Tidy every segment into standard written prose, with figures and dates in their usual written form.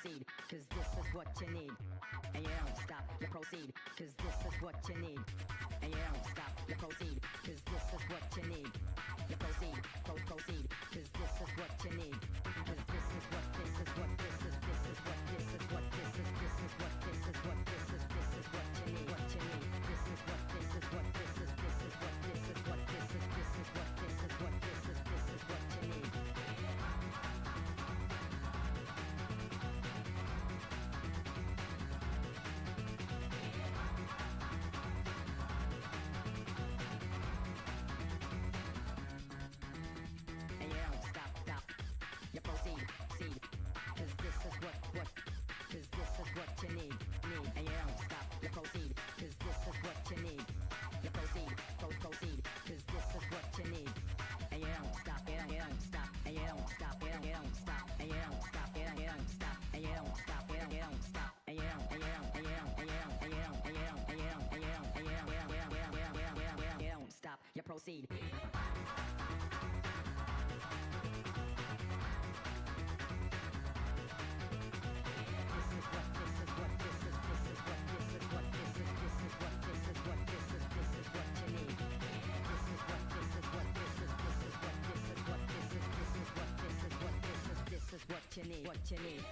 proceed, cause this is what you need. And you don't stop, you proceed, cause this is what you need. And you don't stop, you proceed, cause this is what you need. You proceed, proceed, cause this is what you need. Cause this is what, this is what, this is what, this is what, this is what, this is what, this is what you need, what you need. This is what, this is what, this is what, this is what, this is what, this is what, this is what you need. And you don't stop, you proceed, cause this is what, cause this is what you need. And you don't stop, you proceed, cause this is what you need. You proceed, proceed, cause this is what you need. And you don't stop, you don't stop, and you don't stop, you don't stop, and you don't stop, you don't stop, and you don't stop, you don't stop, and you don't, and you don't, and you don't, and you don't, and you don't, and you don't, and you don't, and you don't, and you don't, you don't stop, you proceed. What you need, what you need.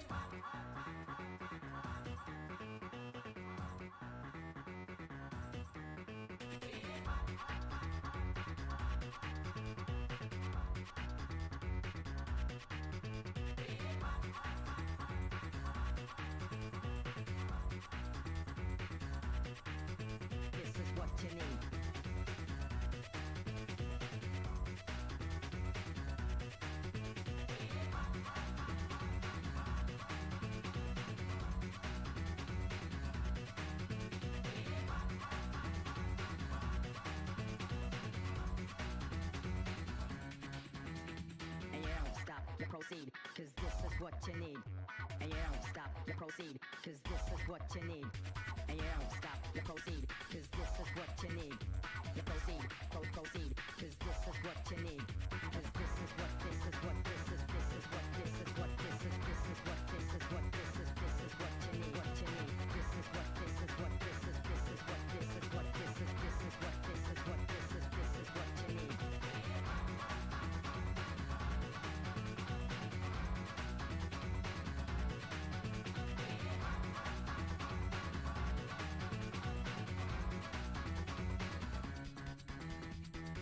This is what you need. You proceed, cause this is what you need. And you don't stop, you proceed, cause this is what you need. And you don't stop, you proceed, cause this is what you need. You proceed, proceed, cause this is what you need. Cause this is what, this is what, this is what, this is what, this is what, this is what, this is what you need, what you need. This is what, this is what, this is what, this is what, this is what, this is what, this is what you need.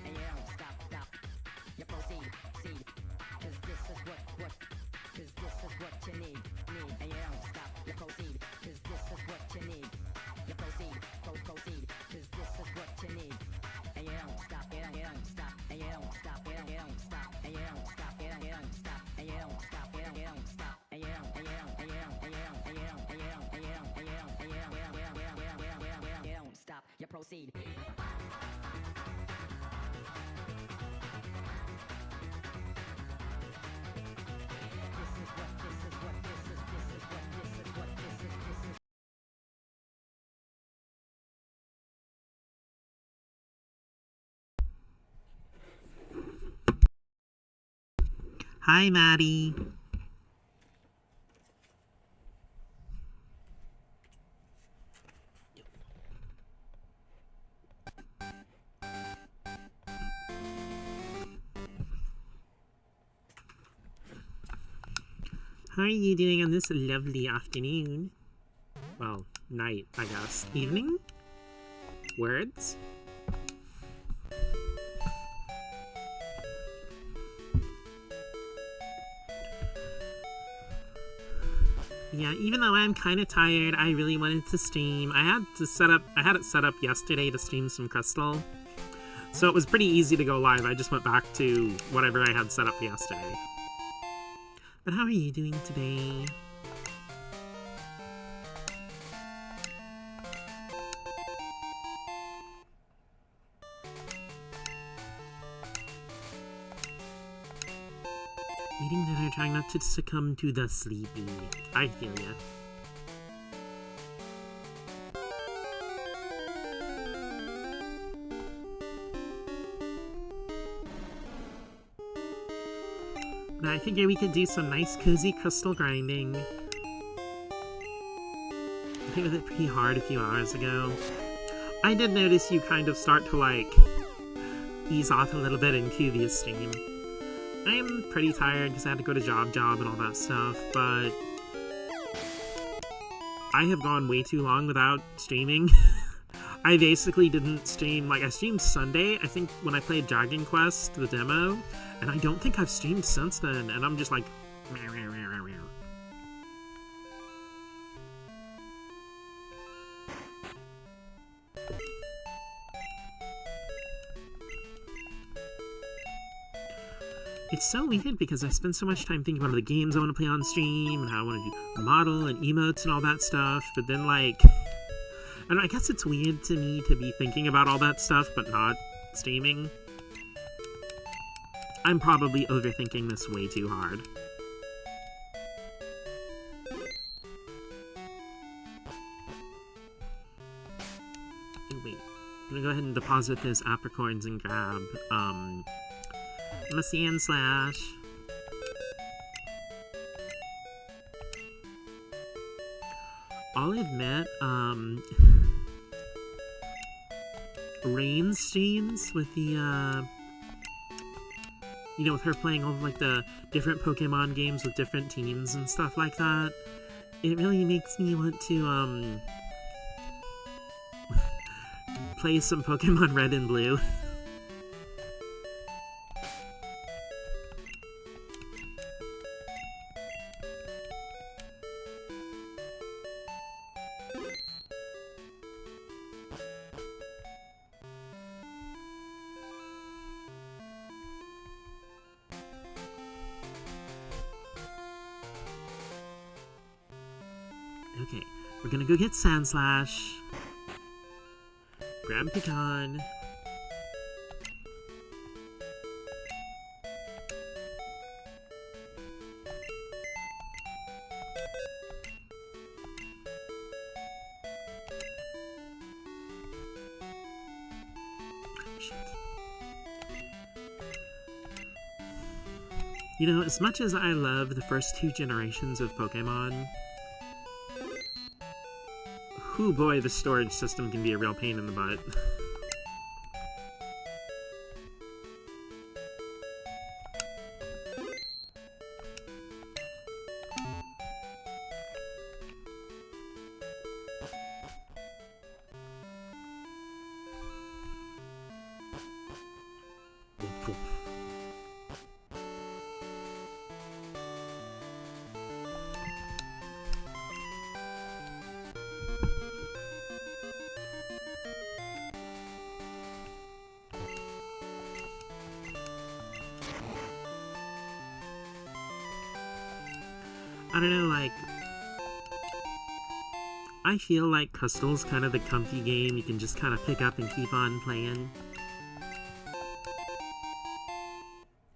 And you don't stop, you proceed, cause this is what, cause this is what you need. And you don't stop, you proceed, cause this is what you need. You proceed, proceed, cause this is what you need. And you don't stop, you don't stop, and you don't stop, you don't stop, and you don't stop, you don't stop, and you don't stop, you don't stop, and you don't, and you don't, and you don't, and you don't, and you don't, and you don't, and you don't, and you don't, and you don't, you don't stop, you proceed. Hi, Maddie. How are you doing on this lovely afternoon? Well, night, I guess. Evening? Words? Yeah, even though I'm kind of tired, I really wanted to stream. I had it set up yesterday to stream some Crystal. So it was pretty easy to go live. I just went back to whatever I had set up yesterday. But how are you doing today? Eating dinner, trying not to succumb to the sleepy. I feel ya. But I figure we could do some nice cozy crystal grinding. played with it pretty hard a few hours ago. I did notice you kind of start to, like, ease off a little bit into the stream. I'm pretty tired because I had to go to job and all that stuff, but I have gone way too long without streaming. I basically didn't stream, like, I streamed Sunday, I think, when I played Dragon Quest, the demo, and I don't think I've streamed since then, and I'm just like, meow, meow, meow, meow, meow. It's so weird because I spend so much time thinking about the games I want to play on stream and how I want to do model and emotes and all that stuff, but then, like, and I guess it's weird to me to be thinking about all that stuff but not streaming. I'm probably overthinking this way too hard. Wait, I'm gonna go ahead and deposit those apricorns and grab, my sand slash. I'll admit, Rain streams with the, you know, with her playing all of, like, the different Pokemon games with different teams and stuff like that, it really makes me want to, play some Pokemon Red and Blue. Okay, we're gonna go get Sandslash, grab Pecan, shit. You know, as much as I love the first two generations of Pokemon, oh boy, the storage system can be a real pain in the butt. I don't know, like, I feel like Crystal's kind of the comfy game you can just kind of pick up and keep on playing.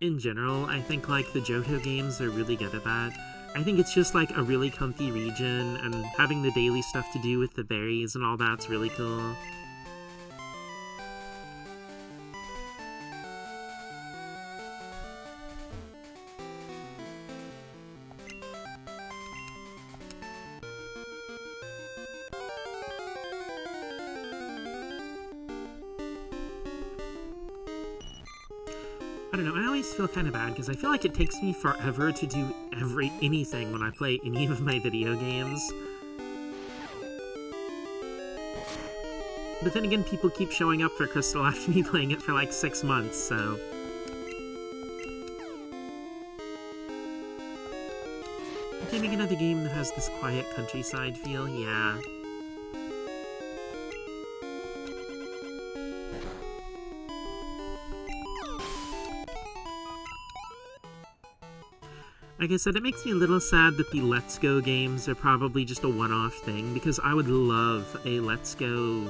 In general, I think, like, the Johto games are really good at that. I think it's just, like, a really comfy region, and having the daily stuff to do with the berries and all that's really cool. I don't know, I always feel kind of bad because I feel like it takes me forever to do anything when I play any of my video games. But then again, people keep showing up for Crystal after me playing it for like 6 months, so... Okay, make another game that has this quiet countryside feel, yeah. Like I said, it makes me a little sad that the Let's Go games are probably just a one-off thing, because I would love a Let's Go,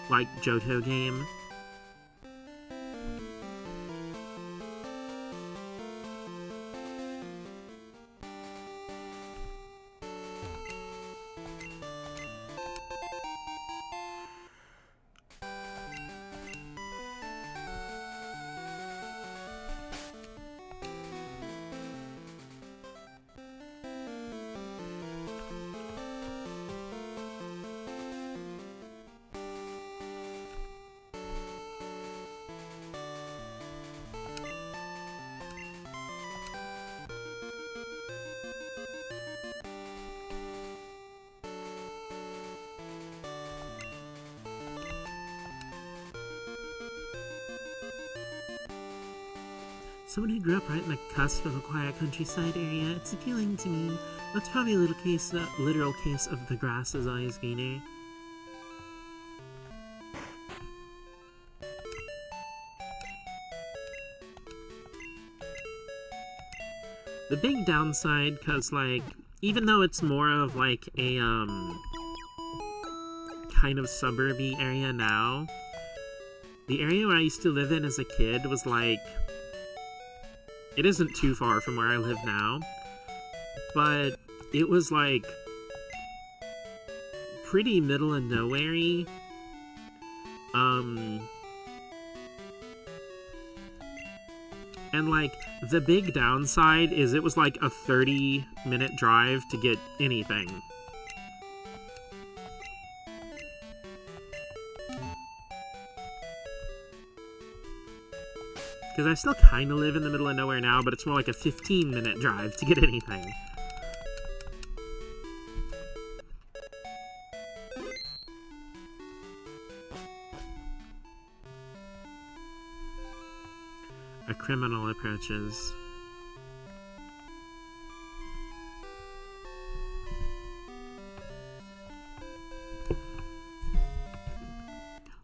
like, Johto game. Someone who grew up right in the cusp of a quiet countryside area, it's appealing to me. That's probably a literal case of the grass is always greener. The big downside, cause like, even though it's more of like a kind of suburby area now, the area where I used to live in as a kid was like, it isn't too far from where I live now, but it was like pretty middle of nowhere-y. And like the big downside is it was like a 30-minute drive to get anything. Because I still kind of live in the middle of nowhere now, but it's more like a 15-minute drive to get anything. A criminal approaches.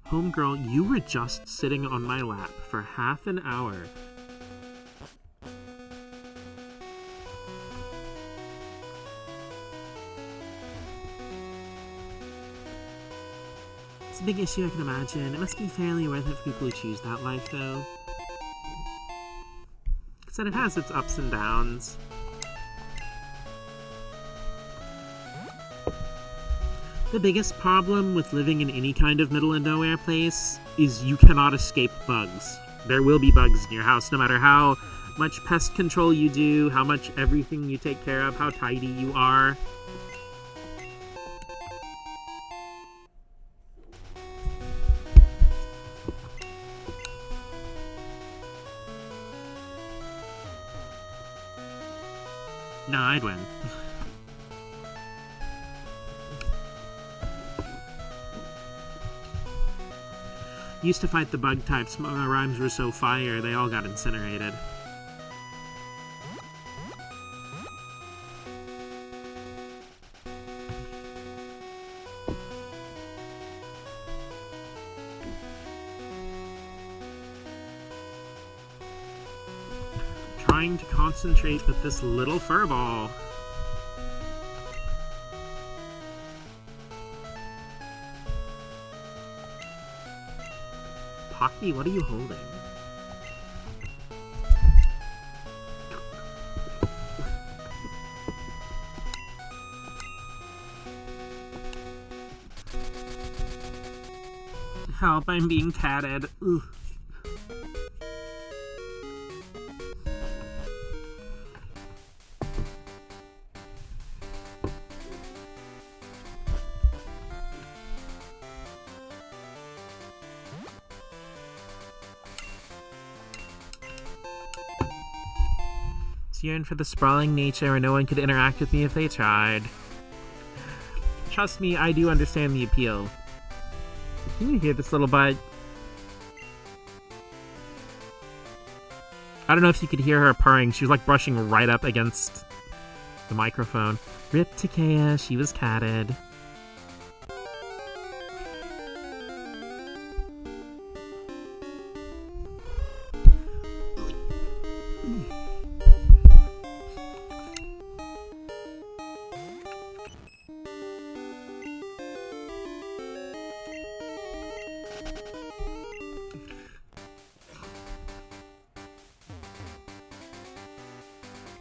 Homegirl, you were just sitting on my lap for half an hour. It's a big issue, I can imagine. It must be fairly worth it for people who choose that life, though. Because it has its ups and downs. The biggest problem with living in any kind of middle of nowhere place is you cannot escape bugs. There will be bugs in your house no matter how much pest control you do, how much everything you take care of, how tidy you are. No, I'd win. Used to fight the bug types, my rhymes were so fire, they all got incinerated. Trying to concentrate with this little furball. Pocky, what are you holding? Help, I'm being catted. Ugh. Yearn for the sprawling nature where no one could interact with me if they tried. Trust me, I do understand the appeal. Can you hear this little bud? I don't know if you could hear her purring. She was like brushing right up against the microphone. Rip Takea, she was catted.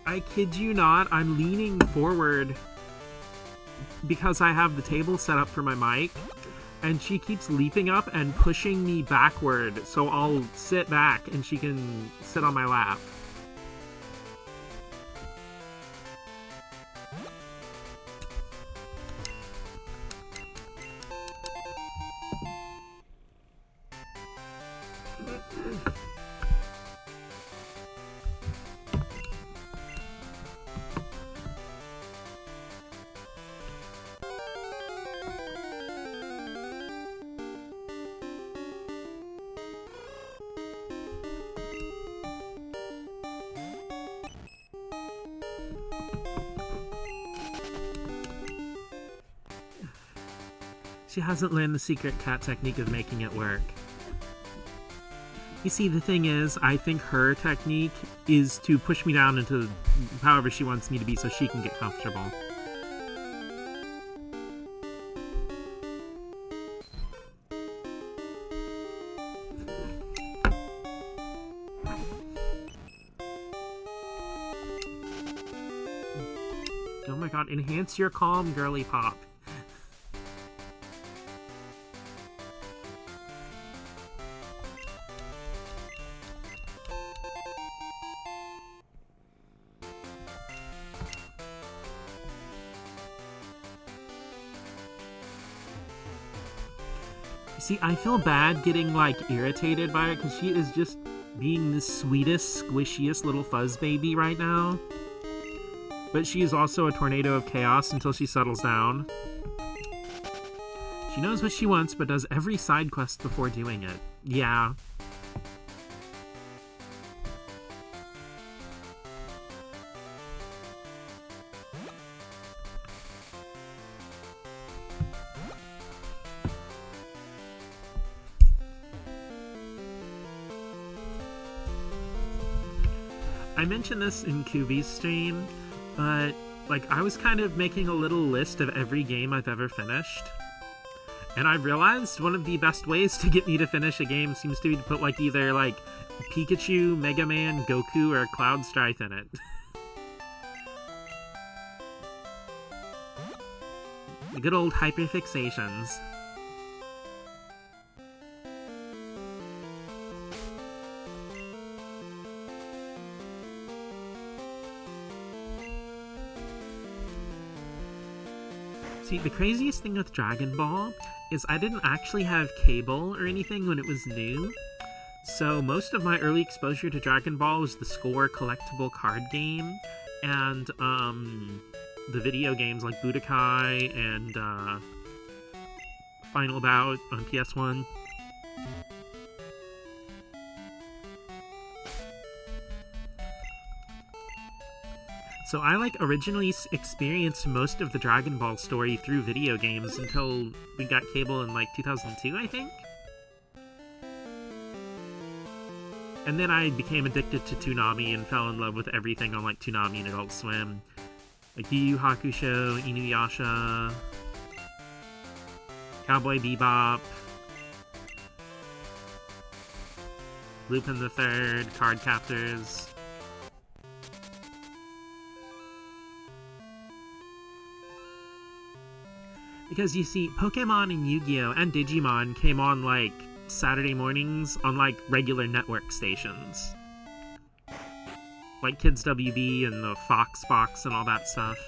I kid you not, I'm leaning forward because I have the table set up for my mic, and she keeps leaping up and pushing me backward, so I'll sit back and she can sit on my lap. She hasn't learned the secret cat technique of making it work. You see, the thing is, I think her technique is to push me down into however she wants me to be so she can get comfortable. Oh my god, enhance your calm, girly pop. See, I feel bad getting, like, irritated by it, because she is just being the sweetest, squishiest little fuzz baby right now. But she is also a tornado of chaos until she settles down. She knows what she wants, but does every side quest before doing it. Yeah. I mentioned this in Kubi's stream, but, like, I was kind of making a little list of every game I've ever finished. And I realized one of the best ways to get me to finish a game seems to be to put, like, either, like, Pikachu, Mega Man, Goku, or Cloud Strife in it. The good old hyperfixations. See, the craziest thing with Dragon Ball is I didn't actually have cable or anything when it was new. So most of my early exposure to Dragon Ball was the Score collectible card game and the video games like Budokai and Final Bout on PS1. So I, like, originally experienced most of the Dragon Ball story through video games until we got cable in, like, 2002, I think? And then I became addicted to Toonami and fell in love with everything on, like, Toonami and Adult Swim. Like Yu Yu Hakusho, Inuyasha, Cowboy Bebop, Lupin the Third, Card Captors. Because, you see, Pokemon and Yu-Gi-Oh! And Digimon came on, like, Saturday mornings on, like, regular network stations. Like Kids WB and the Fox Box and all that stuff.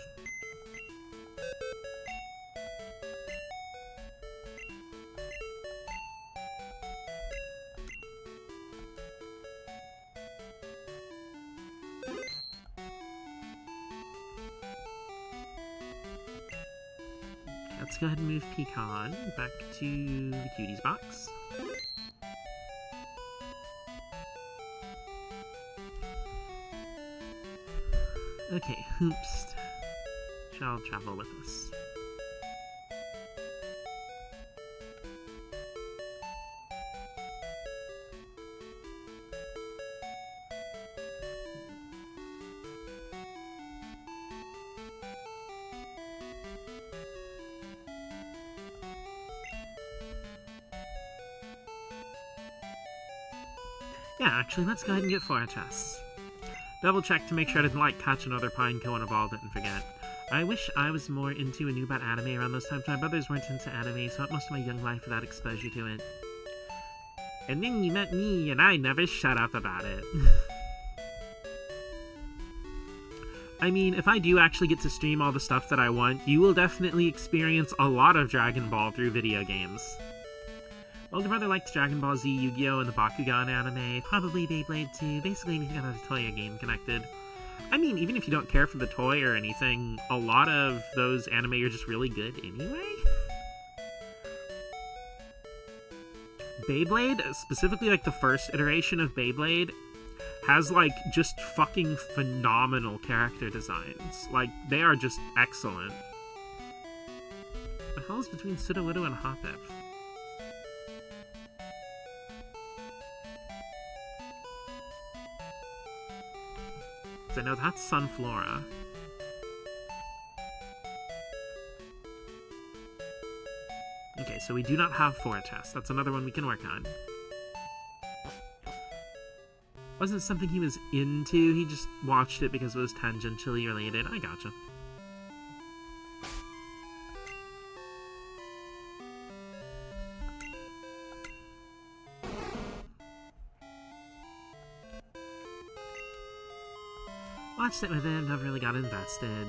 Let's go ahead and move Pecan back to the Cuties box. Okay, Hoopst shall travel with us. Yeah, actually, let's go ahead and get Fortress. Double check to make sure I didn't, like, catch another Pineco and evolve it and forget. I wish I was more into a new about anime around those times. My brothers weren't into anime, so I spent most of my young life without exposure to it. And then you met me, and I never shut up about it. I mean, if I do actually get to stream all the stuff that I want, you will definitely experience a lot of Dragon Ball through video games. Older brother liked Dragon Ball Z, Yu-Gi-Oh! And the Bakugan anime, probably Beyblade too, basically anything that has a toy or game connected. I mean, even if you don't care for the toy or anything, a lot of those anime are just really good anyway. Beyblade, specifically like the first iteration of Beyblade, has like just fucking phenomenal character designs. Like, they are just excellent. The hell's between Sudowoodo and Hoppip? I know that's Sunflora. Okay, so we do not have Fortress. That's another one we can work on. Wasn't something he was into, he just watched it because it was tangentially related. I gotcha. Watched it with him, never really got invested.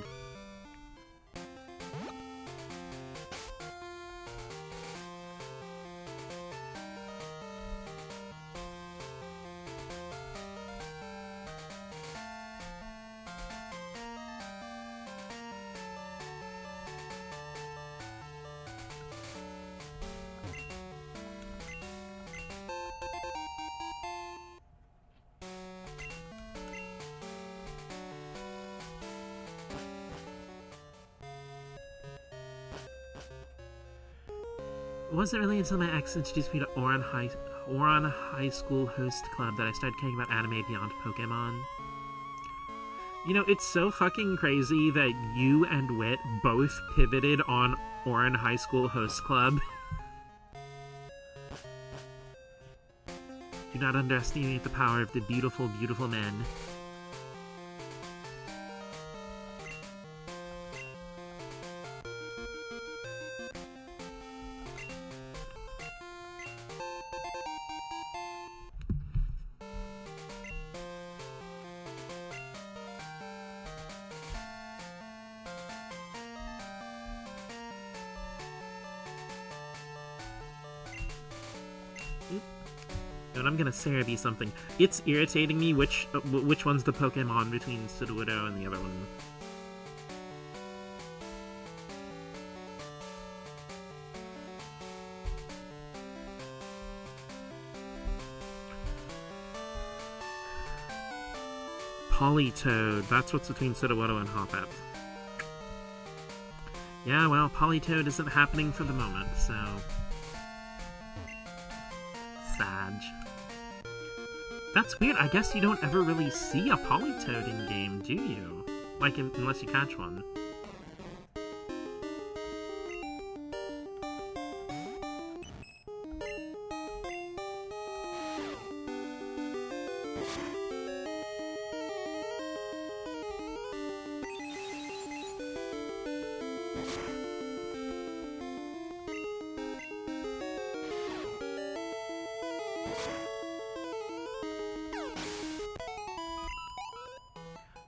It wasn't really until my ex introduced me to Oran High School Host Club that I started caring about anime beyond Pokemon. You know, it's so fucking crazy that you and Wit both pivoted on Oran High School Host Club. Do not underestimate the power of the beautiful, beautiful men. And I'm gonna Cerebi something. It's irritating me which one's the Pokemon between Sudowoodo and the other one. Politoed. That's what's between Sudowoodo and Hoppip. Yeah, well, Politoed isn't happening for the moment, so... Sag. That's weird. I guess you don't ever really see a Politoed in-game, do you? Like, unless you catch one.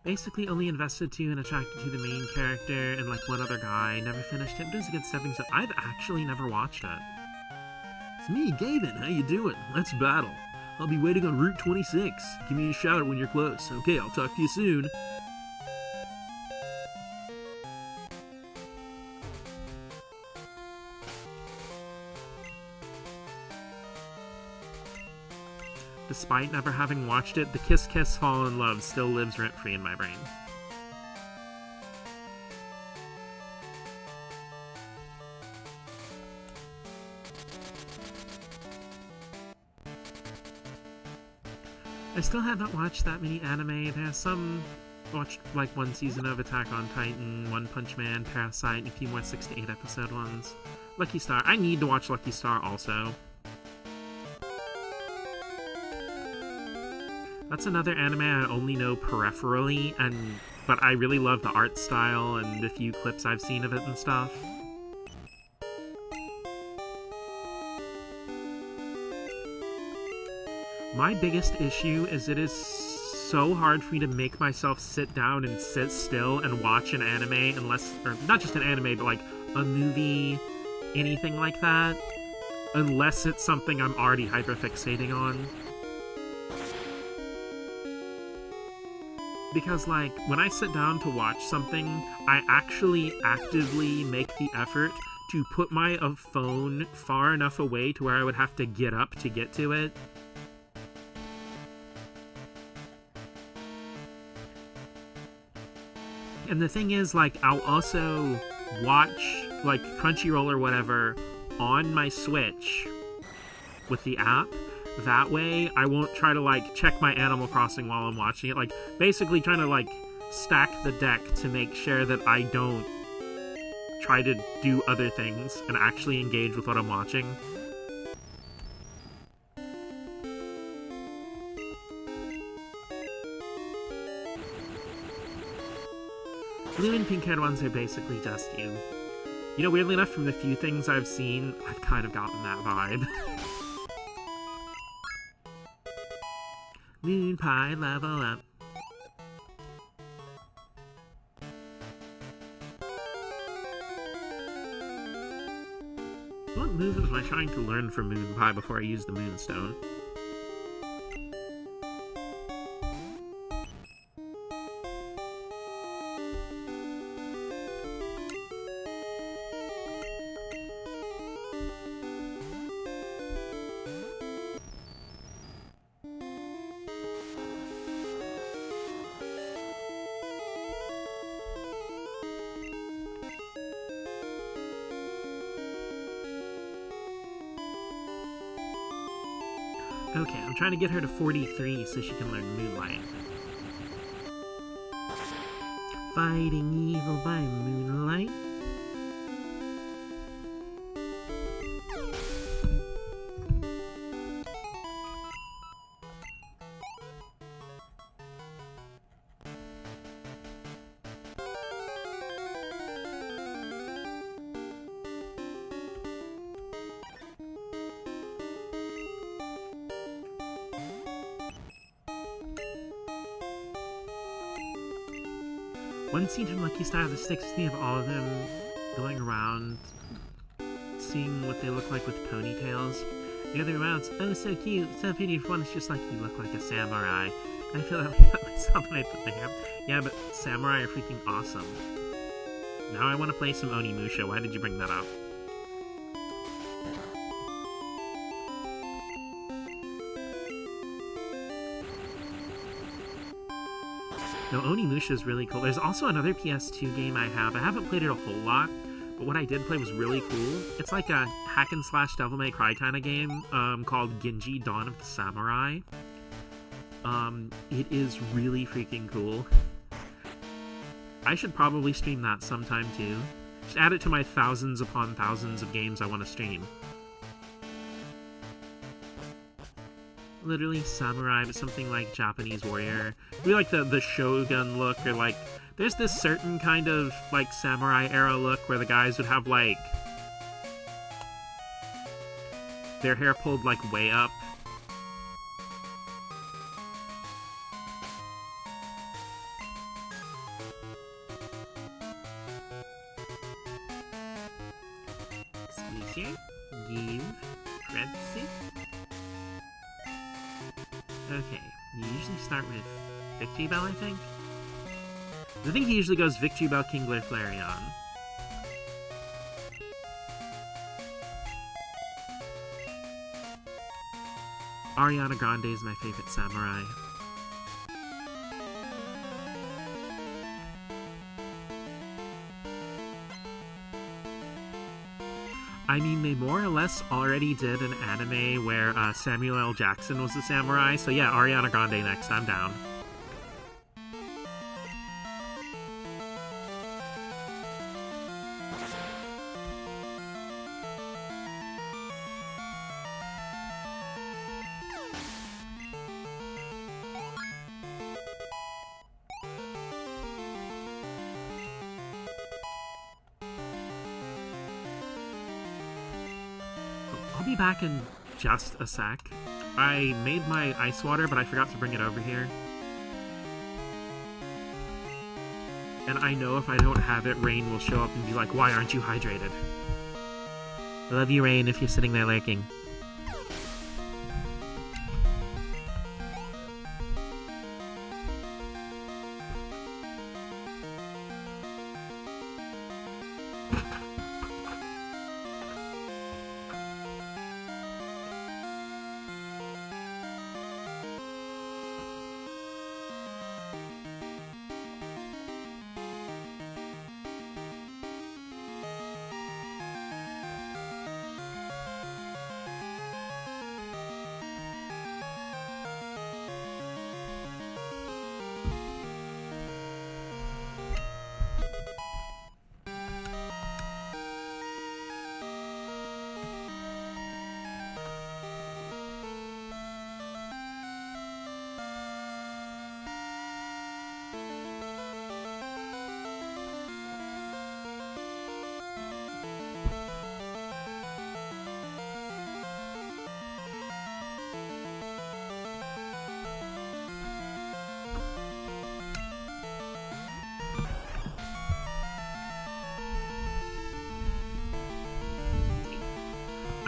Basically only invested to and attracted to the main character and like one other guy. Never finished it, but it was a good stepping stone. I've actually never watched it. It's me, Gavin. How you doing? Let's battle. I'll be waiting on Route 26. Give me a shout when you're close. Okay, I'll talk to you soon. Despite never having watched it, the Kiss Kiss Fall in Love still lives rent-free in my brain. I still have not watched that many anime. There's some... watched like one season of Attack on Titan, One Punch Man, Parasite, and a few more 6 to 8 episode ones. Lucky Star. I need to watch Lucky Star also. That's another anime I only know peripherally, but I really love the art style and the few clips I've seen of it and stuff. My biggest issue is it is so hard for me to make myself sit down and sit still and watch an anime unless, or not just an anime, but like a movie, anything like that, unless it's something I'm already hyperfixating on. Because, like, when I sit down to watch something, I actually actively make the effort to put my phone far enough away to where I would have to get up to get to it. And the thing is, like, I'll also watch like Crunchyroll or whatever on my Switch with the app. That way I won't try to like check my Animal Crossing while I'm watching it. Like basically trying to like stack the deck to make sure that I don't try to do other things and actually engage with what I'm watching. Blue and pink haired ones are basically just you. You know, weirdly enough, from the few things I've seen, I've kind of gotten that vibe. Moon pie, level up. What move am I trying to learn from Moon Pie before I use the Moonstone? Okay, I'm trying to get her to 43 so she can learn Moonlight. Fighting evil by moonlight. One scene from Lucky Star that sticks with me of all of them going around, seeing what they look like with ponytails. The other rounds, oh, so cute, so beautiful, and it's just like, you look like a samurai. I feel that way about myself when I put my hair up. Yeah, but samurai are freaking awesome. Now I want to play some Onimusha. Why did you bring that up? No, Onimusha is really cool. There's also another PS2 game I have. I haven't played it a whole lot, but what I did play was really cool. It's like a hack and slash Devil May Cry kind of game called Genji Dawn of the Samurai. It is really freaking cool. I should probably stream that sometime too. Just add it to my thousands upon thousands of games I want to stream. Literally samurai, but something like Japanese warrior. Maybe like the shogun look, or like there's this certain kind of like samurai era look where the guys would have like their hair pulled like way up. Excuse you. Give. Grazie. Okay, you usually start with Victory Bell, I think? I think he usually goes Victory Bell, Kingler, Flareon. Ariana Grande is my favorite samurai. I mean, they more or less already did an anime where Samuel L. Jackson was a samurai, so yeah, Ariana Grande next, I'm down. I'll be back in just a sec. I made my ice water, but I forgot to bring it over here. And I know if I don't have it, Rain will show up and be like, why aren't you hydrated? I love you, Rain, if you're sitting there lurking.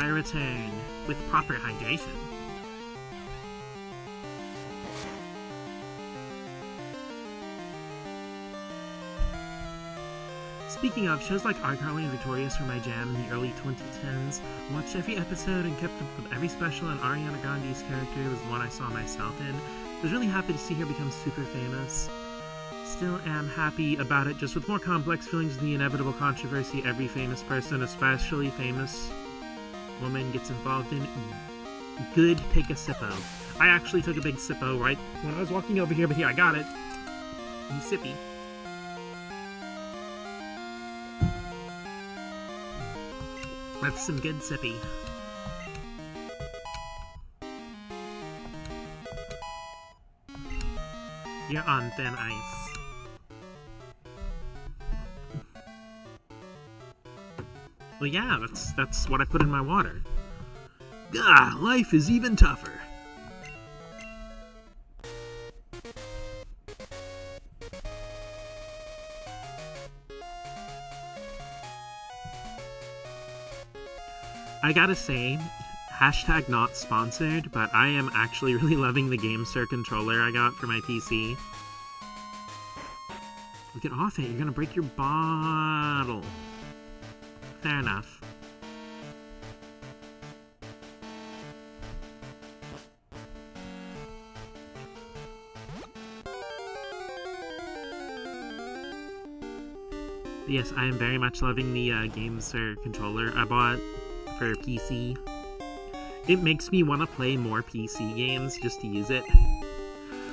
I return with proper hydration. Speaking of, shows like iCarly and Victorious were my jam in the early 2010s. Watched every episode and kept up with every special, and Ariana Grande's character was the one I saw myself in. Was really happy to see her become super famous. Still am happy about it, just with more complex feelings of the inevitable controversy every famous person, especially famous woman, gets involved in. Good, take a sippo. I actually took a big sippo right when I was walking over here, but here, I got it. You sippy. That's some good sippy. You're on thin ice. Well, yeah, that's what I put in my water. Gah, life is even tougher. I gotta say, hashtag not sponsored, but I am actually really loving the GameSir controller I got for my PC. Get off it, you're gonna break your bottle. Fair enough. Yes, I am very much loving the GameSir controller I bought for PC. It makes me want to play more PC games just to use it.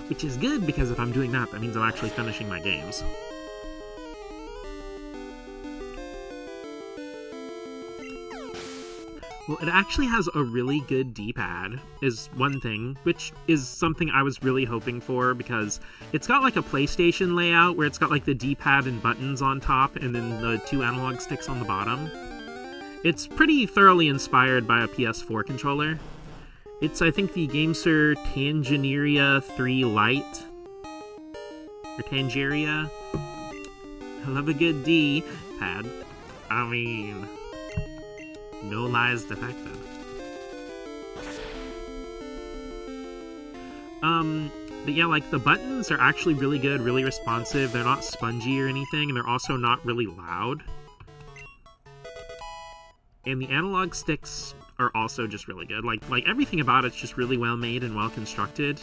Which is good, because if I'm doing that, that means I'm actually finishing my games. Well, it actually has a really good D-pad, is one thing, which is something I was really hoping for, because it's got like a PlayStation layout where it's got like the D-pad and buttons on top and then the 2 analog sticks on the bottom. It's pretty thoroughly inspired by a PS4 controller. It's, I think, the GameSir Tangeria 3 Lite. Or Tangeria. I love a good D-pad. I mean, no lies detected. But yeah, like, the buttons are actually really good, really responsive. They're not spongy or anything, and they're also not really loud. And the analog sticks are also just really good. Like everything about it's just really well made and well constructed.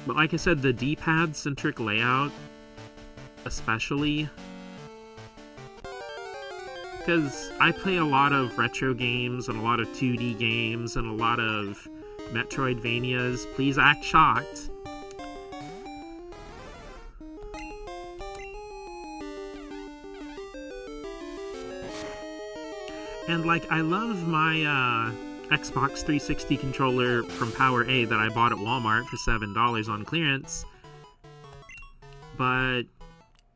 But like I said, the D-pad centric layout, especially, because I play a lot of retro games and a lot of 2D games and a lot of Metroidvanias. Please act shocked. And, like, I love my Xbox 360 controller from Power A that I bought at Walmart for $7 on clearance. But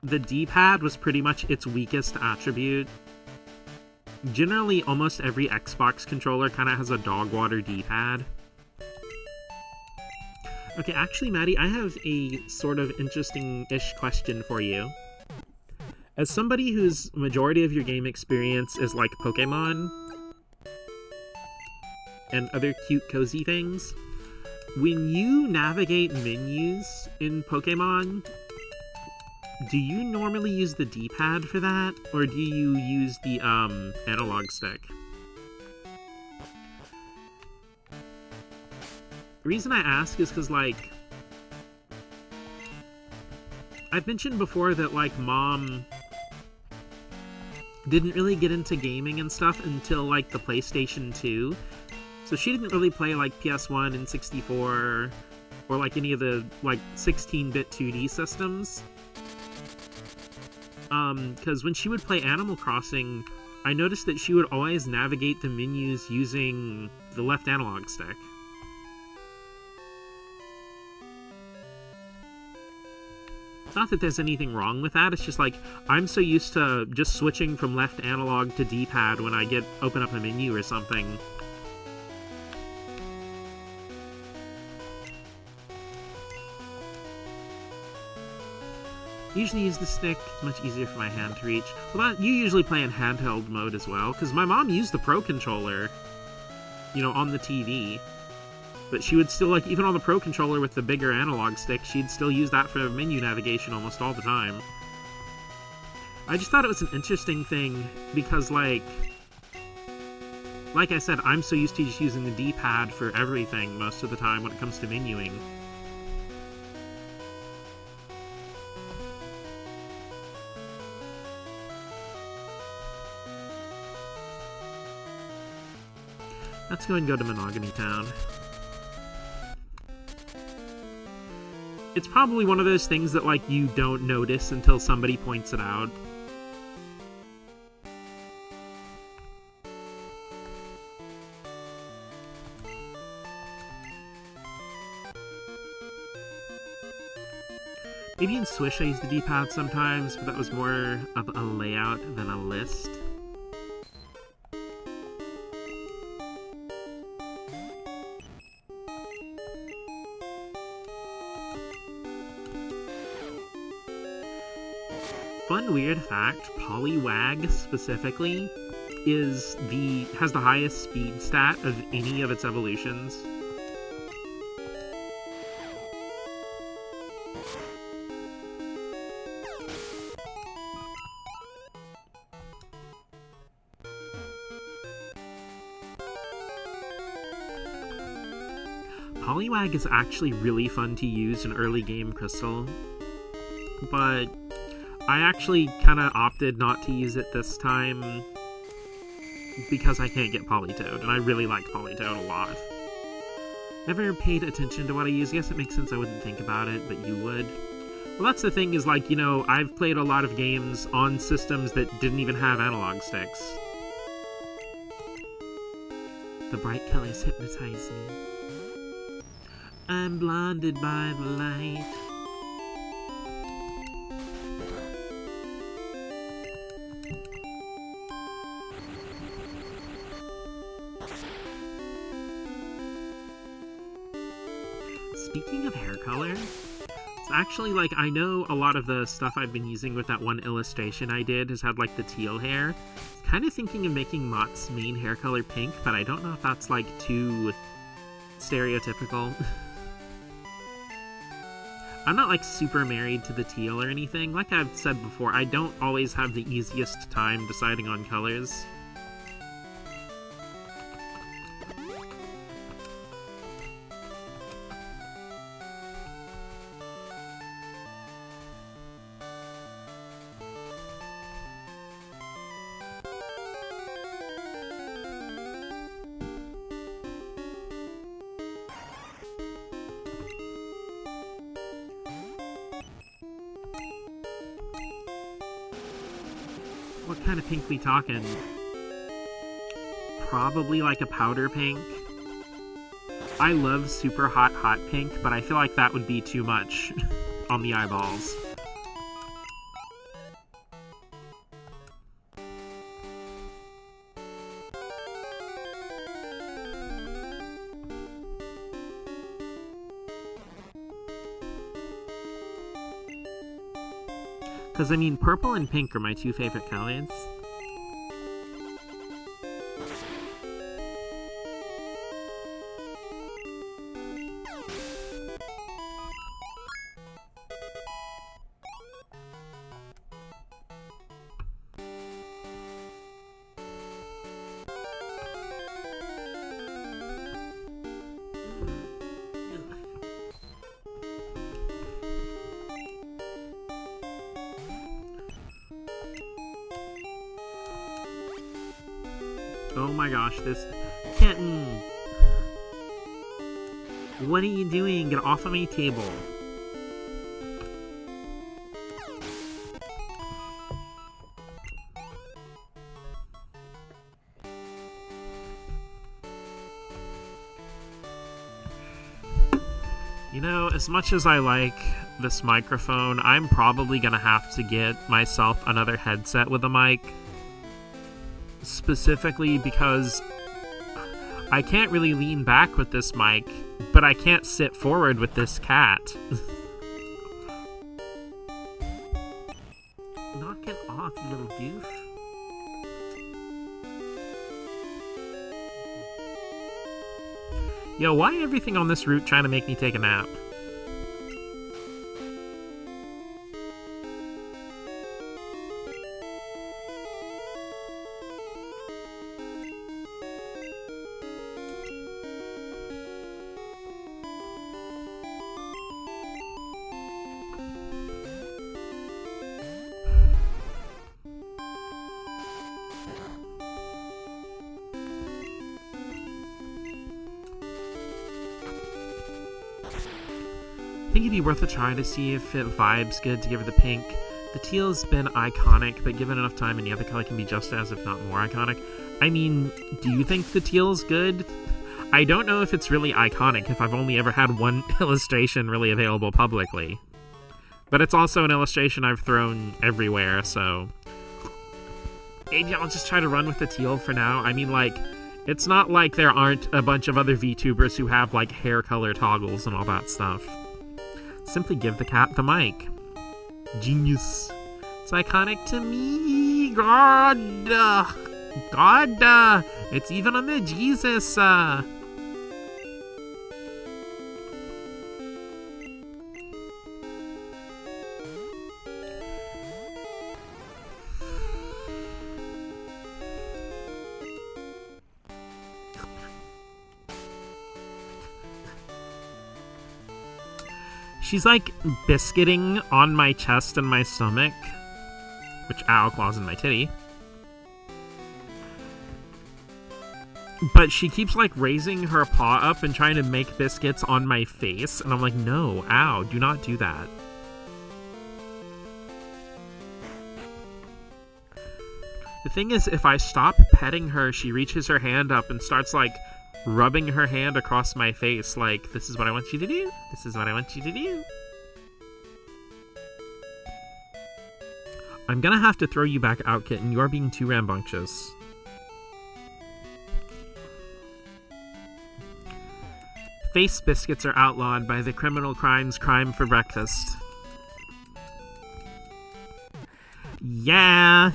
the D-pad was pretty much its weakest attribute. Generally, almost every Xbox controller kind of has a dog water D-pad. Okay, actually, Maddie, I have a sort of interesting-ish question for you. As somebody whose majority of your game experience is like Pokemon and other cute cozy things, when you navigate menus in Pokemon, do you normally use the D-pad for that, or do you use the analog stick? The reason I ask is because, like, I've mentioned before that, like, Mom didn't really get into gaming and stuff until, like, the PlayStation 2. So she didn't really play, like, PS1 and 64 or, like, any of the, like, 16-bit 2D systems. Because when she would play Animal Crossing, I noticed that she would always navigate the menus using the left analog stick. Not that there's anything wrong with that, it's just like, I'm so used to just switching from left analog to D-pad when I open up a menu or something. Usually use the stick. It's much easier for my hand to reach. Well, you usually play in handheld mode as well, because my mom used the Pro Controller, you know, on the TV. But she would still, like, even on the Pro Controller with the bigger analog stick, she'd still use that for menu navigation almost all the time. I just thought it was an interesting thing, because, like I said, I'm so used to just using the D-pad for everything most of the time when it comes to menuing. Let's go and go to Monogamy Town. It's probably one of those things that, like, you don't notice until somebody points it out. Maybe in Swish I use the D-pad sometimes, but that was more of a layout than a list. Fun weird fact, Poliwag specifically has the highest speed stat of any of its evolutions. Poliwag is actually really fun to use in early game Crystal, but I actually kind of opted not to use it this time because I can't get Politoed, and I really like Politoed a lot. Never paid attention to what I use. Yes, it makes sense I wouldn't think about it, but you would. Well, that's the thing is, like, you know, I've played a lot of games on systems that didn't even have analog sticks. The bright colors hypnotize me. I'm blinded by the light. Speaking of hair color, it's actually, like, I know a lot of the stuff I've been using with that one illustration I did has had, like, the teal hair. Kind of thinking of making Mott's main hair color pink, but I don't know if that's, like, too stereotypical. I'm not, like, super married to the teal or anything. Like I've said before, I don't always have the easiest time deciding on colors. What kind of pink we talking? Probably like a powder pink. I love super hot pink, but I feel like that would be too much on the eyeballs. Because, I mean, purple and pink are my two favorite colors. Oh my gosh, this kitten! What are you doing? Get off of my table. You know, as much as I like this microphone, I'm probably gonna have to get myself another headset with a mic. Specifically because I can't really lean back with this mic, but I can't sit forward with this cat. Knock it off, you little goof. Yo, why everything on this route trying to make me take a nap? I think it'd be worth a try to see if it vibes good to give her the pink. The teal's been iconic, but given enough time, any other color can be just as, if not more, iconic. I mean, do you think the teal's good? I don't know if it's really iconic, if I've only ever had one illustration really available publicly. But it's also an illustration I've thrown everywhere, so... maybe I'll just try to run with the teal for now. I mean, like, it's not like there aren't a bunch of other VTubers who have, like, hair color toggles and all that stuff. Simply give the cat the mic. Genius. It's iconic to me. God. God. It's even on the Jesus. She's like biscuiting on my chest and my stomach, which, ow, claws in my titty. But she keeps like raising her paw up and trying to make biscuits on my face, and I'm like, no, ow, do not do that. The thing is, if I stop petting her, she reaches her hand up and starts like rubbing her hand across my face like, this is what I want you to do. This is what I want you to do. I'm gonna have to throw you back out, kitten. You are being too rambunctious. Face biscuits are outlawed by the criminal crimes crime for breakfast. Yeah.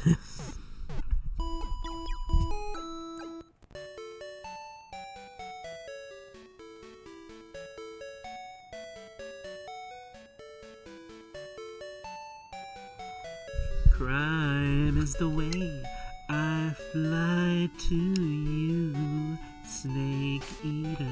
Crime is the way I fly to you, snake eater.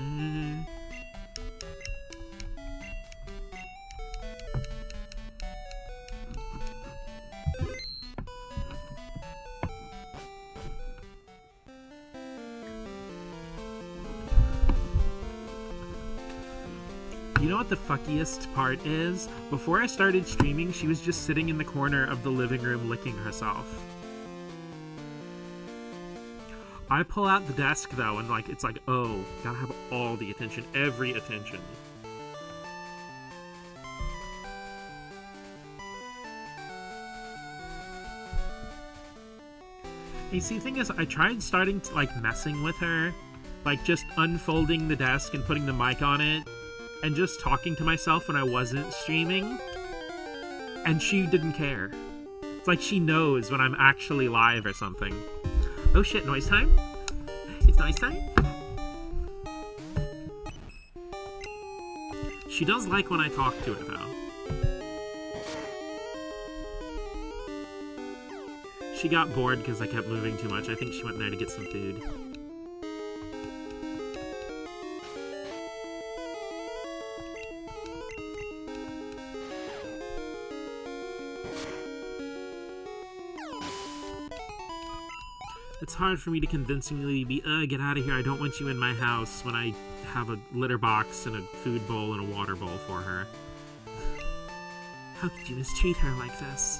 You know what the fuckiest part is? Before I started streaming, she was just sitting in the corner of the living room licking herself. I pull out the desk though, and like it's like, oh, gotta have all the attention, every attention. You see, the thing is, I tried starting to like messing with her, like just unfolding the desk and putting the mic on it, and just talking to myself when I wasn't streaming, and she didn't care. It's like she knows when I'm actually live or something. Oh shit, noise time? It's noise time? She does like when I talk to her, though. She got bored because I kept moving too much. I think she went there to get some food. It's hard for me to convincingly be, get out of here, I don't want you in my house, when I have a litter box and a food bowl and a water bowl for her. How could you mistreat her like this?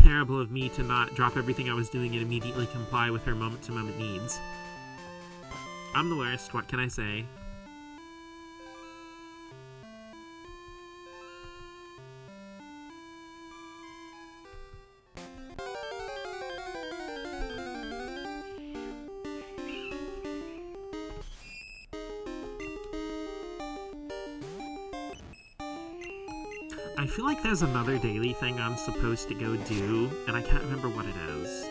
Terrible of me to not drop everything I was doing and immediately comply with her moment-to-moment needs. I'm the worst, what can I say? I feel like there's another daily thing I'm supposed to go do, and I can't remember what it is.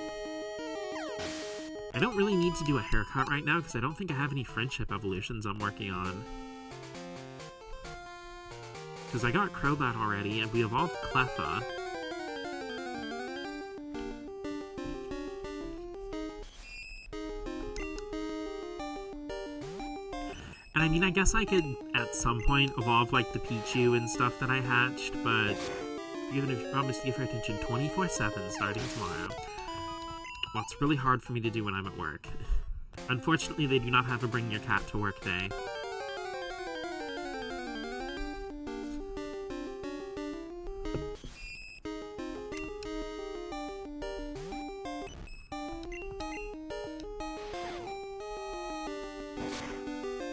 I don't really need to do a haircut right now because I don't think I have any friendship evolutions I'm working on. Because I got Crobat already, and we evolved Cleffa. And I mean, I guess I could, at some point, evolve, like, the Pichu and stuff that I hatched, but even if you promise to give her attention 24/7 starting tomorrow. Well, it's really hard for me to do when I'm at work. Unfortunately, they do not have a bring your cat to work day.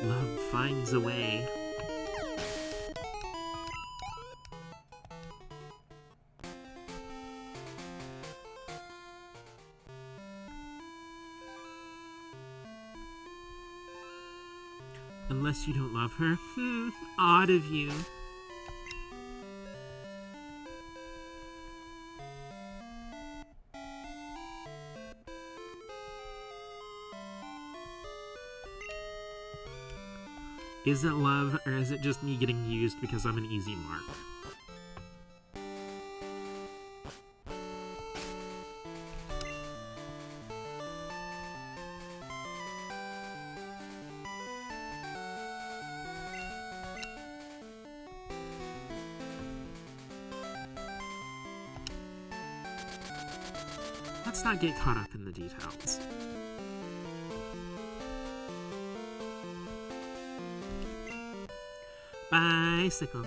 Love finds a way. Unless you don't love her. Odd of you. Is it love, or is it just me getting used because I'm an easy mark? Let's not get caught up in the details. Bicycle.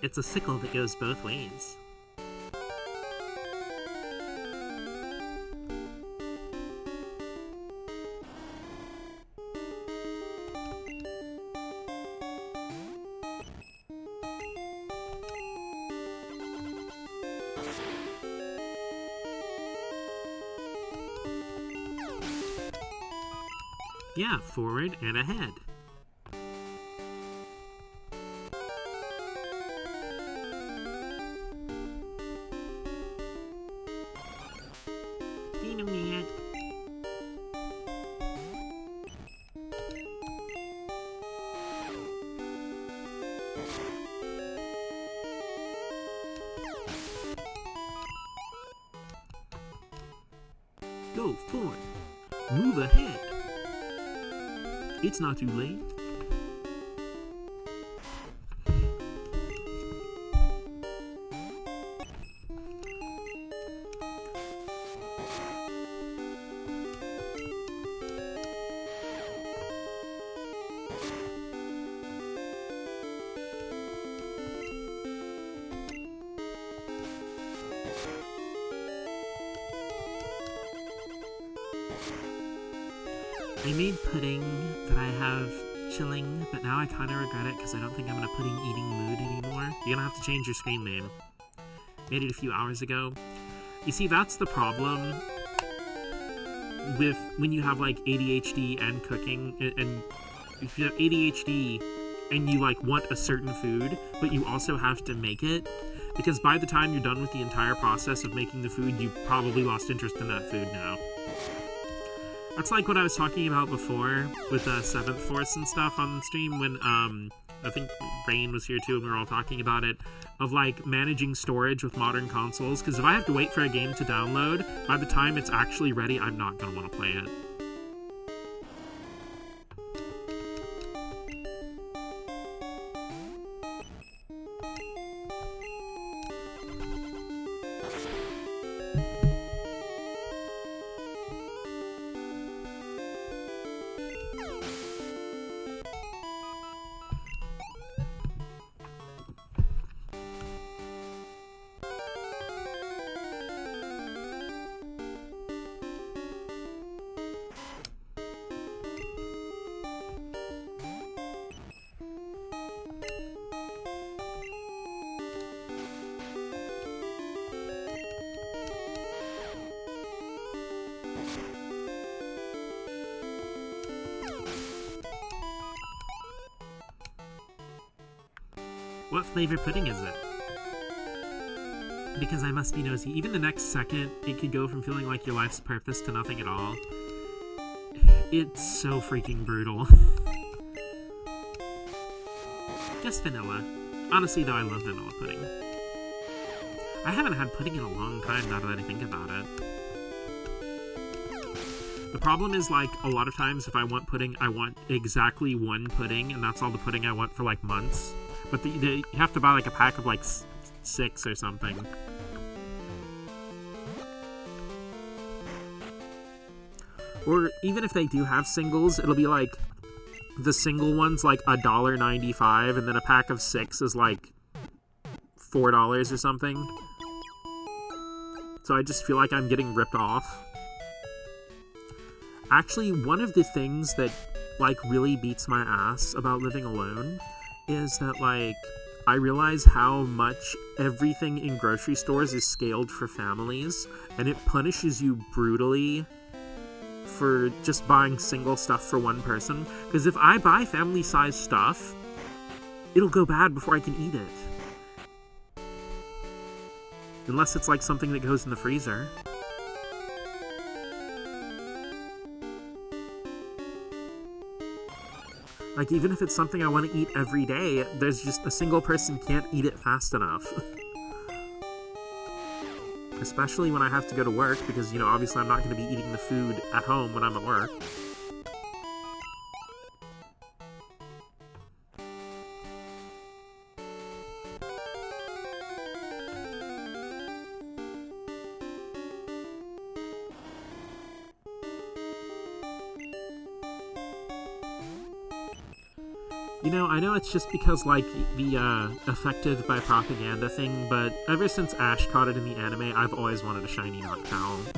It's a sickle that goes both ways. Yeah, forward and ahead. Go forward. Move ahead. It's not too late. I made pudding that I have chilling, but now I kind of regret it because I don't think I'm in a pudding eating mood anymore. You're gonna have to change your screen name. Made it a few hours ago. You see, that's the problem with when you have like ADHD and cooking, and if you have ADHD and you like want a certain food, but you also have to make it, because by the time you're done with the entire process of making the food, you've probably lost interest in that food now. That's like what I was talking about before with Seventh Force and stuff on the stream when, I think Rain was here too and we were all talking about it, of like managing storage with modern consoles, because if I have to wait for a game to download, by the time it's actually ready, I'm not going to want to play it. What flavor pudding is it? Because I must be nosy. Even the next second, it could go from feeling like your life's purpose to nothing at all. It's so freaking brutal. Just vanilla. Honestly, though, I love vanilla pudding. I haven't had pudding in a long time, now that I think about it. The problem is, like, a lot of times if I want pudding, I want exactly one pudding, and that's all the pudding I want for, like, months. But you have to buy, like, a pack of, like, 6 or something. Or even if they do have singles, it'll be, like, the single one's, like, $1.95, and then a pack of 6 is, like, $4 or something. So I just feel like I'm getting ripped off. Actually, one of the things that, like, really beats my ass about living alone is that, like, I realize how much everything in grocery stores is scaled for families, and it punishes you brutally for just buying single stuff for one person. Because if I buy family-sized stuff, it'll go bad before I can eat it. Unless it's, like, something that goes in the freezer. Like, even if it's something I want to eat every day, there's just a single person can't eat it fast enough. Especially when I have to go to work, because, you know, obviously I'm not going to be eating the food at home when I'm at work. You know, I know it's just because, like, the affected by propaganda thing, but ever since Ash caught it in the anime, I've always wanted a shiny Noctowl.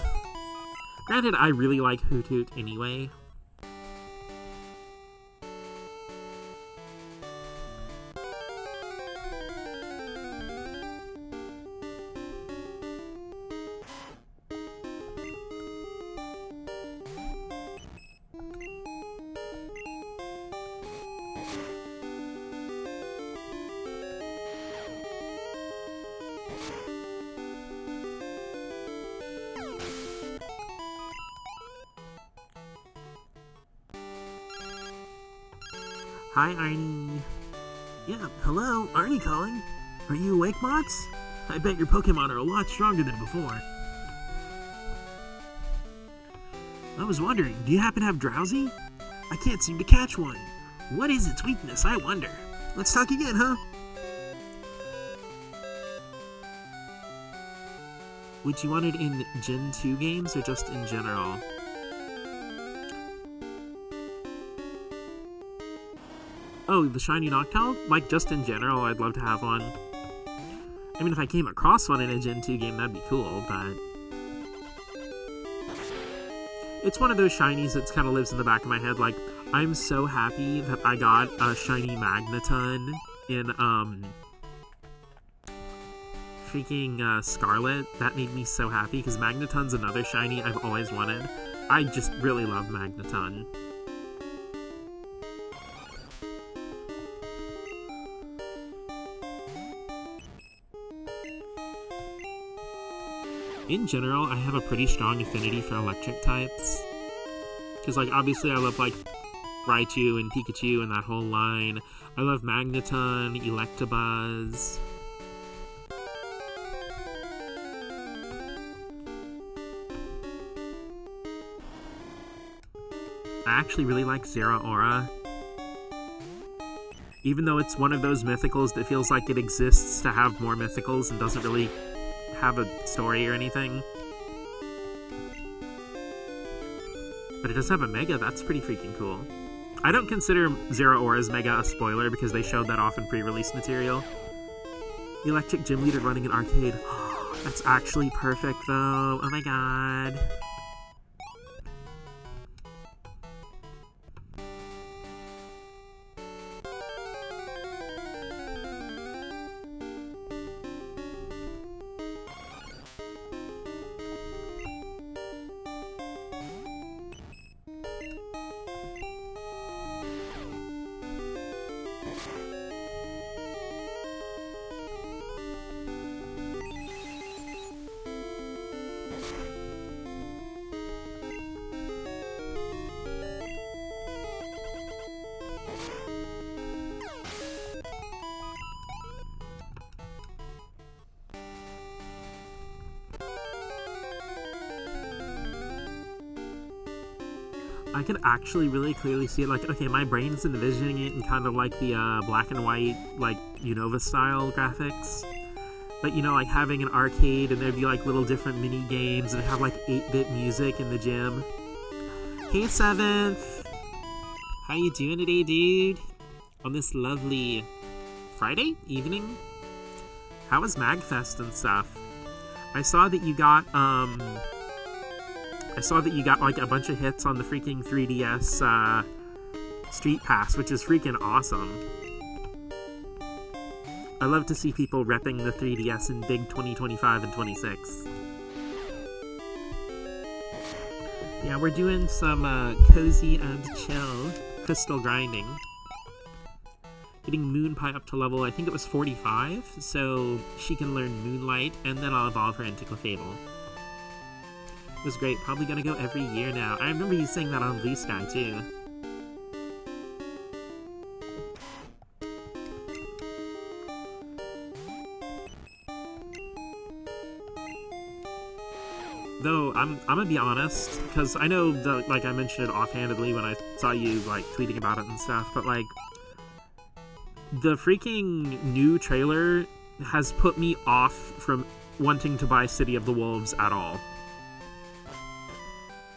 Granted, I really like Hoot Hoot anyway. Hi, Arnie. Yeah, hello, Arnie calling. Are you awake, Mots? I bet your Pokemon are a lot stronger than before. I was wondering, do you happen to have Drowsy? I can't seem to catch one. What is its weakness, I wonder? Let's talk again, huh? Would you want it in Gen 2 games or just in general? Oh, the shiny Noctowl? Like, just in general, I'd love to have one. I mean, if I came across one in a Gen 2 game, that'd be cool, but... It's one of those shinies that kind of lives in the back of my head. Like, I'm so happy that I got a shiny Magneton in, freaking, Scarlet. That made me so happy, because Magneton's another shiny I've always wanted. I just really love Magneton. In general, I have a pretty strong affinity for electric types. Because, like, obviously I love, like, Raichu and Pikachu and that whole line. I love Magneton, Electabuzz. I actually really like Zeraora. Even though it's one of those mythicals that feels like it exists to have more mythicals and doesn't really have a story or anything. But it does have a Mega, that's pretty freaking cool. I don't consider Zeraora's Mega a spoiler because they showed that off in pre-release material. The Electric Gym Leader running an arcade. That's actually perfect though, oh my god. I could actually really clearly see it. Like, okay, my brain's envisioning it in kind of like the black and white, like, Unova style graphics. But, you know, like having an arcade and there'd be like little different mini games and have like 8-bit music in the gym. Hey, 7th! How you doing today, dude? On this lovely Friday evening? How was MagFest and stuff? I saw that you got like a bunch of hits on the freaking 3DS Street Pass, which is freaking awesome. I love to see people repping the 3DS in big 2025 and 26. Yeah, we're doing some cozy and chill crystal grinding. Getting Moonpie up to level, I think it was 45, so she can learn Moonlight, and then I'll evolve her into Clefable. It was great, probably gonna go every year now. I remember you saying that on Blue Sky, too. Though, I'm gonna be honest, because I know, like, I mentioned it offhandedly when I saw you, like, tweeting about it and stuff, but, like, the freaking new trailer has put me off from wanting to buy City of the Wolves at all.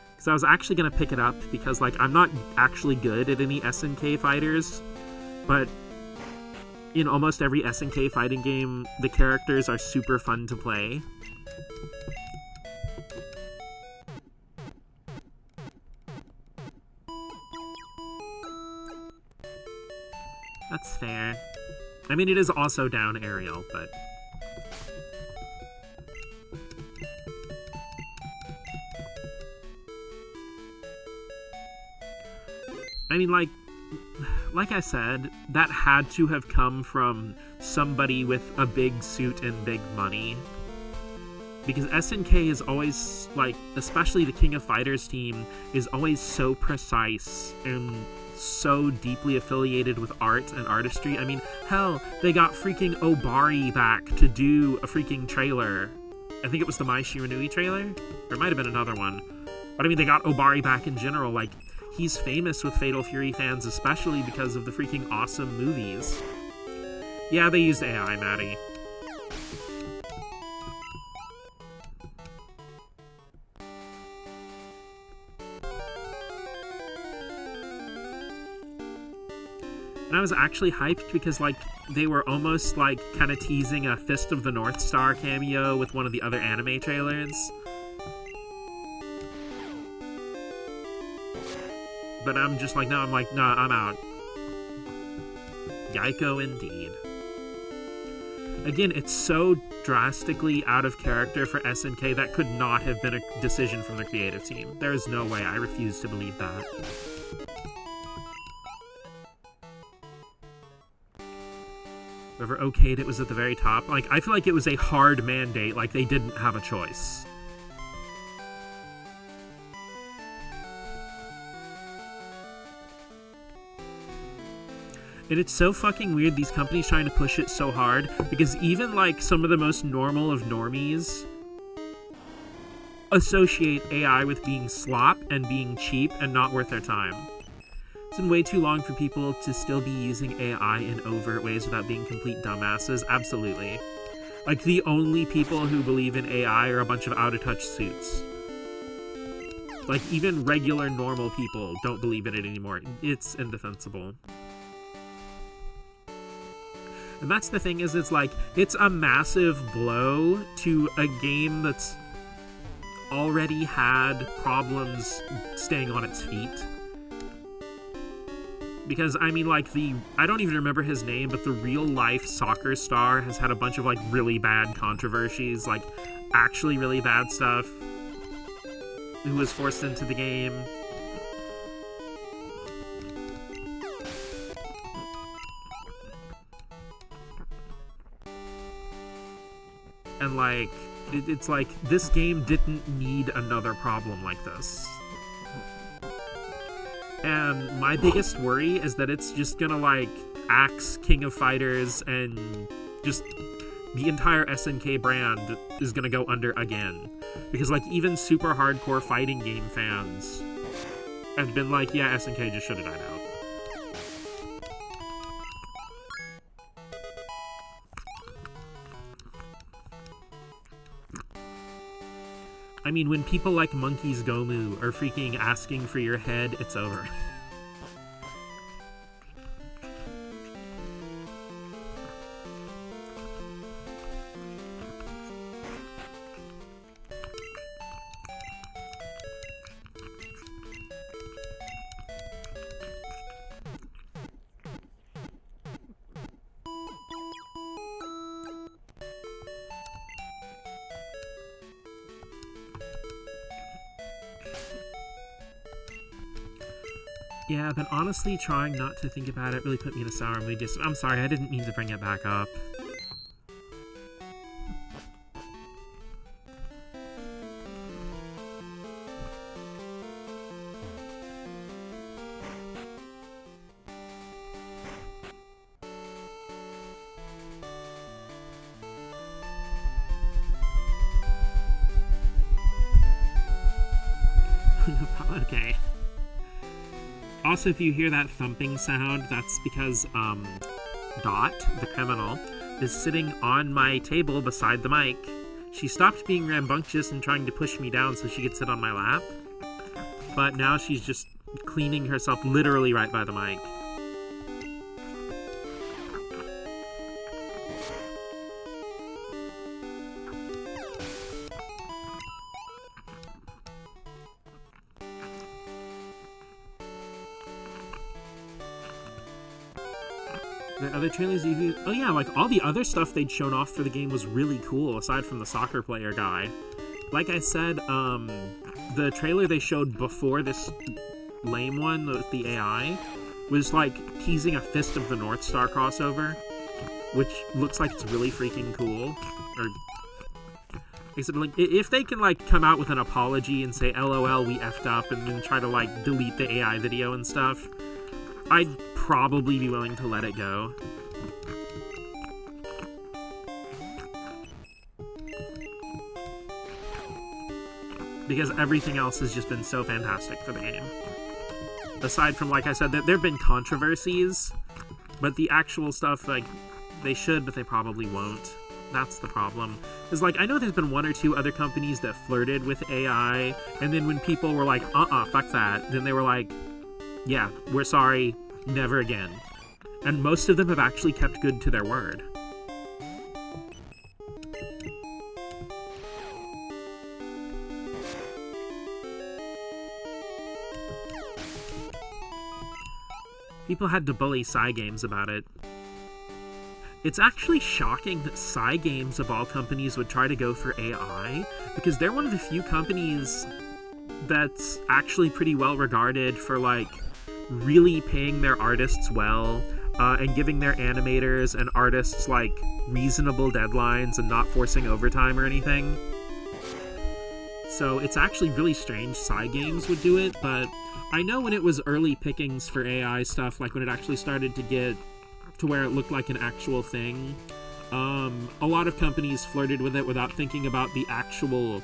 Because I was actually gonna pick it up, because, like, I'm not actually good at any SNK fighters, but in almost every SNK fighting game, the characters are super fun to play. That's fair. I mean, it is also down aerial, but... I mean, like I said, that had to have come from somebody with a big suit and big money. Because SNK is always, like, especially the King of Fighters team, is always so precise and so deeply affiliated with art and artistry. I mean, hell, they got freaking Obari back to do a freaking trailer. I think it was the Mai Shiranui trailer? Or it might have been another one. But I mean, they got Obari back in general. Like, he's famous with Fatal Fury fans, especially because of the freaking awesome movies. Yeah, they used AI, Maddie. And I was actually hyped because, like, they were almost, like, kind of teasing a Fist of the North Star cameo with one of the other anime trailers. But I'm just like, no, I'm out. Geico indeed. Again, it's so drastically out of character for SNK that could not have been a decision from the creative team. There is no way. I refuse to believe that. Whoever okayed it was at the very top. Like, I feel like it was a hard mandate, like they didn't have a choice. And it's so fucking weird, these companies trying to push it so hard, because even, like, some of the most normal of normies associate AI with being slop and being cheap and not worth their time. It's been way too long for people to still be using AI in overt ways without being complete dumbasses. Absolutely. Like, the only people who believe in AI are a bunch of out-of-touch suits. Like, even regular, normal people don't believe in it anymore. It's indefensible. And that's the thing, is it's like, it's a massive blow to a game that's already had problems staying on its feet. Because, I mean, like, I don't even remember his name, but the real-life soccer star has had a bunch of, like, really bad controversies, like, actually really bad stuff, who was forced into the game. And, like, it's like, this game didn't need another problem like this. And my biggest worry is that it's just gonna, like, axe King of Fighters and just the entire SNK brand is gonna go under again. Because, like, even super hardcore fighting game fans and been like, yeah, SNK just should have died out. I mean, when people like Monkey's Gomu are freaking asking for your head, it's over. Yeah, but honestly, trying not to think about it really put me in a sour mood. I'm sorry, I didn't mean to bring it back up. Okay. Also, if you hear that thumping sound, that's because, Dot, the criminal, is sitting on my table beside the mic. She stopped being rambunctious and trying to push me down so she could sit on my lap. But now she's just cleaning herself literally right by the mic. The other trailers oh yeah, like all the other stuff they'd shown off for the game was really cool, aside from the soccer player guy. Like I said, the trailer they showed before this lame one with the AI was like teasing a Fist of the North Star crossover, which looks like it's really freaking cool. Or except like if they can like come out with an apology and say LOL we effed up and then try to like delete the AI video and stuff, I'd probably be willing to let it go. Because everything else has just been so fantastic for the game. Aside from, like I said, there have been controversies, but the actual stuff, like, they should, but they probably won't. That's the problem. Because, like, I know there's been one or two other companies that flirted with AI, and then when people were like, fuck that, then they were like, yeah, we're sorry, never again. And most of them have actually kept good to their word. People had to bully Cygames about it. It's actually shocking that Cygames, of all companies, would try to go for AI, because they're one of the few companies that's actually pretty well regarded for, like, really paying their artists well, and giving their animators and artists, like, reasonable deadlines and not forcing overtime or anything. So it's actually really strange Cygames would do it, but I know when it was early pickings for AI stuff, like when it actually started to get to where it looked like an actual thing, a lot of companies flirted with it without thinking about the actual,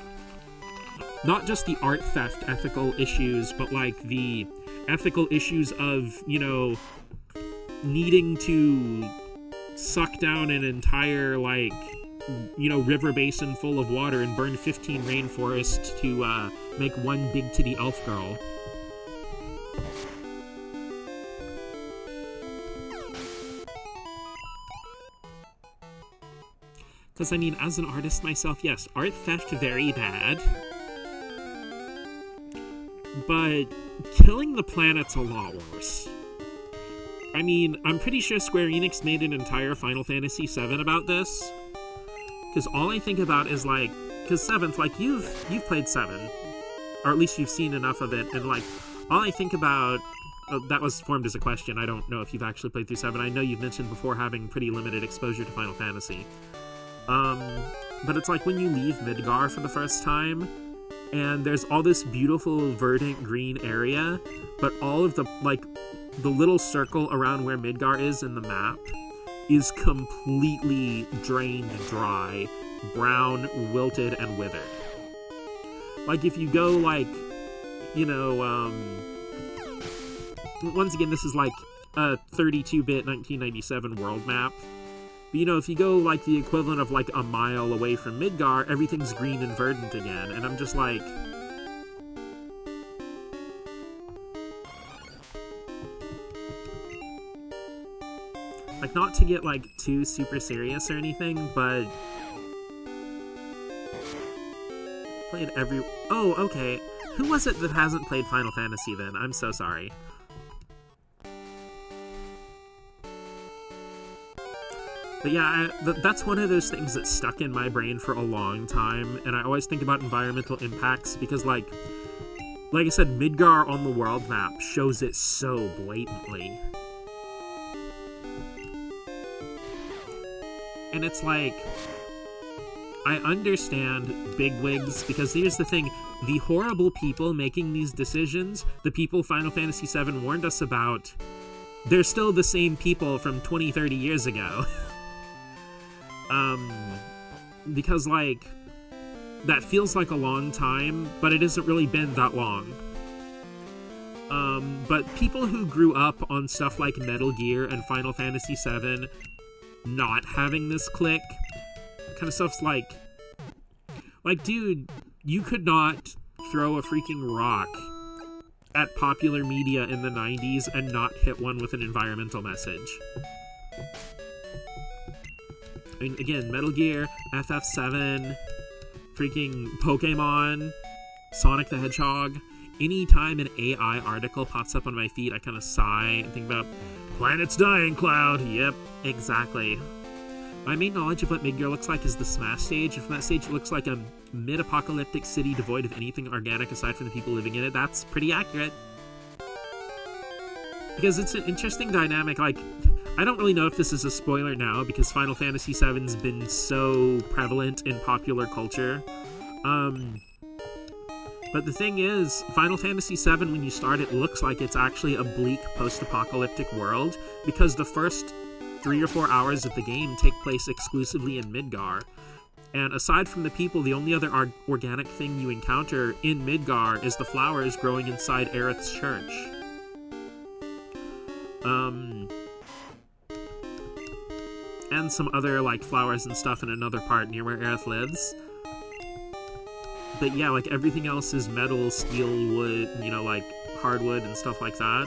not just the art theft ethical issues, but like the ethical issues of, you know, needing to suck down an entire, like, you know, river basin full of water and burn 15 rainforests to make one big titty elf girl. Because, I mean, as an artist myself, yes, art theft very bad. But killing the planet's a lot worse. I mean, I'm pretty sure Square Enix made an entire Final Fantasy VII about this. Because all I think about is, like, because 7th, like, you've played 7. Or at least you've seen enough of it, and, like, all I think about, that was formed as a question, I don't know if you've actually played through 7, I know you've mentioned before having pretty limited exposure to Final Fantasy. But it's like when you leave Midgar for the first time, and there's all this beautiful verdant green area, but all of the, like, the little circle around where Midgar is in the map is completely drained dry, brown, wilted, and withered. Like, if you go, like, you know, once again, this is like a 32-bit 1997 world map. But, you know, if you go, like, the equivalent of, like, a mile away from Midgar, everything's green and verdant again. And I'm just like... Like, not to get, like, too super serious or anything, but... Played every... Oh, okay. Who was it that hasn't played Final Fantasy, then? I'm so sorry. But yeah, that's one of those things that stuck in my brain for a long time, and I always think about environmental impacts, because, like I said, Midgar on the world map shows it so blatantly. And it's like, I understand bigwigs, because here's the thing, the horrible people making these decisions, the people Final Fantasy VII warned us about, they're still the same people from 20, 30 years ago. Because, like, that feels like a long time, but it hasn't really been that long. But people who grew up on stuff like Metal Gear and Final Fantasy VII not having this click, kind of stuff's like, dude, you could not throw a freaking rock at popular media in the 90s and not hit one with an environmental message. I mean, again, Metal Gear, FF7, freaking Pokemon, Sonic the Hedgehog. Anytime an AI article pops up on my feed, I kind of sigh and think about, planet's dying, Cloud. Yep, exactly. My main knowledge of what Midgar looks like is the Smash stage. If that stage looks like a mid-apocalyptic city devoid of anything organic aside from the people living in it, that's pretty accurate. Because it's an interesting dynamic, like... I don't really know if this is a spoiler now, because Final Fantasy VII's been so prevalent in popular culture. But the thing is, Final Fantasy VII, when you start, it looks like it's actually a bleak post-apocalyptic world, because the first 3 or 4 hours of the game take place exclusively in Midgar. And aside from the people, the only other organic thing you encounter in Midgar is the flowers growing inside Aerith's church. And some other, like, flowers and stuff in another part near where Aerith lives. But yeah, like, everything else is metal, steel, wood, you know, like, hardwood and stuff like that.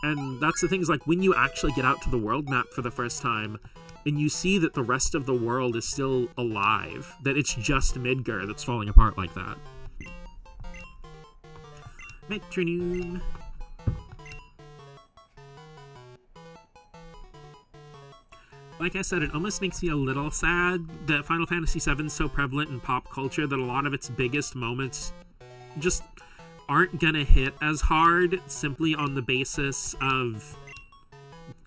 And that's the thing, is, like, when you actually get out to the world map for the first time, and you see that the rest of the world is still alive, that it's just Midgar that's falling apart like that. Metronome. Like I said, it almost makes me a little sad that Final Fantasy VII is so prevalent in pop culture that a lot of its biggest moments just aren't gonna hit as hard simply on the basis of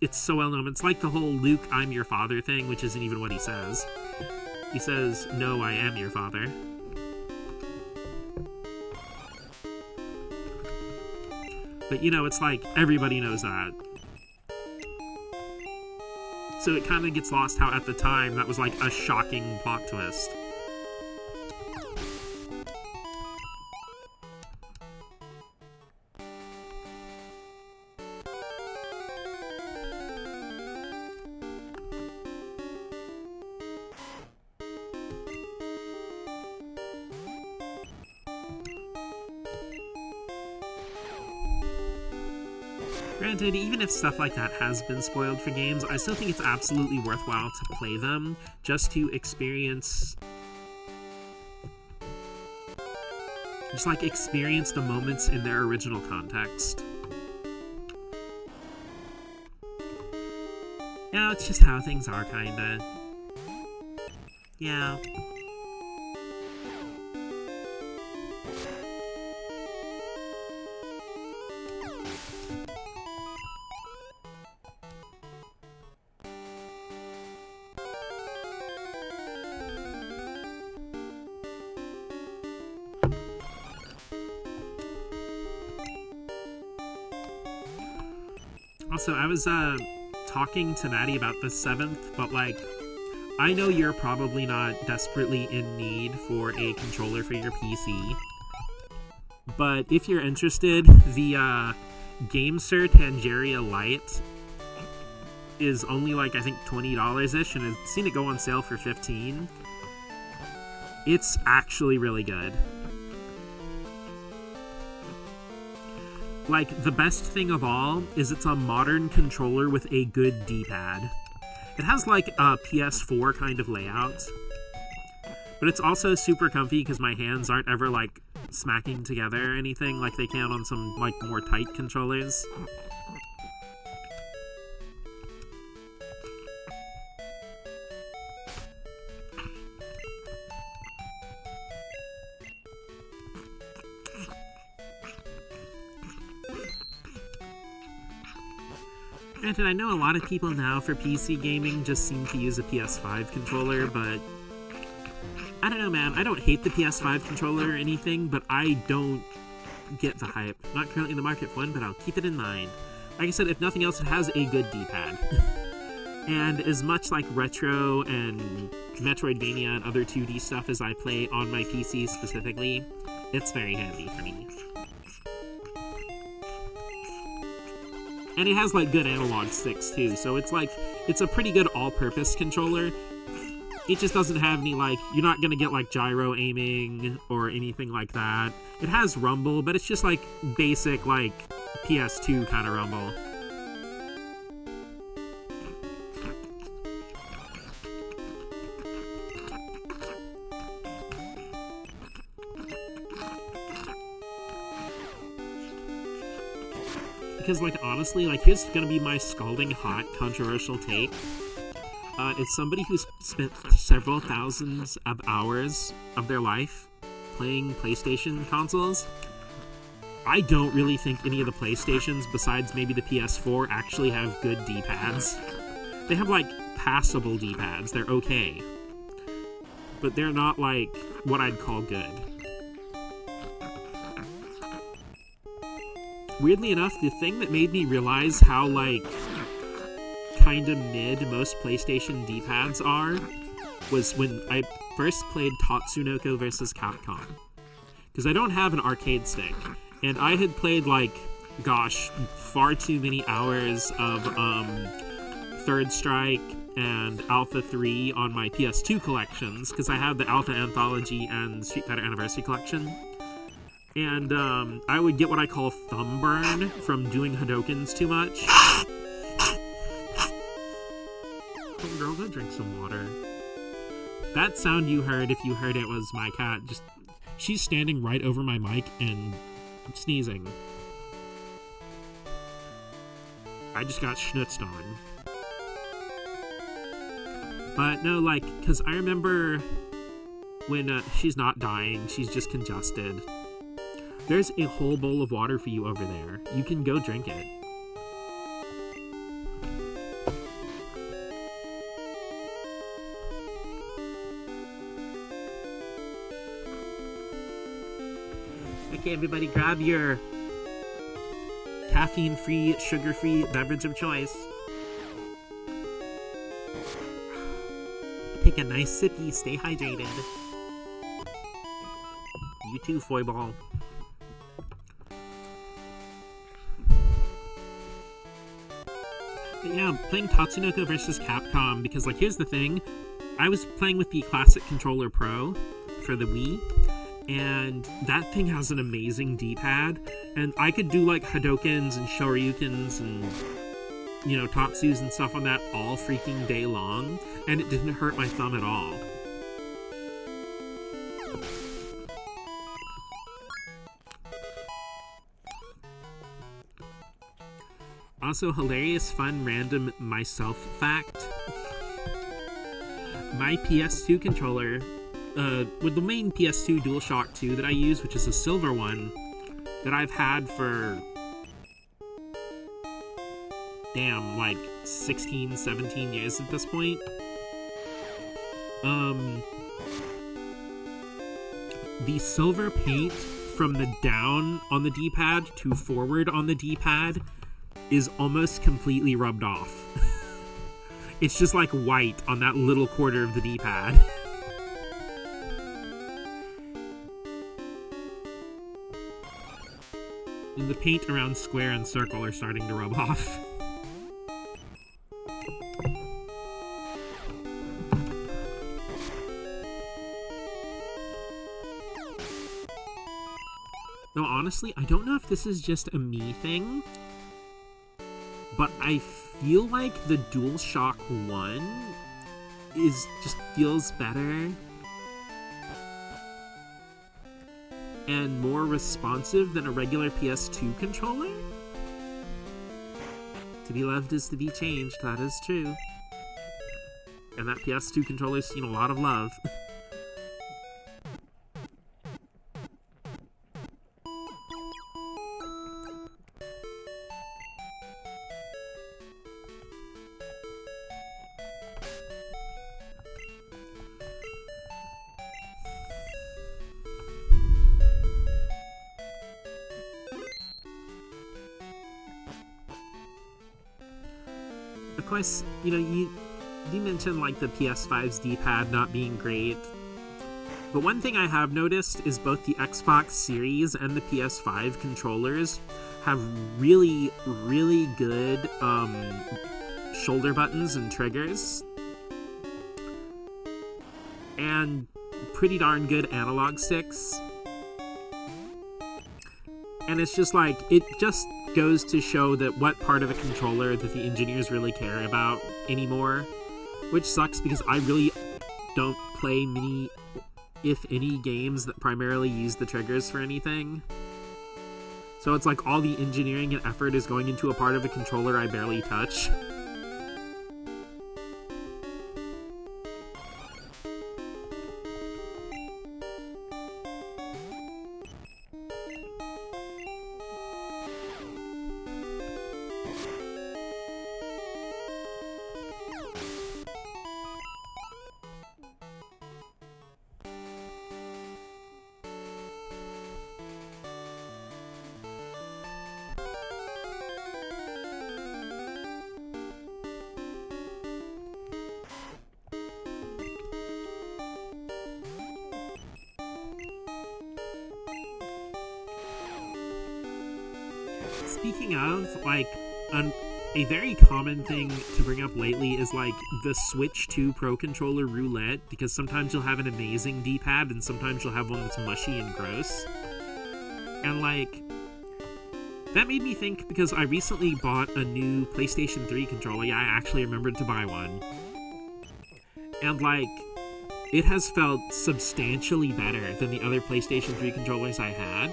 it's so well known. It's like the whole Luke, I'm your father thing, which isn't even what he says. He says, no, I am your father. But, you know, it's like everybody knows that. So it kind of gets lost how at the time that was like a shocking plot twist. Granted, even if stuff like that has been spoiled for games, I still think it's absolutely worthwhile to play them, just to experience... just, like, experience the moments in their original context. Yeah, it's just how things are, kinda. Yeah. Also, I was, talking to Maddie about the 7th, but, like, I know you're probably not desperately in need for a controller for your PC. But if you're interested, the GameSir Tangeria Lite is only like, I think, $20-ish, and I've seen it go on sale for $15. It's actually really good. Like, the best thing of all is it's a modern controller with a good D-pad. It has like a PS4 kind of layout, but it's also super comfy because my hands aren't ever like smacking together or anything like they can on some like more tight controllers. Granted, I know a lot of people now for PC gaming just seem to use a PS5 controller, but I don't know, man. I don't hate the PS5 controller or anything, but I don't get the hype. Not currently in the market for one, but I'll keep it in mind. Like I said, if nothing else, it has a good D-pad. And as much like retro and Metroidvania and other 2D stuff as I play on my PC specifically, it's very handy for me. And it has like good analog sticks too, so it's like, it's a pretty good all-purpose controller. It just doesn't have any like, you're not gonna get like gyro aiming or anything like that. It has rumble, but it's just like basic like PS2 kind of rumble. Because, like, honestly, like, here's gonna be my scalding hot, controversial take. As somebody who's spent several thousands of hours of their life playing PlayStation consoles, I don't really think any of the PlayStations, besides maybe the PS4, actually have good D-pads. They have, like, passable D-pads. They're okay. But they're not, like, what I'd call good. Weirdly enough, the thing that made me realize how, like, kinda mid most PlayStation D-pads are was when I first played Tatsunoko vs. Capcom. Because I don't have an arcade stick. And I had played, like, gosh, far too many hours of, Third Strike and Alpha 3 on my PS2 collections, because I had the Alpha Anthology and Street Fighter Anniversary Collection. And, I would get what I call thumb burn from doing Hadokens too much. Oh, girl, go drink some water. That sound you heard, if you heard it, was my cat. Just, she's standing right over my mic and sneezing. I just got schnutzed on. But no, like, because I remember when she's not dying, she's just congested. There's a whole bowl of water for you over there. You can go drink it. Okay, everybody, grab your caffeine-free, sugar-free beverage of choice. Take a nice sippy, stay hydrated. You too, Foyball. But yeah, I'm playing Tatsunoko vs. Capcom because, like, here's the thing. I was playing with the Classic Controller Pro for the Wii, and that thing has an amazing D-pad, and I could do, like, Hadokens and Shoryukens and, you know, Tatsus and stuff on that all freaking day long, and it didn't hurt my thumb at all. Also, hilarious, fun, random myself fact. My PS2 controller, with the main PS2 DualShock 2 that I use, which is a silver one, that I've had for, damn, like 16, 17 years at this point. The silver paint from the down on the D-pad to forward on the D-pad is almost completely rubbed off. It's just like white on that little quarter of the D-pad. And the paint around square and circle are starting to rub off. Though honestly, I don't know if this is just a me thing, but I feel like the DualShock 1 just feels better and more responsive than a regular PS2 controller. To be loved is to be changed, that is true. And that PS2 controller's seen a lot of love. Of course, you mentioned like the PS5's D-pad not being great, but one thing I have noticed is both the Xbox Series and the PS5 controllers have really, really good shoulder buttons and triggers, and pretty darn good analog sticks. And it's just like, it just goes to show that what part of a controller that the engineers really care about anymore, which sucks because I really don't play many, if any, games that primarily use the triggers for anything. So it's like all the engineering and effort is going into a part of a controller I barely touch. Speaking of, like, a very common thing to bring up lately is, like, the Switch 2 Pro Controller roulette, because sometimes you'll have an amazing D-pad, and sometimes you'll have one that's mushy and gross. And, like, that made me think, because I recently bought a new PlayStation 3 controller. Yeah, I actually remembered to buy one. And, like, it has felt substantially better than the other PlayStation 3 controllers I had.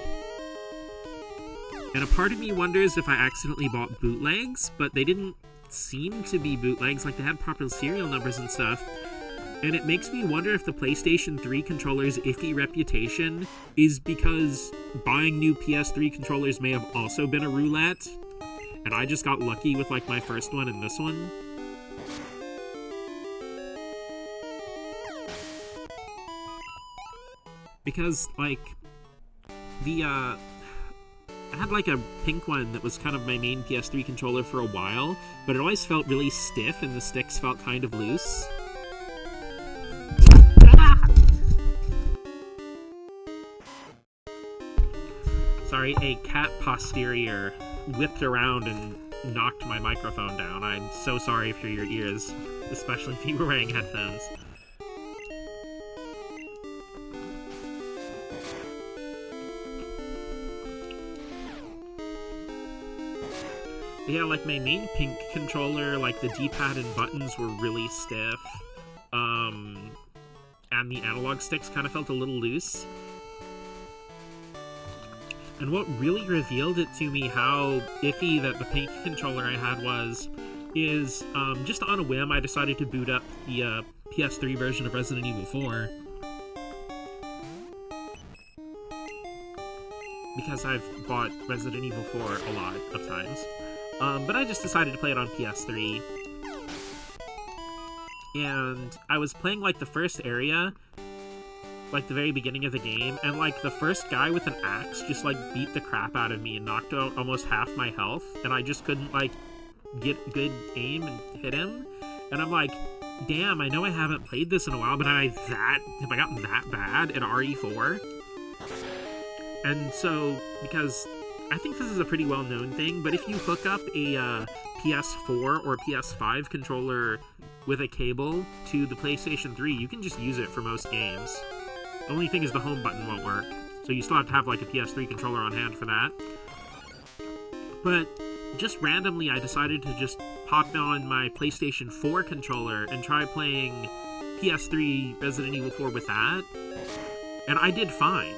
And a part of me wonders if I accidentally bought bootlegs, but they didn't seem to be bootlegs, like they had proper serial numbers and stuff. And it makes me wonder if the PlayStation 3 controller's iffy reputation is because buying new PS3 controllers may have also been a roulette, and I just got lucky with, like, my first one and this one. Because, like, I had like a pink one that was kind of my main PS3 controller for a while, but it always felt really stiff and the sticks felt kind of loose. Sorry, a cat posterior whipped around and knocked my microphone down. I'm so sorry for your ears, especially if you were wearing headphones. Yeah, like my main pink controller, like the D-pad and buttons were really stiff, and the analog sticks kind of felt a little loose. And what really revealed it to me how iffy that the pink controller I had is just on a whim I decided to boot up the PS3 version of Resident Evil 4. Because I've bought Resident Evil 4 a lot of times. But I just decided to play it on PS3. And I was playing, like, the first area, like, the very beginning of the game, and, like, the first guy with an axe just, like, beat the crap out of me and knocked out almost half my health, and I just couldn't, like, get good aim and hit him. And I'm like, damn, I know I haven't played this in a while, but have I gotten that bad at RE4? And so, because I think this is a pretty well-known thing, but if you hook up a PS4 or PS5 controller with a cable to the PlayStation 3, you can just use it for most games. The only thing is the home button won't work, so you still have to have like a PS3 controller on hand for that. But just randomly, I decided to just pop on my PlayStation 4 controller and try playing PS3 Resident Evil 4 with that, and I did fine.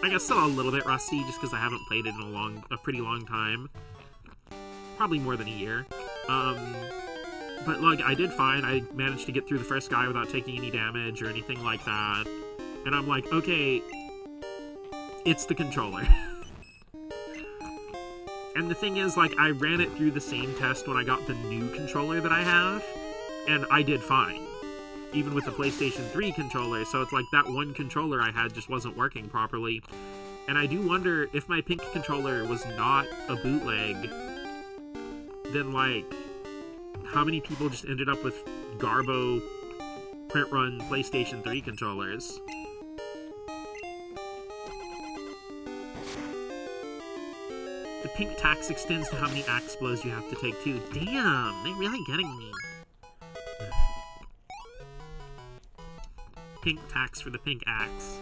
I guess still a little bit rusty just because I haven't played it in a pretty long time. Probably more than a year. But like, I did fine. I managed to get through the first guy without taking any damage or anything like that. And I'm like, okay, it's the controller. And the thing is, like, I ran it through the same test when I got the new controller that I have, and I did fine. Even with the PlayStation 3 controller, so it's like that one controller I had just wasn't working properly. And I do wonder if my pink controller was not a bootleg, then like, how many people just ended up with Garbo print run PlayStation 3 controllers? The pink tax extends to how many axe blows you have to take too. Damn, they're really getting me. Pink tax for the pink axe.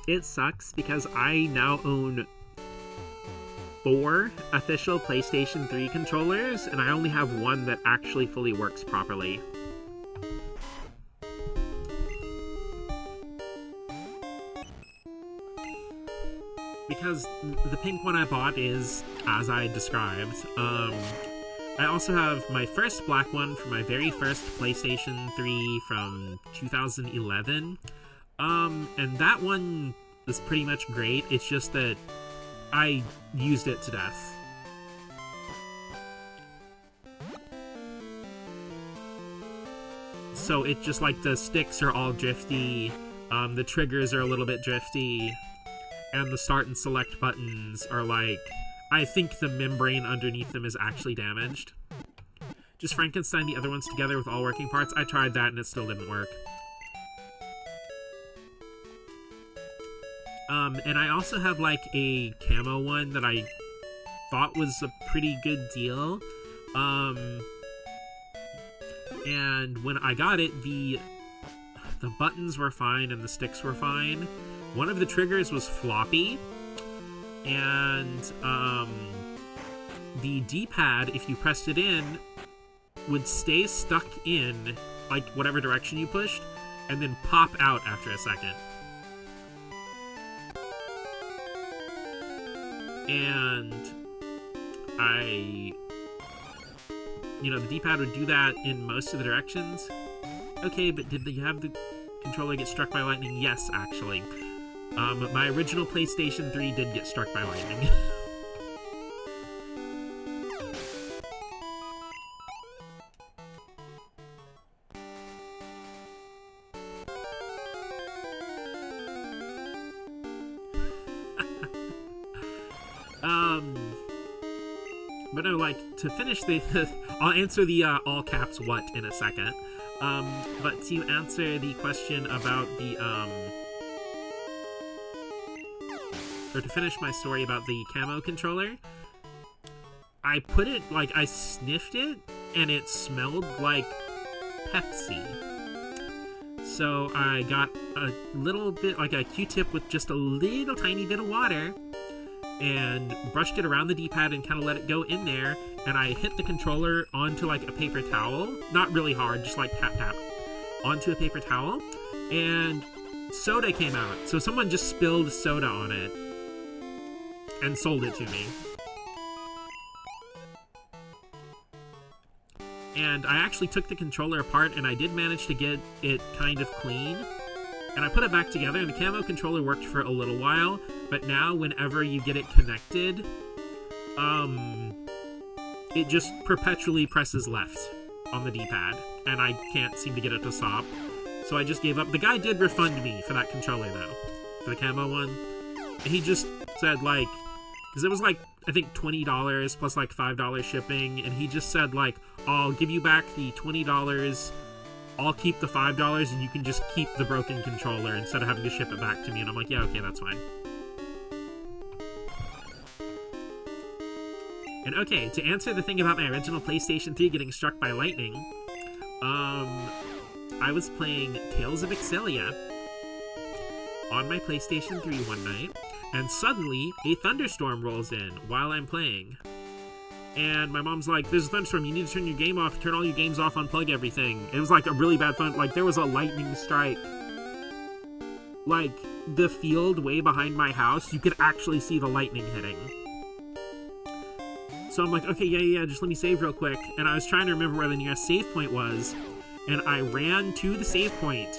It sucks because I now own 4 official PlayStation 3 controllers, and I only have one that actually fully works properly. Because the pink one I bought is as I described. I also have my first black one from my very first PlayStation 3 from 2011. And that one is pretty much great. It's just that I used it to death. So it just like the sticks are all drifty, the triggers are a little bit drifty, and the start and select buttons are like, I think the membrane underneath them is actually damaged. Just Frankenstein the other ones together with all working parts. I tried that and it still didn't work. And I also have like a camo one that I thought was a pretty good deal. And when I got it, the buttons were fine and the sticks were fine. One of the triggers was floppy, and the D-pad, if you pressed it in, would stay stuck in like whatever direction you pushed, and then pop out after a second. And the D-pad would do that in most of the directions. Okay, but did you have the controller get struck by lightning? Yes, actually. My original PlayStation 3 did get struck by lightning. But no, like, to finish I'll answer the all caps what in a second. But to answer the question about or to finish my story about the camo controller, I put it, like, I sniffed it, and it smelled like Pepsi. So I got a little bit, like a Q-tip with just a little tiny bit of water, and brushed it around the D-pad and kind of let it go in there, and I hit the controller onto like a paper towel, not really hard, just like tap tap, onto a paper towel, and soda came out. So someone just spilled soda on it and sold it to me. And I actually took the controller apart, and I did manage to get it kind of clean, And I put it back together, and the camo controller worked for a little while, but now whenever you get it connected, it just perpetually presses left on the D-pad, and I can't seem to get it to stop. So I just gave up. The guy did refund me for that controller, though, for the camo one. And he just said, like, because it was like, I think $20 plus like $5 shipping, and he just said, like, I'll give you back the $20, I'll keep the $5, and you can just keep the broken controller instead of having to ship it back to me. And I'm like, yeah, okay, that's fine. And okay, to answer the thing about my original PlayStation 3 getting struck by lightning, I was playing Tales of Excilia on my PlayStation 3 one night, and suddenly a thunderstorm rolls in while I'm playing. And my mom's like, there's a thunderstorm, you need to turn your game off, turn all your games off, unplug everything. It was like a really bad like there was a lightning strike. Like, the field way behind my house, you could actually see the lightning hitting. So I'm like, okay, yeah, just let me save real quick. And I was trying to remember where the nearest save point was, and I ran to the save point,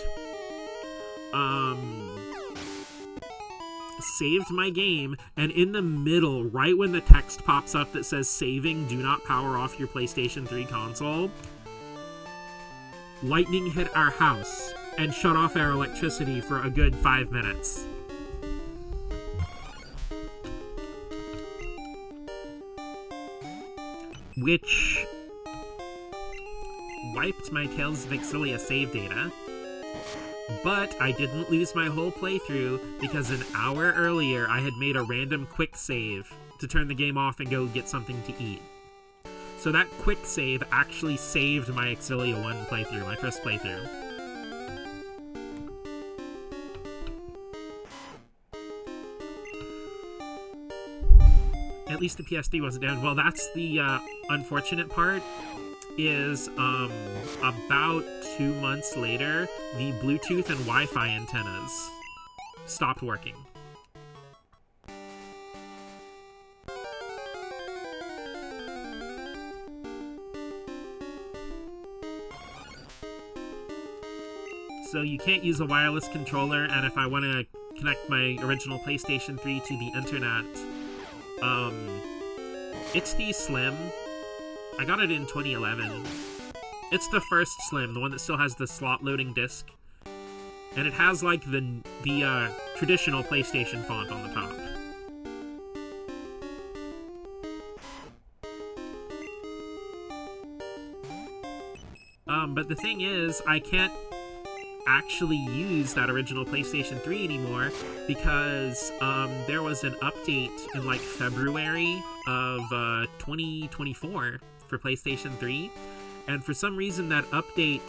saved my game, and in the middle, right when the text pops up that says saving, do not power off your PlayStation 3 console, lightning hit our house and shut off our electricity for a good 5 minutes. Which wiped my Tales of Excilia save data, but I didn't lose my whole playthrough because an hour earlier I had made a random quick save to turn the game off and go get something to eat. So that quick save actually saved my Excilia 1 playthrough, my first playthrough. At least the PS3 wasn't down. Well, that's the unfortunate part, is about 2 months later, the Bluetooth and Wi-Fi antennas stopped working. So you can't use a wireless controller, and if I want to connect my original PlayStation 3 to the internet, it's the Slim. I got it in 2011. It's the first Slim, the one that still has the slot loading disc. And it has like the traditional PlayStation font on the top. But the thing is, I can't actually use that original PlayStation 3 anymore because there was an update in like February of 2024 for PlayStation 3, and for some reason that update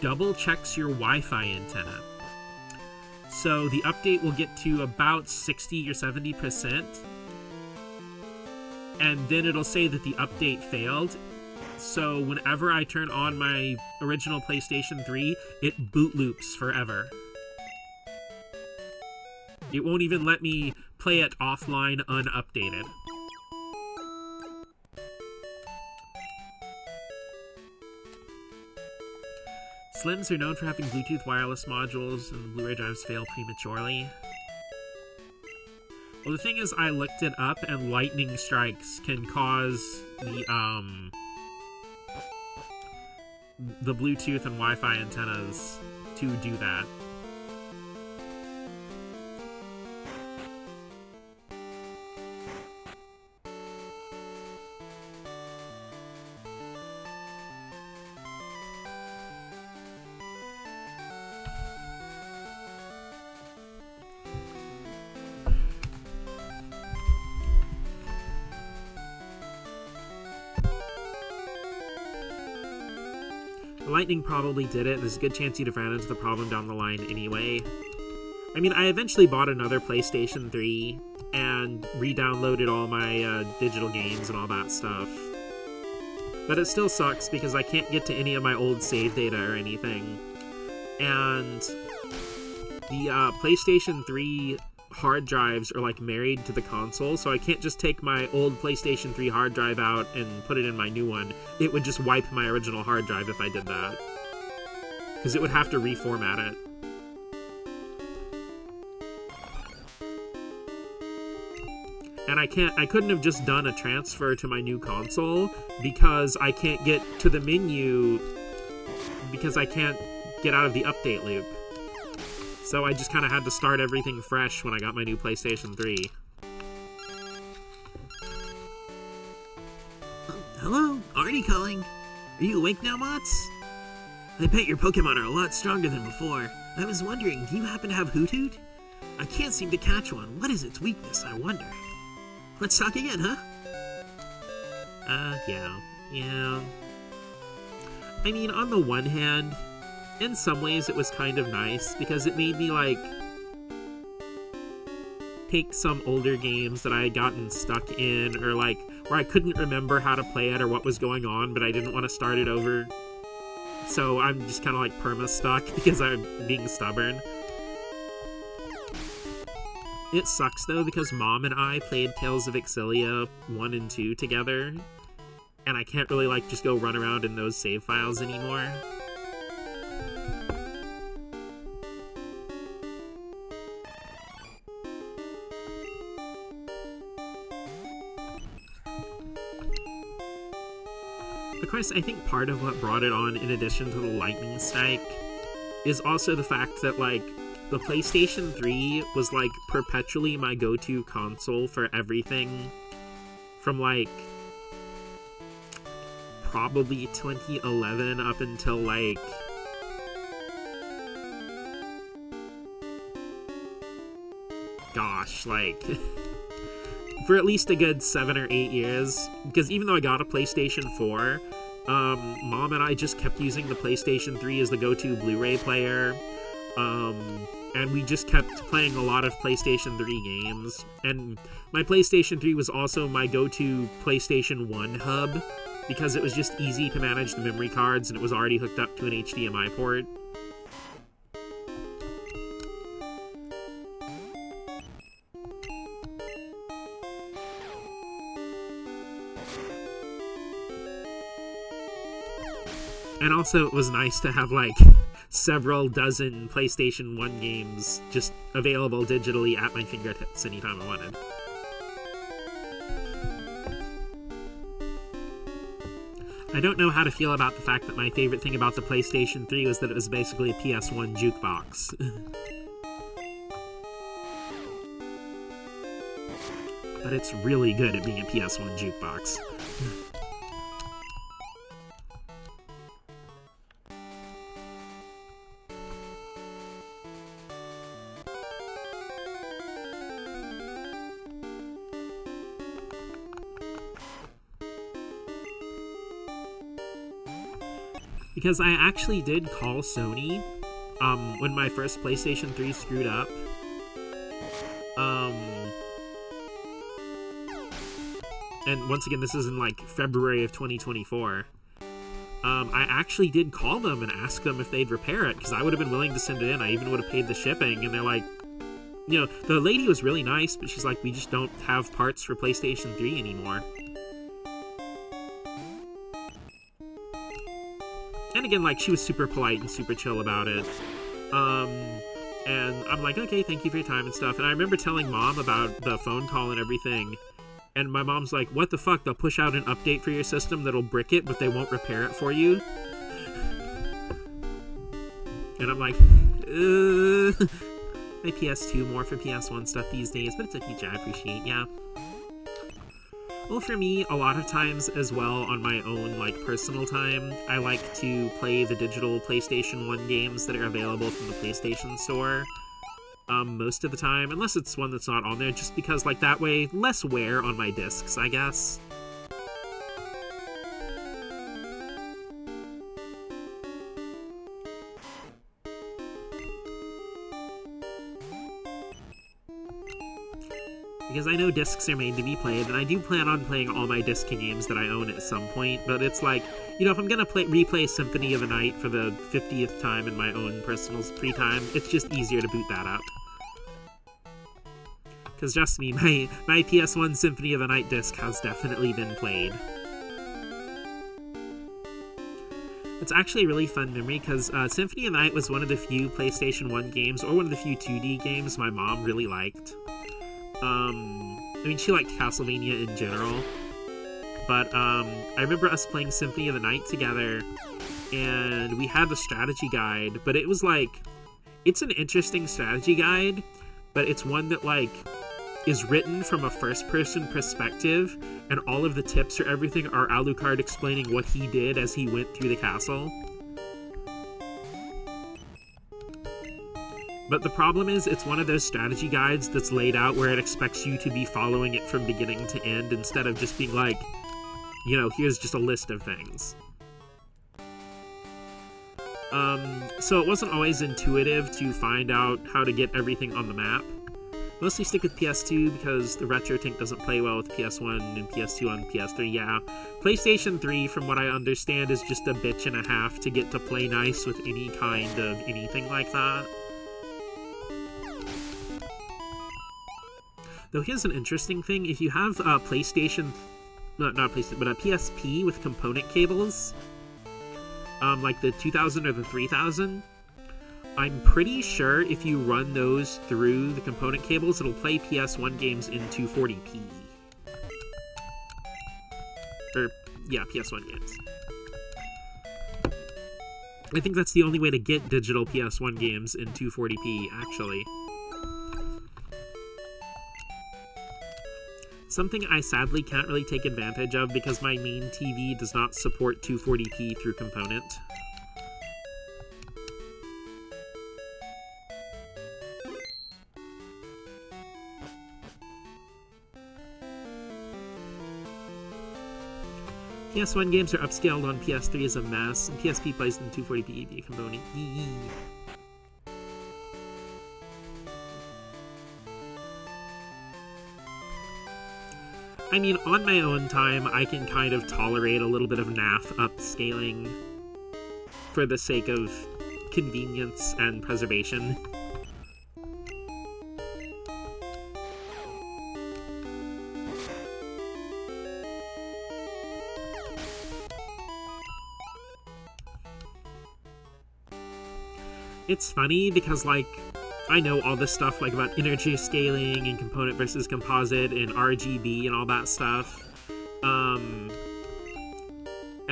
double checks your Wi-Fi antenna. So the update will get to about 60 or 70%, and then it'll say that the update failed. So whenever I turn on my original PlayStation 3, it boot loops forever. It won't even let me play it offline unupdated. Slims are known for having Bluetooth wireless modules, and Blu-ray drives fail prematurely. Well, the thing is, I looked it up, and lightning strikes can cause the Bluetooth and Wi-Fi antennas to do that. Lightning probably did it. There's a good chance you'd have ran into the problem down the line anyway. I mean, I eventually bought another PlayStation 3 and re-downloaded all my digital games and all that stuff. But it still sucks because I can't get to any of my old save data or anything. And the PlayStation 3 hard drives are like married to the console, so I can't just take my old PlayStation 3 hard drive out and put it in my new one. It would just wipe my original hard drive if I did that, because it would have to reformat it. And I couldn't have just done a transfer to my new console because I can't get to the menu because I can't get out of the update loop. So I just kind of had to start everything fresh when I got my new PlayStation 3. Hello? Arnie calling. Are you awake now, Mots? I bet your Pokemon are a lot stronger than before. I was wondering, do you happen to have Hoot Hoot? I can't seem to catch one. What is its weakness, I wonder? Let's talk again, huh? Yeah. I mean, on the one hand, in some ways it was kind of nice because it made me, like, take some older games that I had gotten stuck in or, like, where I couldn't remember how to play it or what was going on, but I didn't want to start it over. So I'm just kind of, like, perma-stuck because I'm being stubborn. It sucks, though, because Mom and I played Tales of Exillia 1 and 2 together, and I can't really, like, just go run around in those save files anymore. Of course, I think part of what brought it on, in addition to the lightning strike, is also the fact that, like, the PlayStation 3 was, like, perpetually my go-to console for everything from, like, probably 2011 up until, like, gosh, like, for at least a good 7 or 8 years, because even though I got a PlayStation 4, Mom and I just kept using the PlayStation 3 as the go-to Blu-ray player, and we just kept playing a lot of PlayStation 3 games, and my PlayStation 3 was also my go-to PlayStation 1 hub, because it was just easy to manage the memory cards, and it was already hooked up to an HDMI port. And also, it was nice to have, like, several dozen PlayStation 1 games just available digitally at my fingertips anytime I wanted. I don't know how to feel about the fact that my favorite thing about the PlayStation 3 was that it was basically a PS1 jukebox. But it's really good at being a PS1 jukebox. Because I actually did call Sony, when my first PlayStation 3 screwed up. And once again, this is in, like, February of 2024. I actually did call them and ask them if they'd repair it, because I would have been willing to send it in. I even would have paid the shipping, and they're like, you know, the lady was really nice, but she's like, we just don't have parts for PlayStation 3 anymore. And again, like, she was super polite and super chill about it. And I'm like, okay, thank you for your time and stuff. And I remember telling Mom about the phone call and everything. And my mom's like, what the fuck? They'll push out an update for your system that'll brick it, but they won't repair it for you? And I'm like, my PS2 more for PS1 stuff these days, but it's a feature I appreciate, yeah. Well, for me, a lot of times as well, on my own, like, personal time, I like to play the digital PlayStation 1 games that are available from the PlayStation Store. Most of the time, unless it's one that's not on there, just because, like, that way, less wear on my discs, I guess. Because I know discs are made to be played, and I do plan on playing all my disc games that I own at some point, but it's like, you know, if I'm gonna replay Symphony of the Night for the 50th time in my own personal free time, it's just easier to boot that up. Because trust me, my PS1 Symphony of the Night disc has definitely been played. It's actually a really fun memory, because Symphony of the Night was one of the few PlayStation 1 games, or one of the few 2D games my mom really liked. I mean, she liked Castlevania in general. But I remember us playing Symphony of the Night together, and we had the strategy guide, but it was like, it's an interesting strategy guide, but it's one that like is written from a first-person perspective, and all of the tips or everything are Alucard explaining what he did as he went through the castle. But the problem is, it's one of those strategy guides that's laid out where it expects you to be following it from beginning to end instead of just being like, you know, here's just a list of things. So it wasn't always intuitive to find out how to get everything on the map. Mostly stick with PS2 because the Retro Tank doesn't play well with PS1 and PS2 on PS3, yeah. PlayStation 3, from what I understand, is just a bitch and a half to get to play nice with any kind of anything like that. Though here's an interesting thing, if you have a PlayStation, not PlayStation, but a PSP with component cables, like the 2000 or the 3000, I'm pretty sure if you run those through the component cables, it'll play PS1 games in 240p. Or, yeah, PS1 games. I think that's the only way to get digital PS1 games in 240p, actually. Something I sadly can't really take advantage of because my main TV does not support 240p through component. PS1 games are upscaled on PS3 as a mess, and PSP plays them 240p via component. Yee. I mean, on my own time, I can kind of tolerate a little bit of NAF upscaling for the sake of convenience and preservation. It's funny because, like, I know all this stuff, like, about integer scaling and component versus composite and RGB and all that stuff. And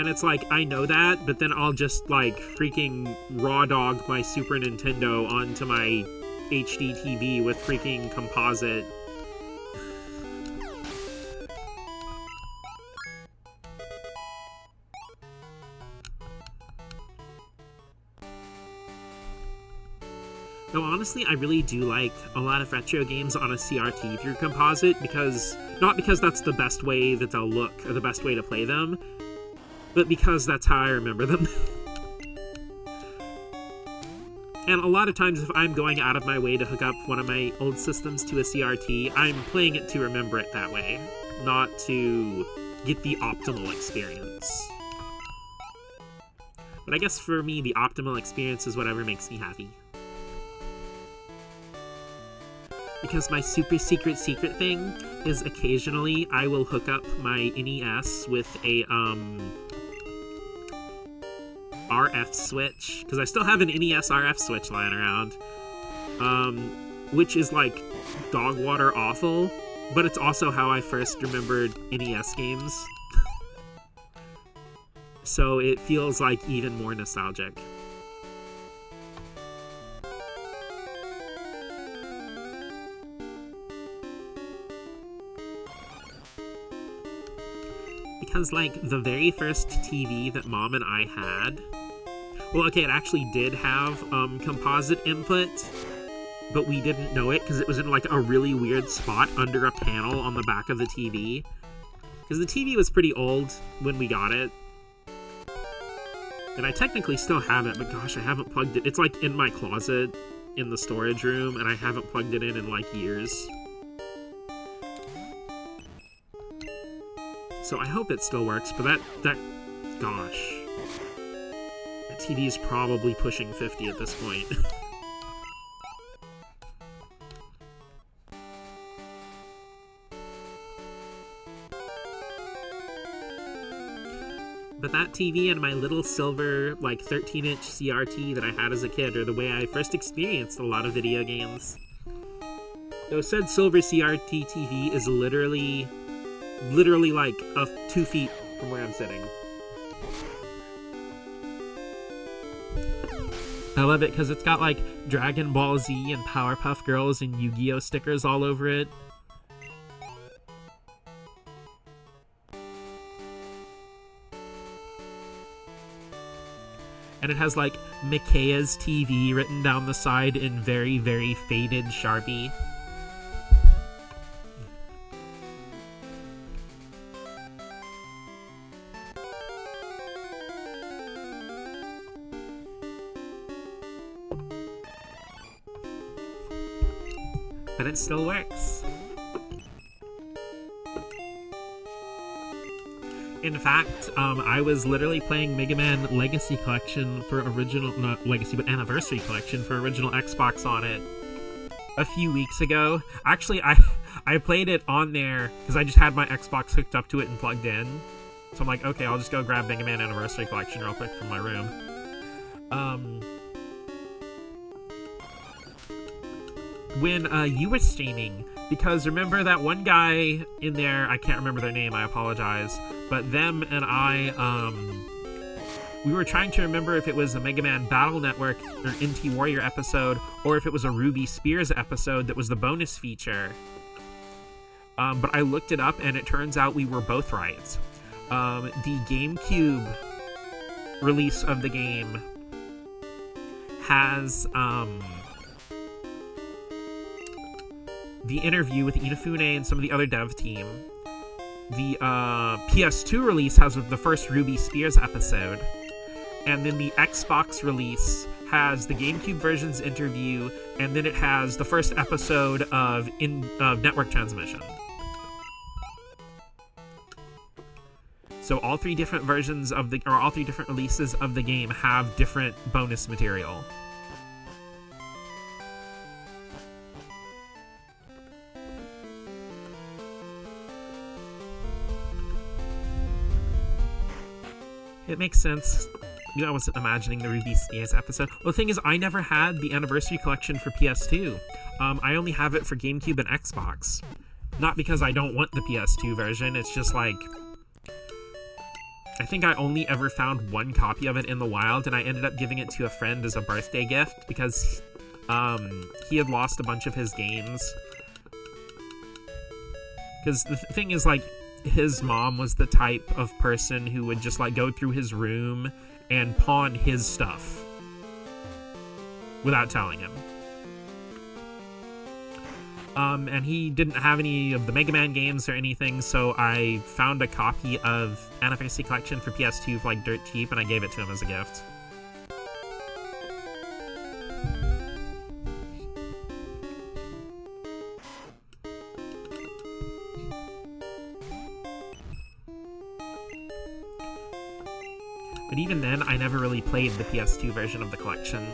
it's like, I know that, but then I'll just, like, freaking raw dog my Super Nintendo onto my HD TV with freaking composite. Though honestly, I really do like a lot of retro games on a CRT through composite because, not because that's the best way that they'll look or the best way to play them, but because that's how I remember them. And a lot of times if I'm going out of my way to hook up one of my old systems to a CRT, I'm playing it to remember it that way, not to get the optimal experience. But I guess for me, the optimal experience is whatever makes me happy. Because my super secret thing is occasionally I will hook up my NES with a RF switch, because I still have an NES RF switch lying around, which is like dog water awful, but it's also how I first remembered NES games. So it feels like even more nostalgic. Because, like, the very first TV that Mom and I had... Well, okay, it actually did have composite input, but we didn't know it because it was in, like, a really weird spot under a panel on the back of the TV. Because the TV was pretty old when we got it. And I technically still have it, but gosh, I haven't plugged it. It's, like, in my closet in the storage room, and I haven't plugged it in, like, years. So I hope it still works, but gosh. That TV is probably pushing 50 at this point. But that TV and my little silver, like, 13-inch CRT that I had as a kid are the way I first experienced a lot of video games. Though said silver CRT TV is literally like 2 feet from where I'm sitting. I love it because it's got like Dragon Ball Z and Powerpuff Girls and Yu-Gi-Oh stickers all over it. And it has like Mikaya's TV written down the side in very, very faded Sharpie. But it still works. In fact, I was literally playing Mega Man Legacy Collection for not Legacy, but Anniversary Collection for original Xbox on it a few weeks ago. Actually, I played it on there because I just had my Xbox hooked up to it and plugged in. So I'm like, okay, I'll just go grab Mega Man Anniversary Collection real quick from my room. When you were streaming, because remember that one guy in there, I can't remember their name, I apologize, but them and I, we were trying to remember if it was a Mega Man Battle Network or NT Warrior episode, or if it was a Ruby Spears episode that was the bonus feature. But I looked it up, and it turns out we were both right. The GameCube release of the game has, the interview with Inafune and some of the other dev team. The PS2 release has the first Ruby Spears episode. And then the Xbox release has the GameCube version's interview, and then it has the first episode of Network Transmission. So all 3 different versions of all 3 different releases of the game have different bonus material. It makes sense. I wasn't imagining the Ruby Spears episode. Well, the thing is, I never had the Anniversary Collection for PS2. I only have it for GameCube and Xbox. Not because I don't want the PS2 version, it's just like... I think I only ever found 1 copy of it in the wild, and I ended up giving it to a friend as a birthday gift, because he had lost a bunch of his games. Because the thing is, like, his mom was the type of person who would just like go through his room and pawn his stuff without telling him. And he didn't have any of the Mega Man games or anything, so I found a copy of Anniversary Collection for PS2 for like dirt cheap, and I gave it to him as a gift. But even then, I never really played the PS2 version of the collection.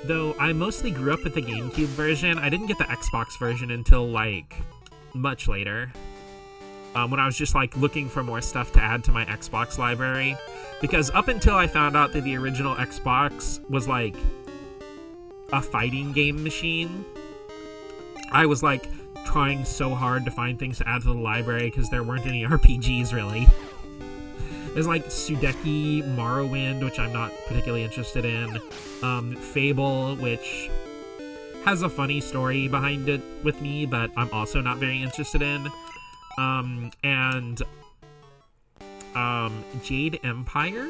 Though I mostly grew up with the GameCube version, I didn't get the Xbox version until, like, much later. When I was just, like, looking for more stuff to add to my Xbox library. Because up until I found out that the original Xbox was, like, a fighting game machine, I was, like, trying so hard to find things to add to the library because there weren't any RPGs, really. There's like Sudeki, Morrowind, which I'm not particularly interested in, Fable, which has a funny story behind it with me, but I'm also not very interested in, and Jade Empire,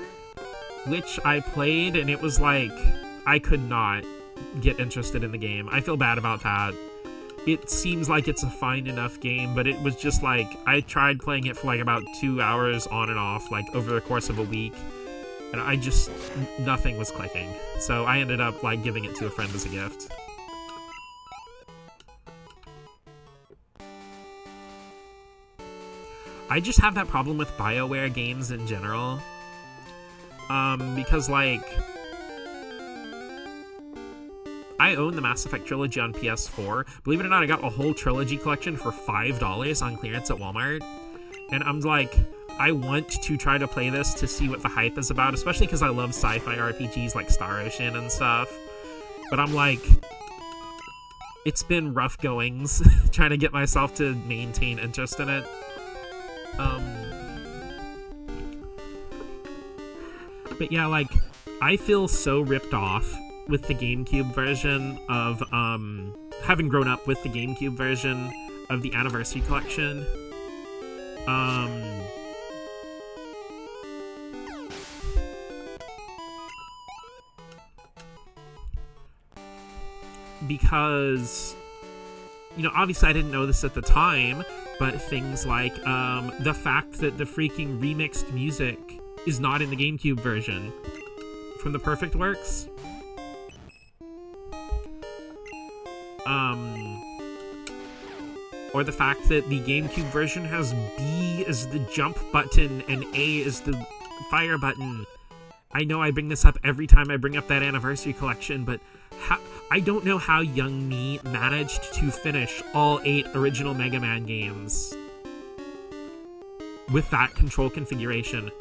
which I played, and it was like, I could not get interested in the game. I feel bad about that. It seems like it's a fine enough game, but it was just like, I tried playing it for like about 2 hours on and off, like over the course of a week, and I just, nothing was clicking. So I ended up like giving it to a friend as a gift. I just have that problem with BioWare games in general, because like, I own the Mass Effect trilogy on PS4. Believe it or not, I got a whole trilogy collection for $5 on clearance at Walmart. And I'm like, I want to try to play this to see what the hype is about, especially because I love sci-fi RPGs like Star Ocean and stuff. But I'm like, it's been rough goings trying to get myself to maintain interest in it. But yeah, like, I feel so ripped off with the GameCube version of, having grown up with the GameCube version of the Anniversary Collection. Because, you know, obviously I didn't know this at the time, but things like, the fact that the freaking remixed music is not in the GameCube version from the Perfect Works. Or the fact that the GameCube version has B as the jump button and A as the fire button. I know I bring this up every time I bring up that Anniversary Collection, but I don't know how young me managed to finish all 8 original Mega Man games with that control configuration.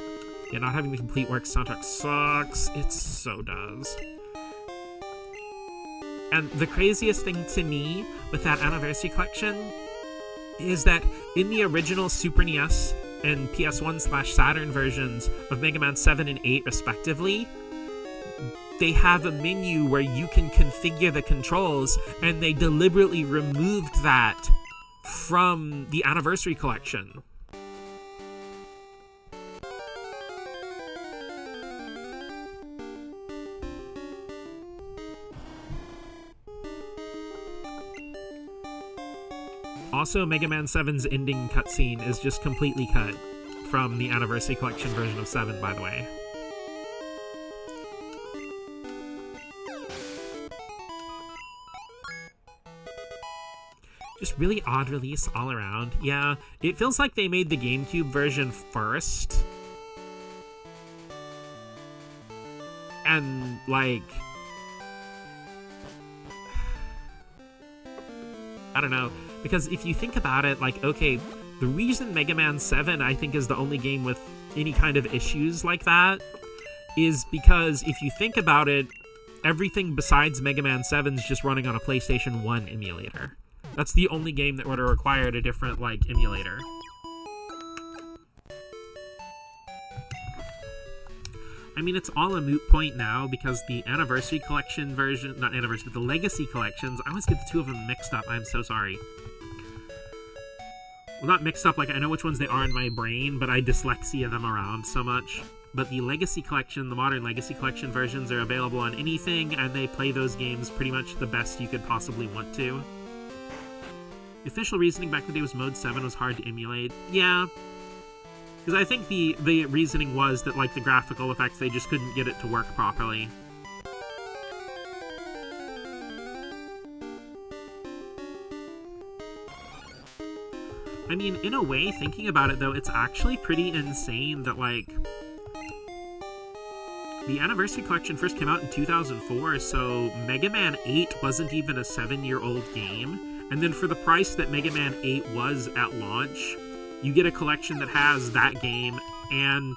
Yeah, not having the complete works soundtrack sucks. It so does. And the craziest thing to me with that Anniversary Collection is that in the original Super NES and PS1/Saturn versions of Mega Man 7 and 8 respectively, they have a menu where you can configure the controls, and they deliberately removed that from the Anniversary Collection. Also, Mega Man 7's ending cutscene is just completely cut from the Anniversary Collection version of 7, by the way. Just really odd release all around. Yeah, it feels like they made the GameCube version first. And, like, I don't know. Because if you think about it, like, okay, the reason Mega Man 7, I think, is the only game with any kind of issues like that is because if you think about it, everything besides Mega Man 7 is just running on a PlayStation 1 emulator. That's the only game that would have required a different, like, emulator. I mean, it's all a moot point now because the Anniversary Collection version, not Anniversary, but the Legacy Collections, I always get the two of them mixed up. I'm so sorry. Well, not mixed up, like, I know which ones they are in my brain, but I dyslexia them around so much. But the Legacy Collection, the modern Legacy Collection versions are available on anything, and they play those games pretty much the best you could possibly want to. The official reasoning back in the day was Mode 7 was hard to emulate. Yeah. Because I think the reasoning was that, like, the graphical effects, they just couldn't get it to work properly. I mean, in a way, thinking about it, though, it's actually pretty insane that, like, the Anniversary Collection first came out in 2004, so Mega Man 8 wasn't even a 7-year-old game. And then for the price that Mega Man 8 was at launch, you get a collection that has that game and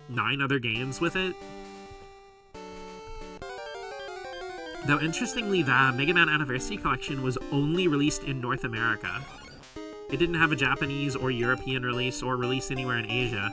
9 other games with it. Though, interestingly, the Mega Man Anniversary Collection was only released in North America. It didn't have a Japanese or European release or release anywhere in Asia.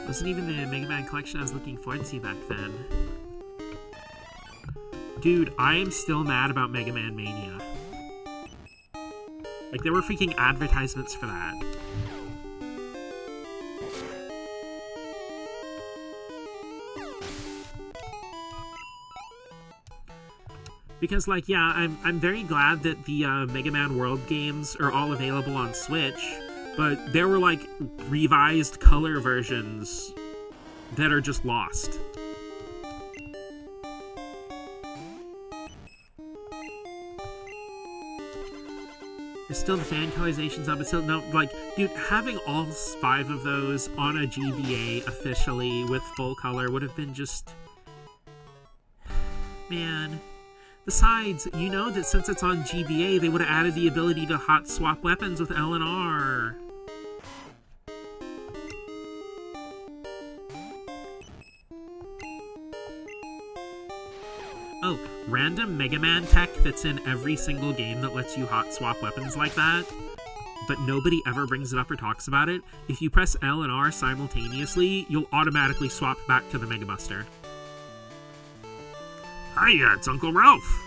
Wasn't even the Mega Man collection I was looking forward to back then. Dude, I am still mad about Mega Man Mania. Like, there were freaking advertisements for that. Because, like, yeah, I'm very glad that the Mega Man World games are all available on Switch, but there were, like, revised color versions that are just lost. There's still the fan colorizations up, but still, no, like, dude, having all 5 of those on a GBA officially with full color would have been just... Man. Besides, you know that since it's on GBA, they would have added the ability to hot swap weapons with L and R. Oh, random Mega Man tech that's in every single game that lets you hot swap weapons like that, but nobody ever brings it up or talks about it. If you press L and R simultaneously, you'll automatically swap back to the Mega Buster. Hiya, it's Uncle Ralph.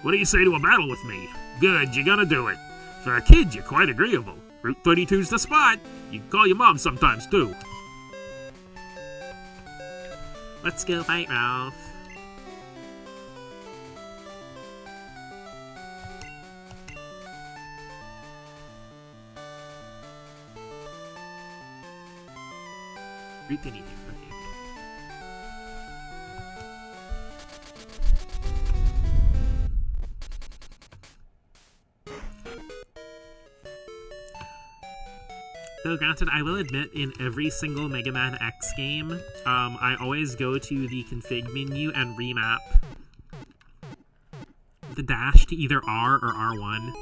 What do you say to a battle with me? Good, you're gonna do it. For a kid, you're quite agreeable. Route 32's the spot. You can call your mom sometimes, too. Let's go fight Ralph. Route 32, okay. Though granted, I will admit, in every single Mega Man X game, I always go to the config menu and remap the dash to either R or R1.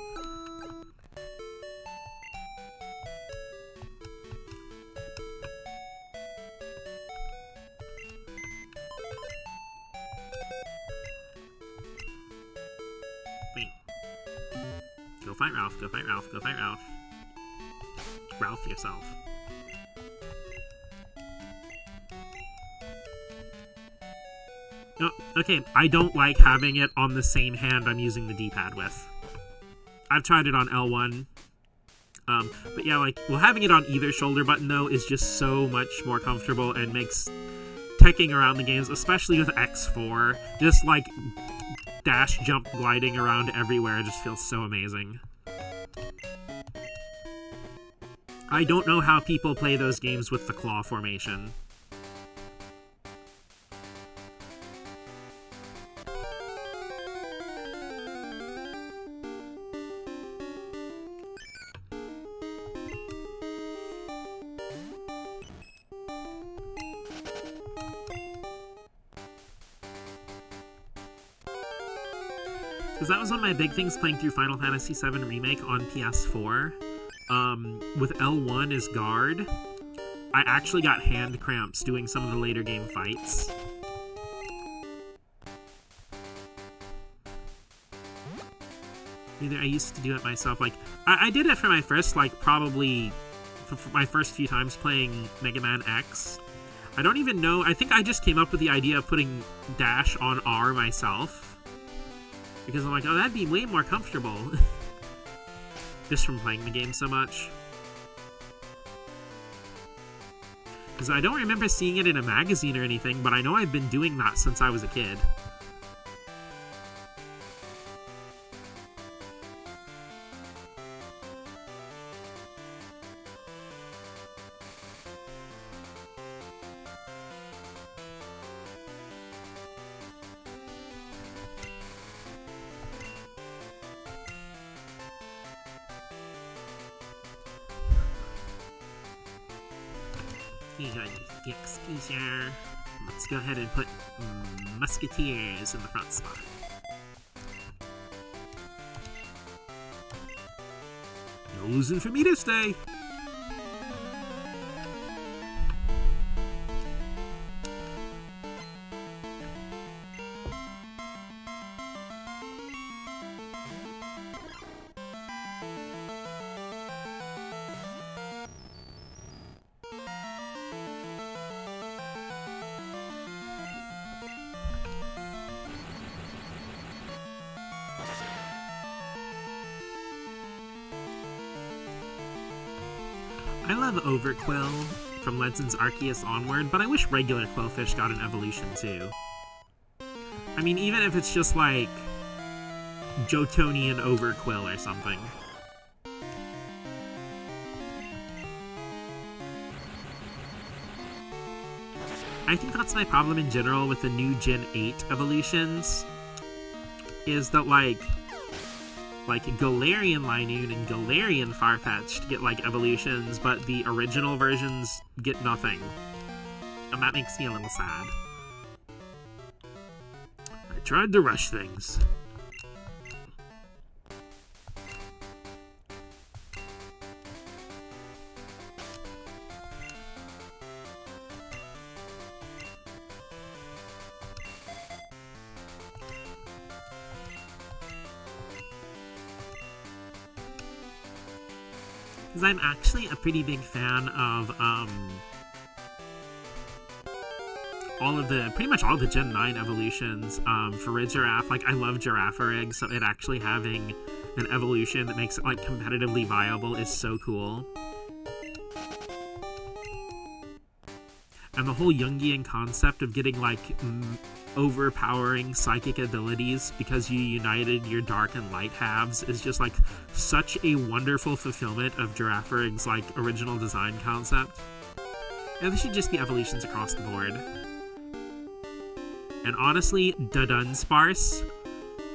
Wait. Go fight Ralph, go fight Ralph, go fight Ralph. Ralph yourself. Oh, okay, I don't like having it on the same hand I'm using the D-pad with. I've tried it on L1. But yeah, like, well, having it on either shoulder button, though, is just so much more comfortable and makes teching around the games, especially with X4, just, like, dash, jump, gliding around everywhere just feels so amazing. I don't know how people play those games with the claw formation. Because that was one of my big things playing through Final Fantasy VII Remake on PS4. With L1 as guard, I actually got hand cramps doing some of the later game fights. Either I used to do it myself, like, I did it for my first, like, probably, for my first few times playing Mega Man X. I don't even know, I think I just came up with the idea of putting dash on R myself. Because I'm like, oh, that'd be way more comfortable. Just from playing the game so much. Because I don't remember seeing it in a magazine or anything, but I know I've been doing that since I was a kid. Excuse ya. Let's go ahead and put Musketeers in the front spot. No losing for me this day. I love Overquill from Legends Arceus onward, but I wish regular Quillfish got an evolution too. I mean, even if it's just like Jotonian Overquill or something. I think that's my problem in general with the new Gen 8 evolutions, is that, like, like Galarian Linoon and Galarian Farfetch'd get like evolutions, but the original versions get nothing. And that makes me a little sad. I tried to rush things. Because I'm actually a pretty big fan of pretty much all the Gen 9 evolutions for Regiroth. Like, I love Girafarig, so it actually having an evolution that makes it like competitively viable is so cool. And the whole Jungian concept of getting like overpowering psychic abilities because you united your dark and light halves is just like such a wonderful fulfillment of Girafarig's like original design concept. And they should just be evolutions across the board. And honestly, the Dunsparce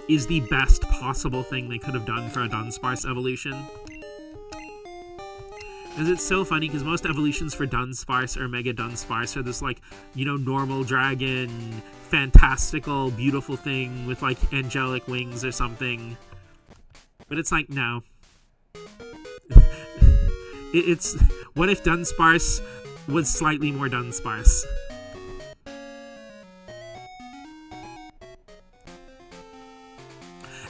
is the best possible thing they could have done for a Dunsparce evolution. Because it's so funny, because most evolutions for Dunsparce or Mega Dunsparce are this, like, you know, normal dragon, fantastical, beautiful thing with, like, angelic wings or something. But it's like, no. It's... What if Dunsparce was slightly more Dunsparce?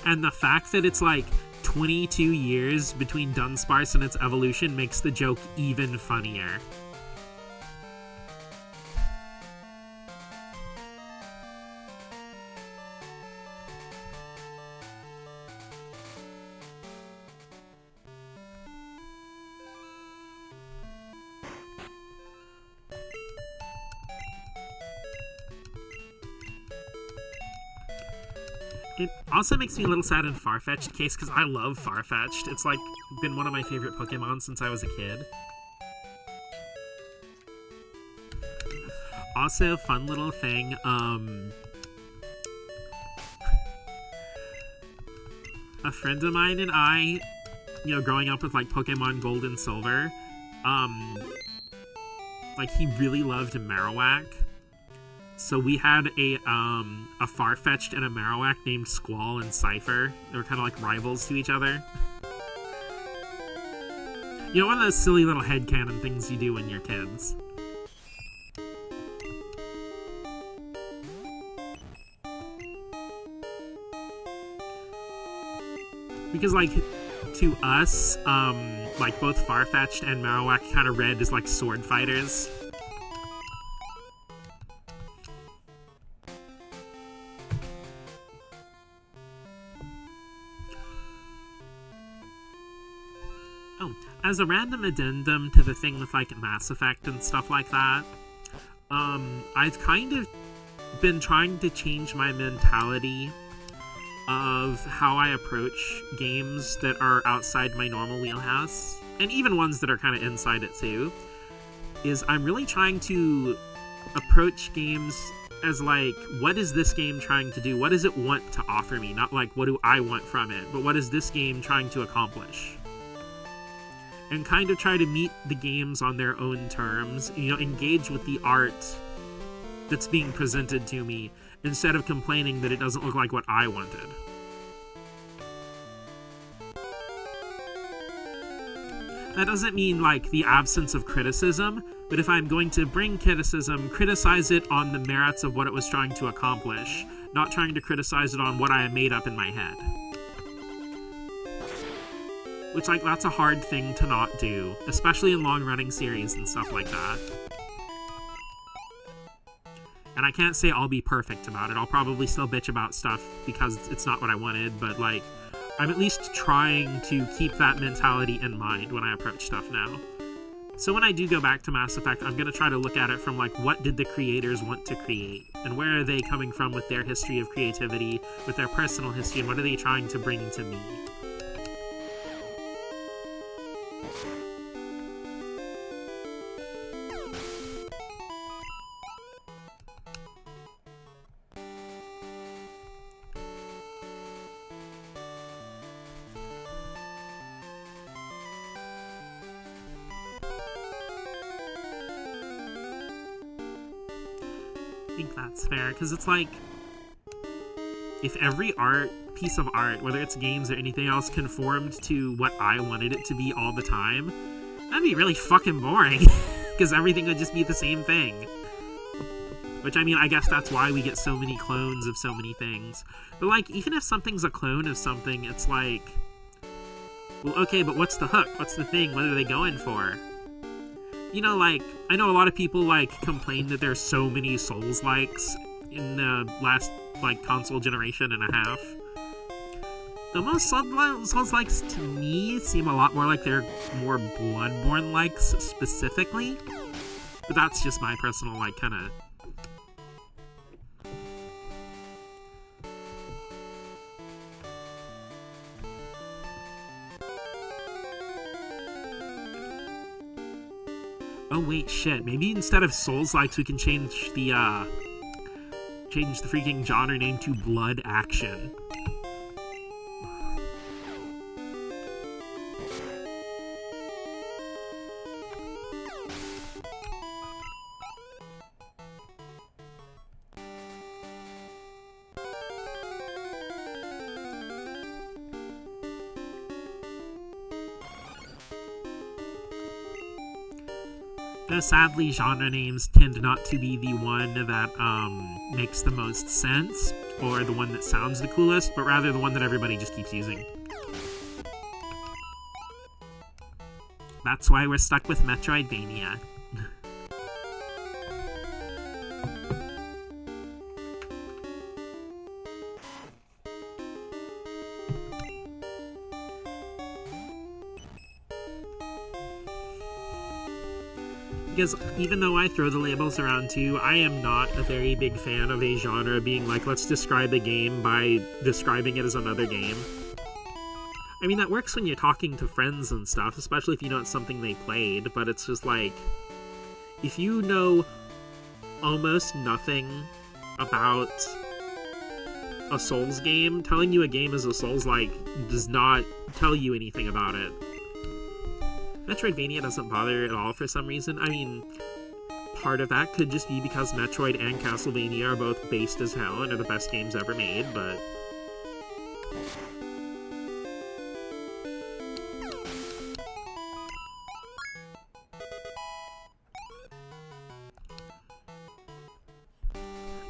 And the fact that it's, like, 22 years between Dunsparce and its evolution makes the joke even funnier. It also makes me a little sad in Farfetch'd case, because I love Farfetch'd. It's, like, been one of my favorite Pokemon since I was a kid. Also, fun little thing, a friend of mine and I, you know, growing up with, like, Pokemon Gold and Silver, like, he really loved Marowak. So we had a Farfetch'd and a Marowak named Squall and Cypher. They were kind of like rivals to each other. You know, one of those silly little headcanon things you do when you're kids. Because, like, to us, like, both Farfetch'd and Marowak kind of read as, like, sword fighters. As a random addendum to the thing with, like, Mass Effect and stuff like that, I've kind of been trying to change my mentality of how I approach games that are outside my normal wheelhouse, and even ones that are kind of inside it too, is I'm really trying to approach games as, like, what is this game trying to do? What does it want to offer me? Not like, what do I want from it? But what is this game trying to accomplish? And kind of try to meet the games on their own terms, you know, engage with the art that's being presented to me, instead of complaining that it doesn't look like what I wanted. That doesn't mean, like, the absence of criticism, but if I'm going to bring criticism, criticize it on the merits of what it was trying to accomplish, not trying to criticize it on what I made up in my head. Which, like, that's a hard thing to not do, especially in long-running series and stuff like that. And I can't say I'll be perfect about it. I'll probably still bitch about stuff because it's not what I wanted, but, like, I'm at least trying to keep that mentality in mind when I approach stuff now. So when I do go back to Mass Effect, I'm going to try to look at it from, like, what did the creators want to create? And where are they coming from with their history of creativity, with their personal history, and what are they trying to bring to me? think that's fair, because it's like, if every piece of art, whether it's games or anything else, conformed to what I wanted it to be all the time, that'd be really fucking boring, because everything would just be the same thing. Which, I mean, I guess that's why we get so many clones of so many things. But, like, even if something's a clone of something, it's like, well, okay, but what's the hook? What's the thing? What are they going for? You know, like, I know a lot of people, like, complain that there's so many Souls-likes in the last, like, console generation and a half. The most Souls-likes, to me, seem a lot more like they're more Bloodborne-likes, specifically. But that's just my personal, like, kind of... Oh wait, shit. Maybe instead of Souls-likes, we can change the freaking genre name to Blood Action. Sadly, genre names tend not to be the one that makes the most sense, or the one that sounds the coolest, but rather the one that everybody just keeps using. That's why we're stuck with Metroidvania. Because even though I throw the labels around too, I am not a very big fan of a genre being like, let's describe a game by describing it as another game. I mean, that works when you're talking to friends and stuff, especially if you know it's something they played, but it's just like, if you know almost nothing about a Souls game, telling you a game is a Souls-like does not tell you anything about it. Metroidvania doesn't bother at all for some reason. I mean, part of that could just be because Metroid and Castlevania are both based as hell and are the best games ever made, but...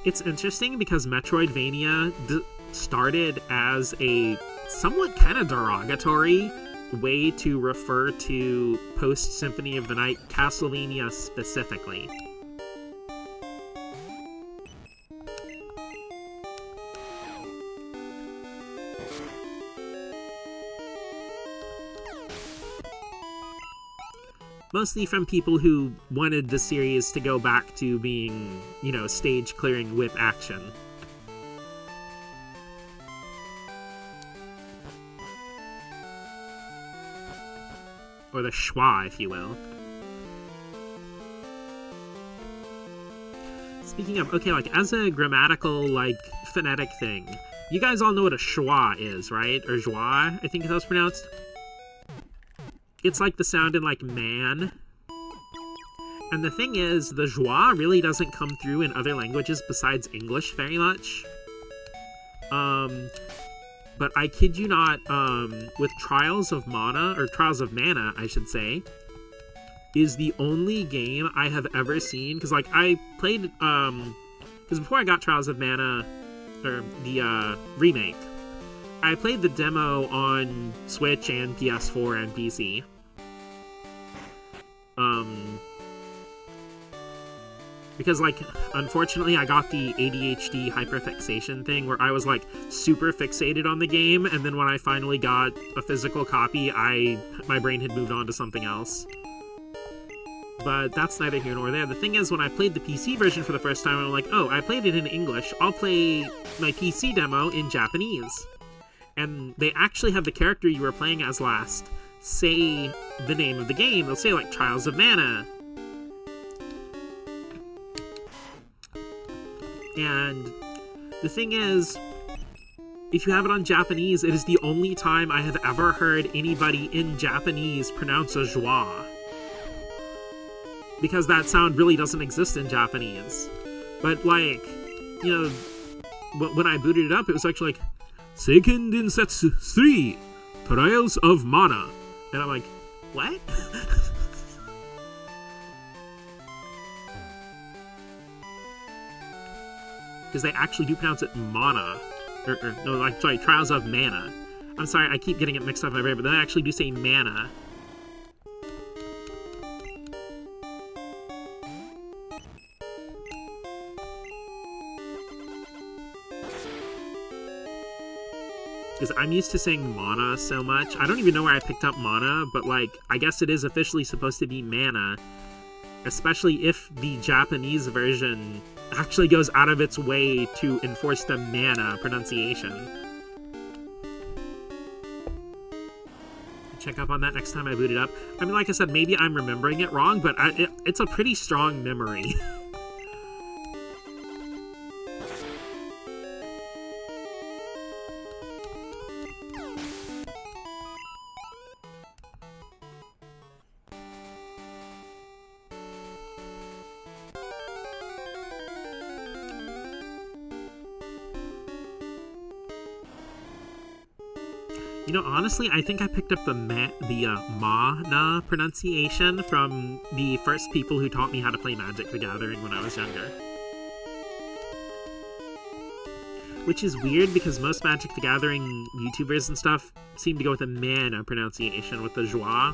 It's interesting because Metroidvania started as a somewhat kind of derogatory way to refer to post-Symphony of the Night Castlevania specifically. Mostly from people who wanted the series to go back to being, you know, stage-clearing whip action. Or the schwa, if you will. Speaking of, okay, like, as a grammatical, like, phonetic thing, you guys all know what a schwa is, right? Or joie, I think that's pronounced. It's like the sound in, like, man. And the thing is, the joie really doesn't come through in other languages besides English very much. But I kid you not, with Trials of Mana, I should say, is the only game I have ever seen, because, like, I played, because before I got Trials of Mana, or the, remake, I played the demo on Switch and PS4 and PC. Because, like, unfortunately, I got the ADHD hyperfixation thing where I was, like, super fixated on the game, and then when I finally got a physical copy, my brain had moved on to something else. But that's neither here nor there. The thing is, when I played the PC version for the first time, I'm like, oh, I played it in English. I'll play my PC demo in Japanese. And they actually have the character you were playing as last say the name of the game. They'll say, like, Trials of Mana. And the thing is, if you have it on Japanese, it is the only time I have ever heard anybody in Japanese pronounce a joie. Because that sound really doesn't exist in Japanese. But, like, you know, when I booted it up, it was actually like, Seiken Densetsu 3, Trials of Mana. And I'm like, what? Because they actually do pronounce it Mana. No, like, sorry, Trials of Mana. I'm sorry, I keep getting it mixed up in my brain, but they actually do say Mana. Because I'm used to saying mana so much. I don't even know where I picked up mana, but, like, I guess it is officially supposed to be mana. Especially if the Japanese version actually goes out of its way to enforce the mana pronunciation. Check up on that next time I boot it up. I mean, like I said, maybe I'm remembering it wrong, but it's a pretty strong memory. You know, honestly, I think I picked up the mana pronunciation from the first people who taught me how to play Magic the Gathering when I was younger. Which is weird because most Magic the Gathering YouTubers and stuff seem to go with the mana pronunciation with the joie.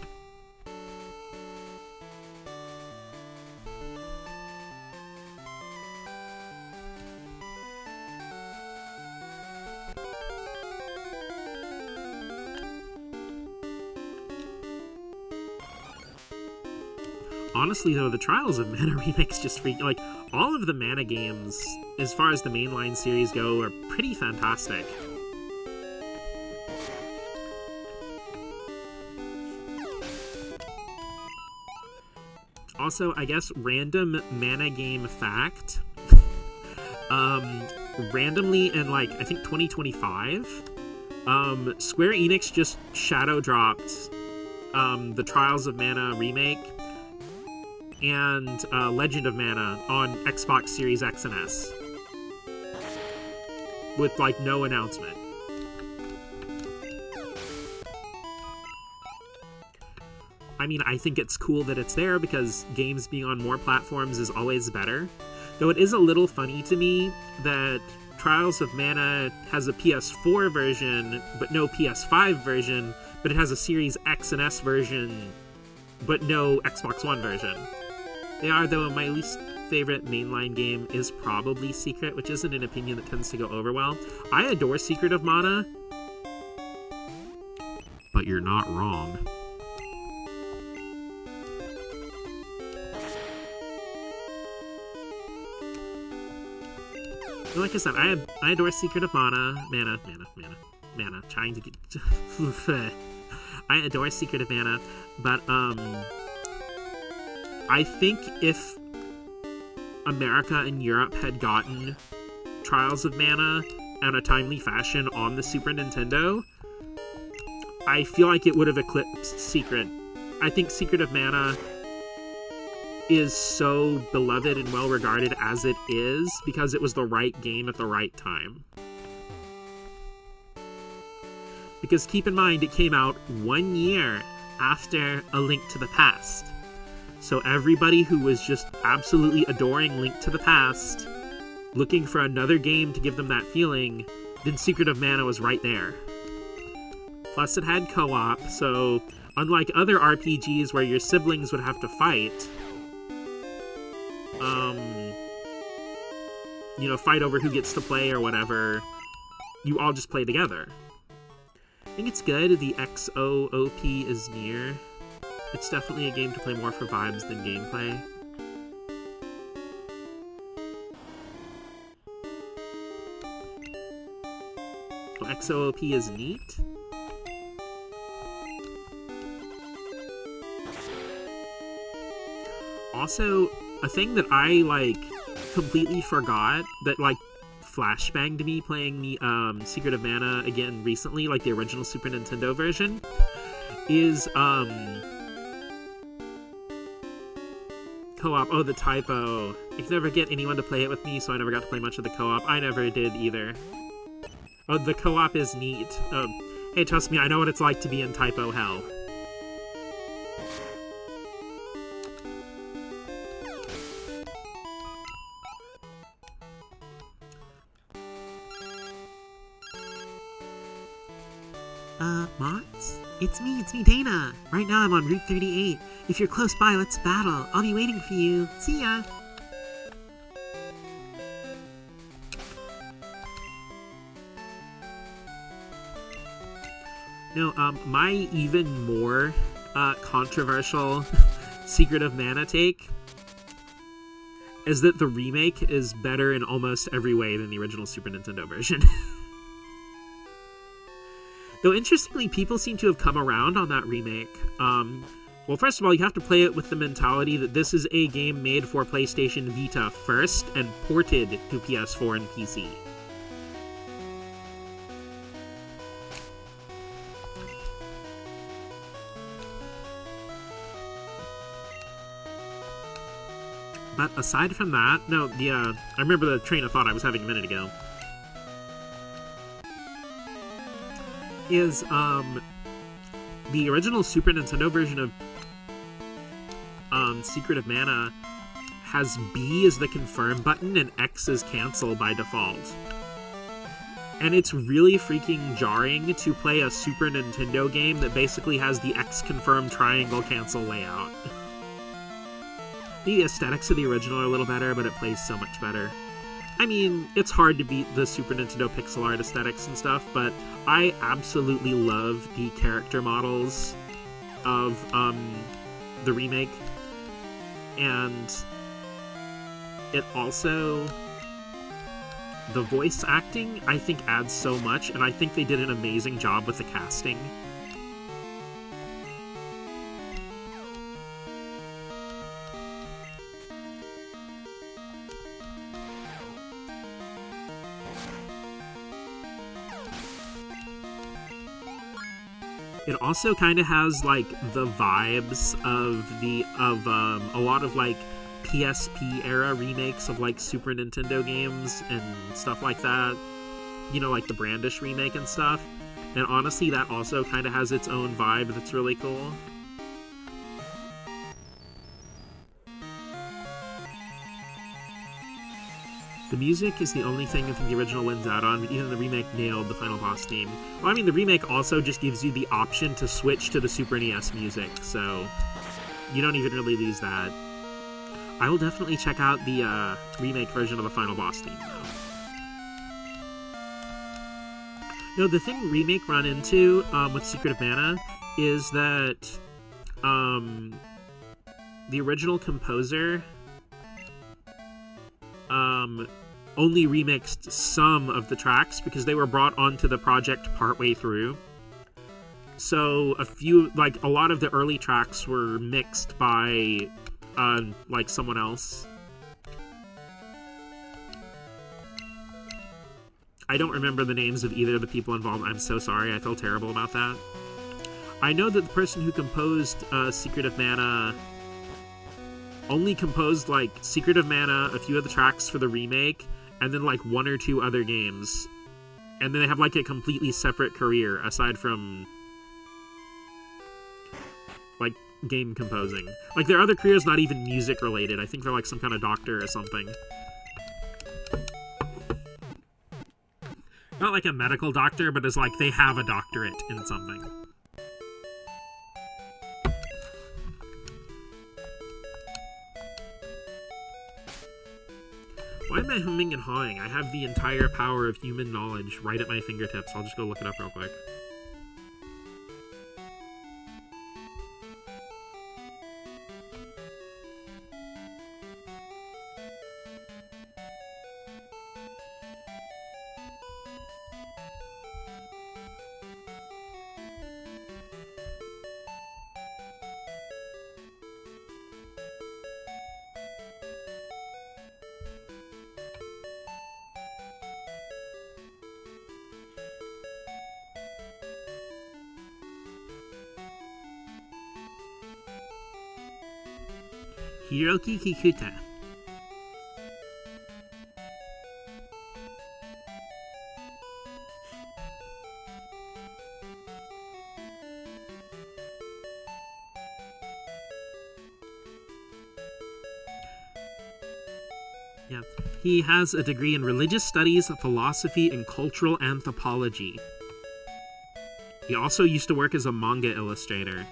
Honestly, though, the Trials of Mana remakes just freak. Like, all of the Mana games, as far as the mainline series go, are pretty fantastic. Also, I guess, random Mana game fact. Randomly in, like, I think 2025, Square Enix just shadow dropped the Trials of Mana remake and Legend of Mana on Xbox Series X and S. With, like, no announcement. I mean, I think it's cool that it's there because games being on more platforms is always better. Though it is a little funny to me that Trials of Mana has a PS4 version, but no PS5 version, but it has a Series X and S version, but no Xbox One version. They are, though, my least favorite mainline game is probably Secret, which isn't an opinion that tends to go over well. I adore Secret of Mana, but you're not wrong. Like I said, I adore Secret of Mana, trying to get... I adore Secret of Mana, but, I think if America and Europe had gotten Trials of Mana in a timely fashion on the Super Nintendo, I feel like it would have eclipsed Secret. I think Secret of Mana is so beloved and well regarded as it is because it was the right game at the right time. Because keep in mind, it came out 1 year after A Link to the Past. So everybody who was just absolutely adoring Link to the Past, looking for another game to give them that feeling, then Secret of Mana was right there. Plus it had co-op, so unlike other RPGs where your siblings would have to fight, you know, fight over who gets to play or whatever, you all just play together. I think it's good. The XOOP is near. It's definitely a game to play more for vibes than gameplay. Well, XOOP is neat. Also, a thing that I, like, completely forgot that, like, flashbanged me playing the Secret of Mana again recently, like the original Super Nintendo version, is Co-op. Oh, the typo. I could never get anyone to play it with me, so I never got to play much of the co-op. I never did either. Oh, the co-op is neat. Hey, trust me, I know what it's like to be in typo hell. Mods? It's me, Dana. Right now I'm on Route 38. If you're close by, let's battle. I'll be waiting for you. See ya! No, my even more controversial Secret of Mana take is that the remake is better in almost every way than the original Super Nintendo version. Though interestingly, people seem to have come around on that remake. Well, first of all, you have to play it with the mentality that this is a game made for PlayStation Vita first and ported to PS4 and PC. But aside from that, no, I remember the train of thought I was having a minute ago. Is, the original Super Nintendo version of, Secret of Mana has B as the confirm button and X as cancel by default. And it's really freaking jarring to play a Super Nintendo game that basically has the X confirm triangle cancel layout. The aesthetics of the original are a little better, but it plays so much better. I mean, it's hard to beat the Super Nintendo pixel art aesthetics and stuff, but I absolutely love the character models of the remake. And it also... the voice acting, I think, adds so much, and I think they did an amazing job with the casting. It also kind of has, like, the vibes of a lot of, like, PSP era remakes of, like, Super Nintendo games and stuff like that. You know, like the Brandish remake and stuff. And honestly, that also kind of has its own vibe that's really cool. The music is the only thing I think the original wins out on, but even the remake nailed the final boss theme. Well, I mean, the remake also just gives you the option to switch to the Super NES music, so you don't even really lose that. I will definitely check out the remake version of the final boss theme, though. No, the thing remake run into with Secret of Mana is that the original composer only remixed some of the tracks because they were brought onto the project partway through. So a lot of the early tracks were mixed by like someone else. I don't remember the names of either of the people involved. I'm so sorry. I feel terrible about that. I know that the person who composed Secret of Mana only composed, like, Secret of Mana, a few of the tracks for the remake, and then, like, one or two other games. And then they have, like, a completely separate career, aside from, like, game composing. Like, their other career is not even music-related. I think they're, like, some kind of doctor or something. Not like a medical doctor, but it's like they have a doctorate in something. Why am I humming and hawing? I have the entire power of human knowledge right at my fingertips. I'll just go look it up real quick. Hiroki Kikuta. Yeah. He has a degree in religious studies, philosophy, and cultural anthropology. He also used to work as a manga illustrator.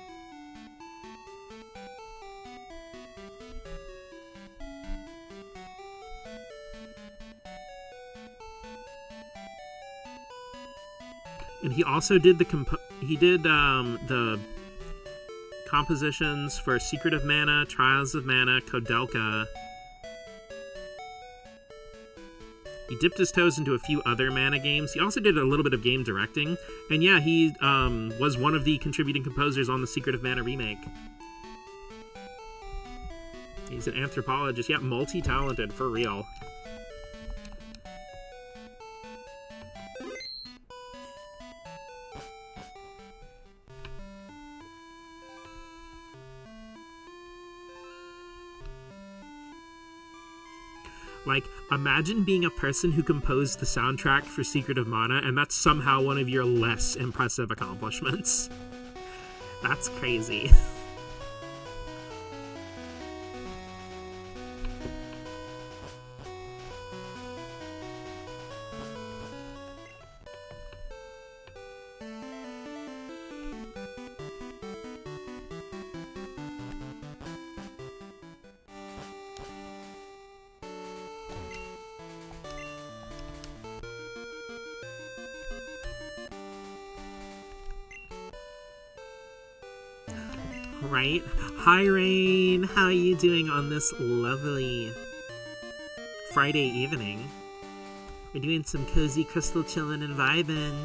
And he also did the compositions for Secret of Mana, Trials of Mana, Kodelka. He dipped his toes into a few other Mana games. He also did a little bit of game directing. And yeah, he was one of the contributing composers on the Secret of Mana remake. He's an anthropologist. Yeah, multi-talented, for real. Like, imagine being a person who composed the soundtrack for Secret of Mana, and that's somehow one of your less impressive accomplishments. That's crazy. Right? Hi, Rain! How are you doing on this lovely Friday evening? We're doing some cozy crystal chillin' and vibin'.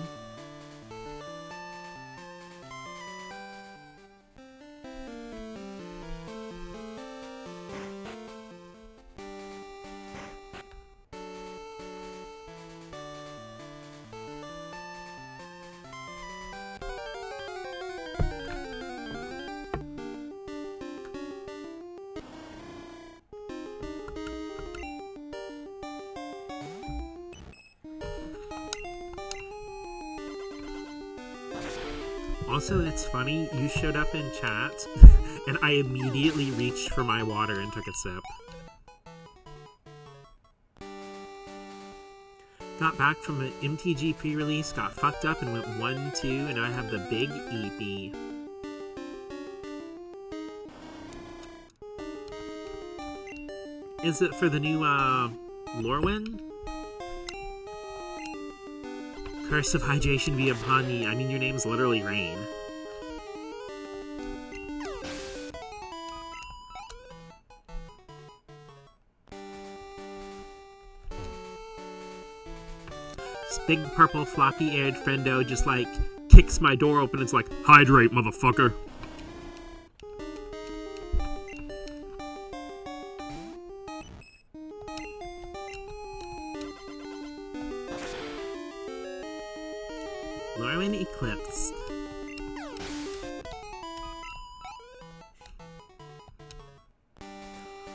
Also, it's funny, you showed up in chat, and I immediately reached for my water and took a sip. Got back from an MTG pre-release, got fucked up and went 1-2, and now I have the big EP. Is it for the new, Lorwyn? Curse of hydration be upon ye. I mean, your name's literally Rain. This big purple floppy-eared friendo just, like, kicks my door open and it's like, hydrate, motherfucker. Lorwyn Eclipse.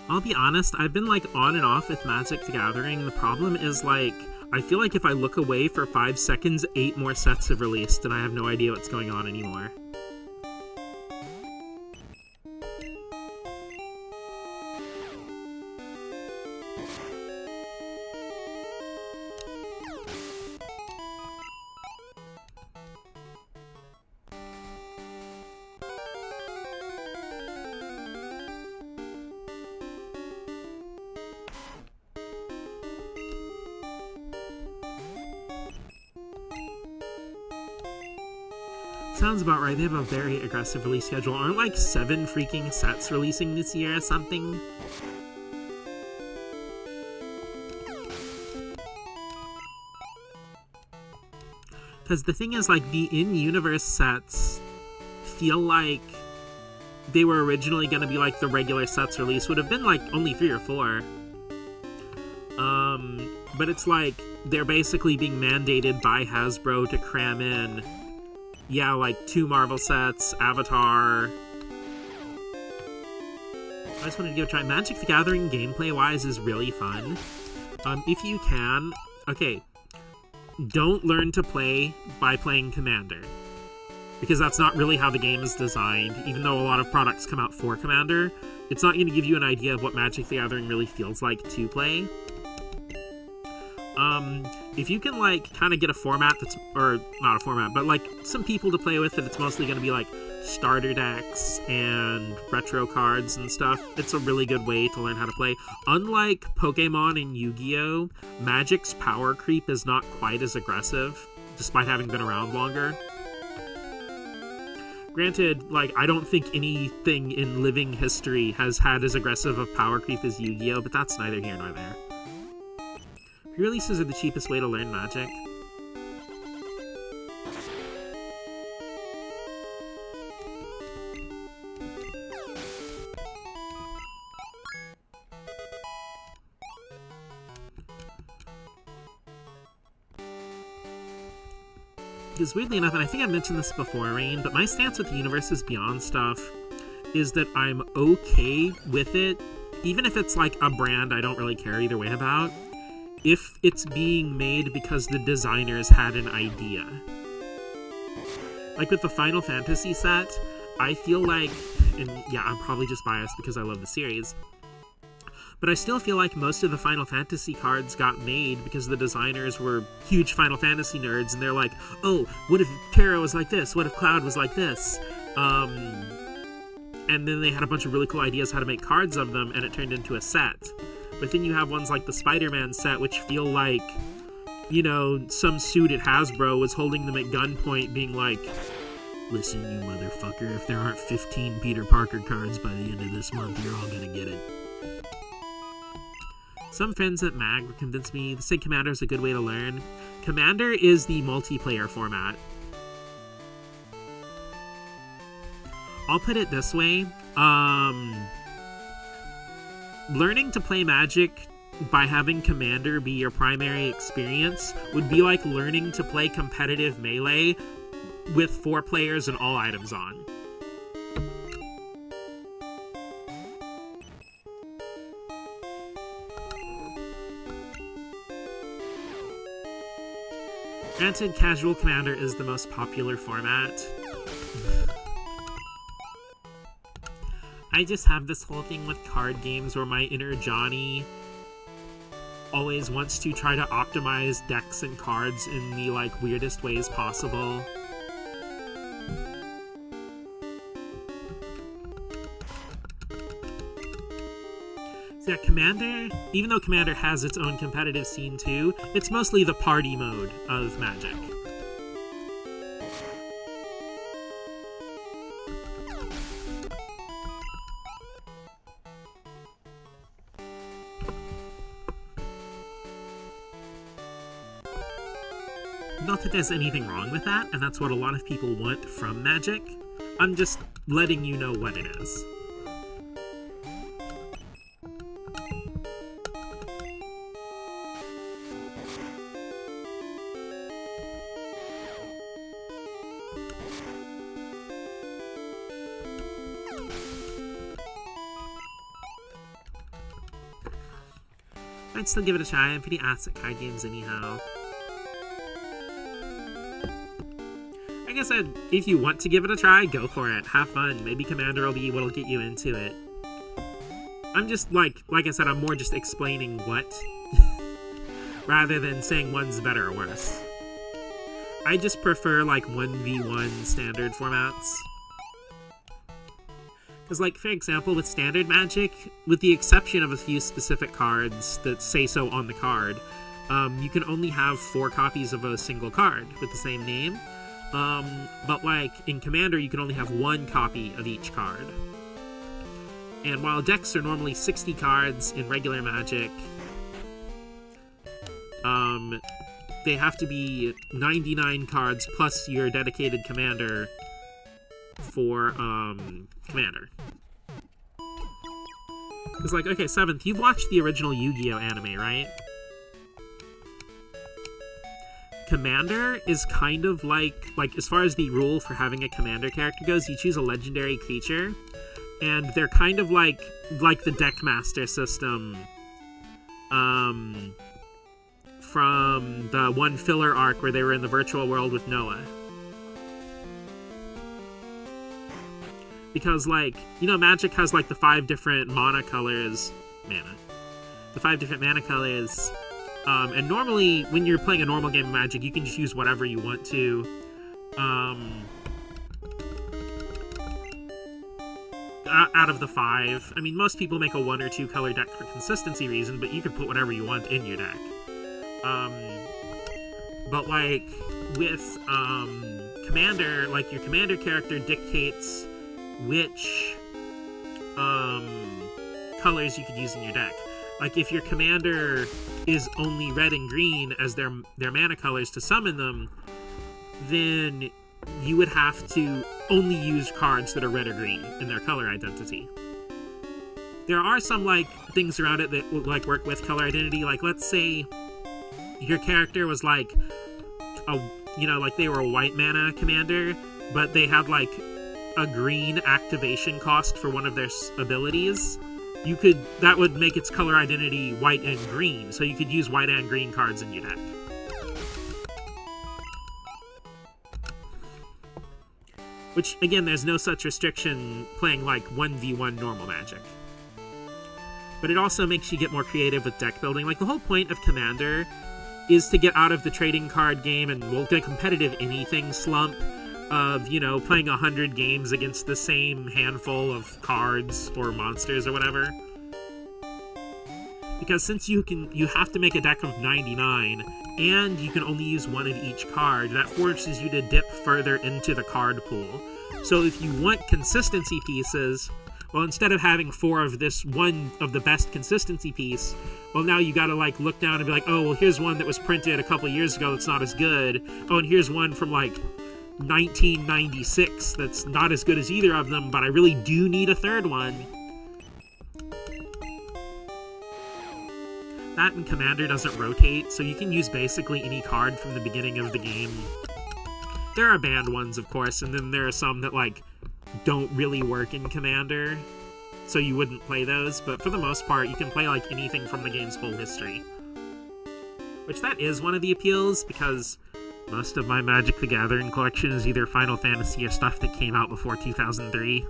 I'll be honest, I've been like on and off with Magic the Gathering. The problem is like, I feel like if I look away for 5 seconds, 8 more sets have released and I have no idea what's going on anymore. Sounds about right. They have a very aggressive release schedule. Aren't like 7 freaking sets releasing this year or something? Because the thing is, like, the in-universe sets feel like they were originally going to be like the regular sets release. Would have been like only 3 or 4. But it's like they're basically being mandated by Hasbro to cram in, yeah, like 2 Marvel sets, Avatar, I just wanted to give it a try. Magic the Gathering gameplay-wise is really fun. If you can, okay, don't learn to play by playing Commander, because that's not really how the game is designed. Even though a lot of products come out for Commander, it's not going to give you an idea of what Magic the Gathering really feels like to play. If you can, like, kind of get a format that's, or not a format, but, like, some people to play with that it's mostly going to be, like, starter decks and retro cards and stuff, it's a really good way to learn how to play. Unlike Pokemon and Yu-Gi-Oh!, Magic's power creep is not quite as aggressive, despite having been around longer. Granted, like, I don't think anything in living history has had as aggressive of power creep as Yu-Gi-Oh!, but that's neither here nor there. Re-releases are the cheapest way to learn Magic. Because weirdly enough, and I think I've mentioned this before, Rain, but my stance with the Universes Beyond stuff is that I'm okay with it, even if it's like a brand I don't really care either way about, if it's being made because the designers had an idea. Like with the Final Fantasy set, I feel like, and yeah, I'm probably just biased because I love the series, but I still feel like most of the Final Fantasy cards got made because the designers were huge Final Fantasy nerds, and they're like, oh, what if Terra was like this? What if Cloud was like this? And then they had a bunch of really cool ideas how to make cards of them, and it turned into a set. But then you have ones like the Spider-Man set, which feel like, you know, some suit at Hasbro was holding them at gunpoint, being like, listen, you motherfucker, if there aren't 15 Peter Parker cards by the end of this month, you're all gonna get it. Some friends at MAG convinced me they say Commander is a good way to learn. Commander is the multiplayer format. I'll put it this way, learning to play Magic by having Commander be your primary experience would be like learning to play competitive Melee with 4 players and all items on. Granted, Casual Commander is the most popular format. I just have this whole thing with card games where my inner Johnny always wants to try to optimize decks and cards in the, like, weirdest ways possible. So yeah, Commander, even though Commander has its own competitive scene too, it's mostly the party mode of Magic. Not that there's anything wrong with that, and that's what a lot of people want from Magic. I'm just letting you know what it is. I'd still give it a try. I'm pretty ass at card games anyhow. Like I said, if you want to give it a try, go for it. Have fun. Maybe Commander will be what'll get you into it. I'm just, like I said, I'm more just explaining what, rather than saying one's better or worse. I just prefer, like, 1v1 standard formats. Because, like, for example, with Standard Magic, with the exception of a few specific cards that say so on the card, you can only have 4 copies of a single card with the same name. But, like, in Commander, you can only have 1 copy of each card. And while decks are normally 60 cards in regular Magic, they have to be 99 cards plus your dedicated commander for, Commander. Because, like, okay, 7th, you've watched the original Yu-Gi-Oh! Anime, right? Commander is kind of like, as far as the rule for having a commander character goes, you choose a legendary creature, and they're kind of like the Deckmaster system from the one filler arc where they were in the virtual world with Noah. Because, like, you know, Magic has, like, the 5 different mana colors. The 5 different mana colors. And normally, when you're playing a normal game of Magic, you can just use whatever you want to. Out of the 5. I mean, most people make a 1 or 2 color deck for consistency reason, but you can put whatever you want in your deck. But, like, with Commander, like, your Commander character dictates which colors you could use in your deck. Like, if your commander is only red and green as their mana colors to summon them, then you would have to only use cards that are red or green in their color identity. There are some, like, things around it that would, like, work with color identity. Like, let's say your character was, like, like they were a white mana commander, but they had, like, a green activation cost for one of their abilities. That would make its color identity white and green, so you could use white and green cards in your deck. Which, again, there's no such restriction playing, like, 1v1 normal Magic. But it also makes you get more creative with deck building. Like, the whole point of Commander is to get out of the trading card game and, well, the competitive anything slump of, you know, playing 100 games against the same handful of cards or monsters or whatever. Because since you have to make a deck of 99, and you can only use 1 of each card, that forces you to dip further into the card pool. So if you want consistency pieces, well, instead of having 4 of this one of the best consistency piece, well, now you gotta, like, look down and be like, oh, well, here's one that was printed a couple years ago that's not as good. Oh, and here's one from, like, 1996 that's not as good as either of them, but I really do need a third one. That and Commander doesn't rotate, so you can use basically any card from the beginning of the game. There are banned ones, of course, and then there are some that, like, don't really work in Commander, so you wouldn't play those, but for the most part, you can play, like, anything from the game's whole history. Which that is one of the appeals, because most of my Magic the Gathering collection is either Final Fantasy or stuff that came out before 2003.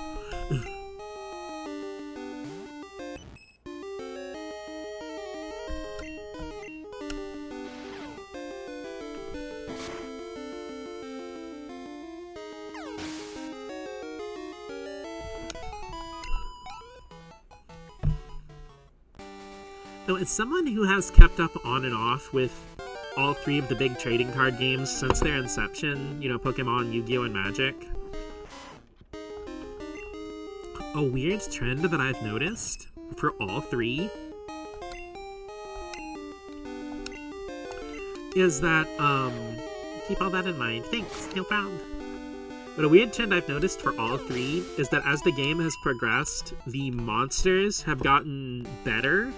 So, as someone who has kept up on and off with all 3 of the big trading card games since their inception, you know, Pokemon, Yu-Gi-Oh, and Magic, a weird trend that I've noticed for all 3 is that, keep all that in mind. Thanks, no problem. But a weird trend I've noticed for all 3 is that as the game has progressed, the monsters have gotten better,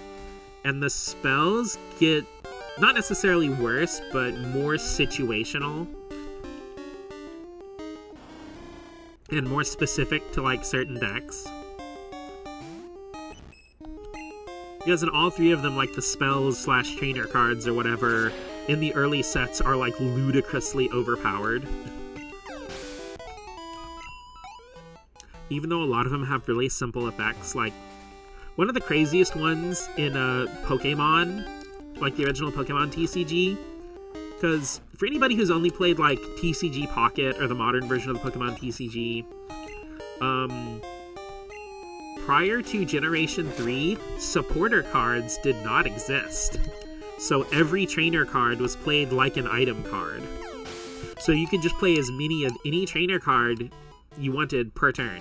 and the spells get not necessarily worse, but more situational. And more specific to, like, certain decks. Because in all 3 of them, like, the spells / trainer cards or whatever in the early sets are, like, ludicrously overpowered. Even though a lot of them have really simple effects, like, one of the craziest ones in Pokemon, like the original Pokemon TCG, because for anybody who's only played, like, TCG Pocket or the modern version of the Pokemon TCG, prior to Generation 3, supporter cards did not exist. So every trainer card was played like an item card. So you could just play as many of any trainer card you wanted per turn.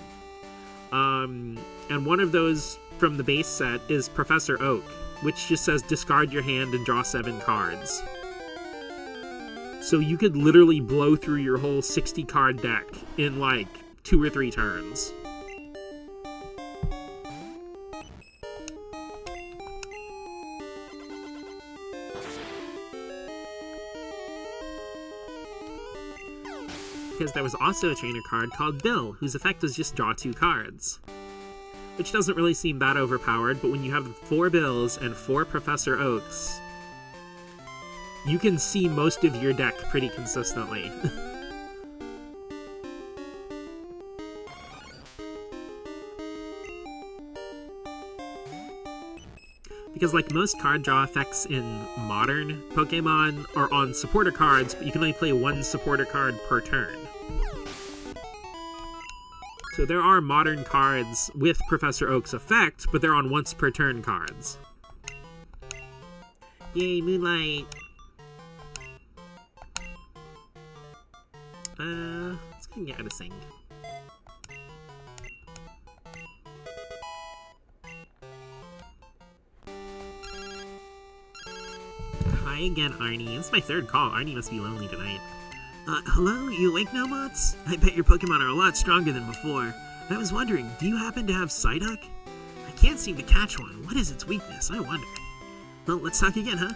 And one of those from the base set is Professor Oak, which just says discard your hand and draw 7 cards. So you could literally blow through your whole 60 card deck in, like, 2 or 3 turns. Because there was also a trainer card called Bill, whose effect was just draw 2 cards. which doesn't really seem that overpowered, but when you have 4 Bills and 4 Professor Oaks, you can see most of your deck pretty consistently. Because like most card draw effects in modern Pokemon are on supporter cards, but you can only play 1 supporter card per turn. So there are modern cards with Professor Oak's effect, but they're on once per turn cards. Yay, Moonlight! Let's go get Edising. Hi again, Arnie. This is my 3rd call. Arnie must be lonely tonight. Hello? You awake now, Mots? I bet your Pokemon are a lot stronger than before. I was wondering, do you happen to have Psyduck? I can't seem to catch one. What is its weakness? I wonder. Well, let's talk again, huh?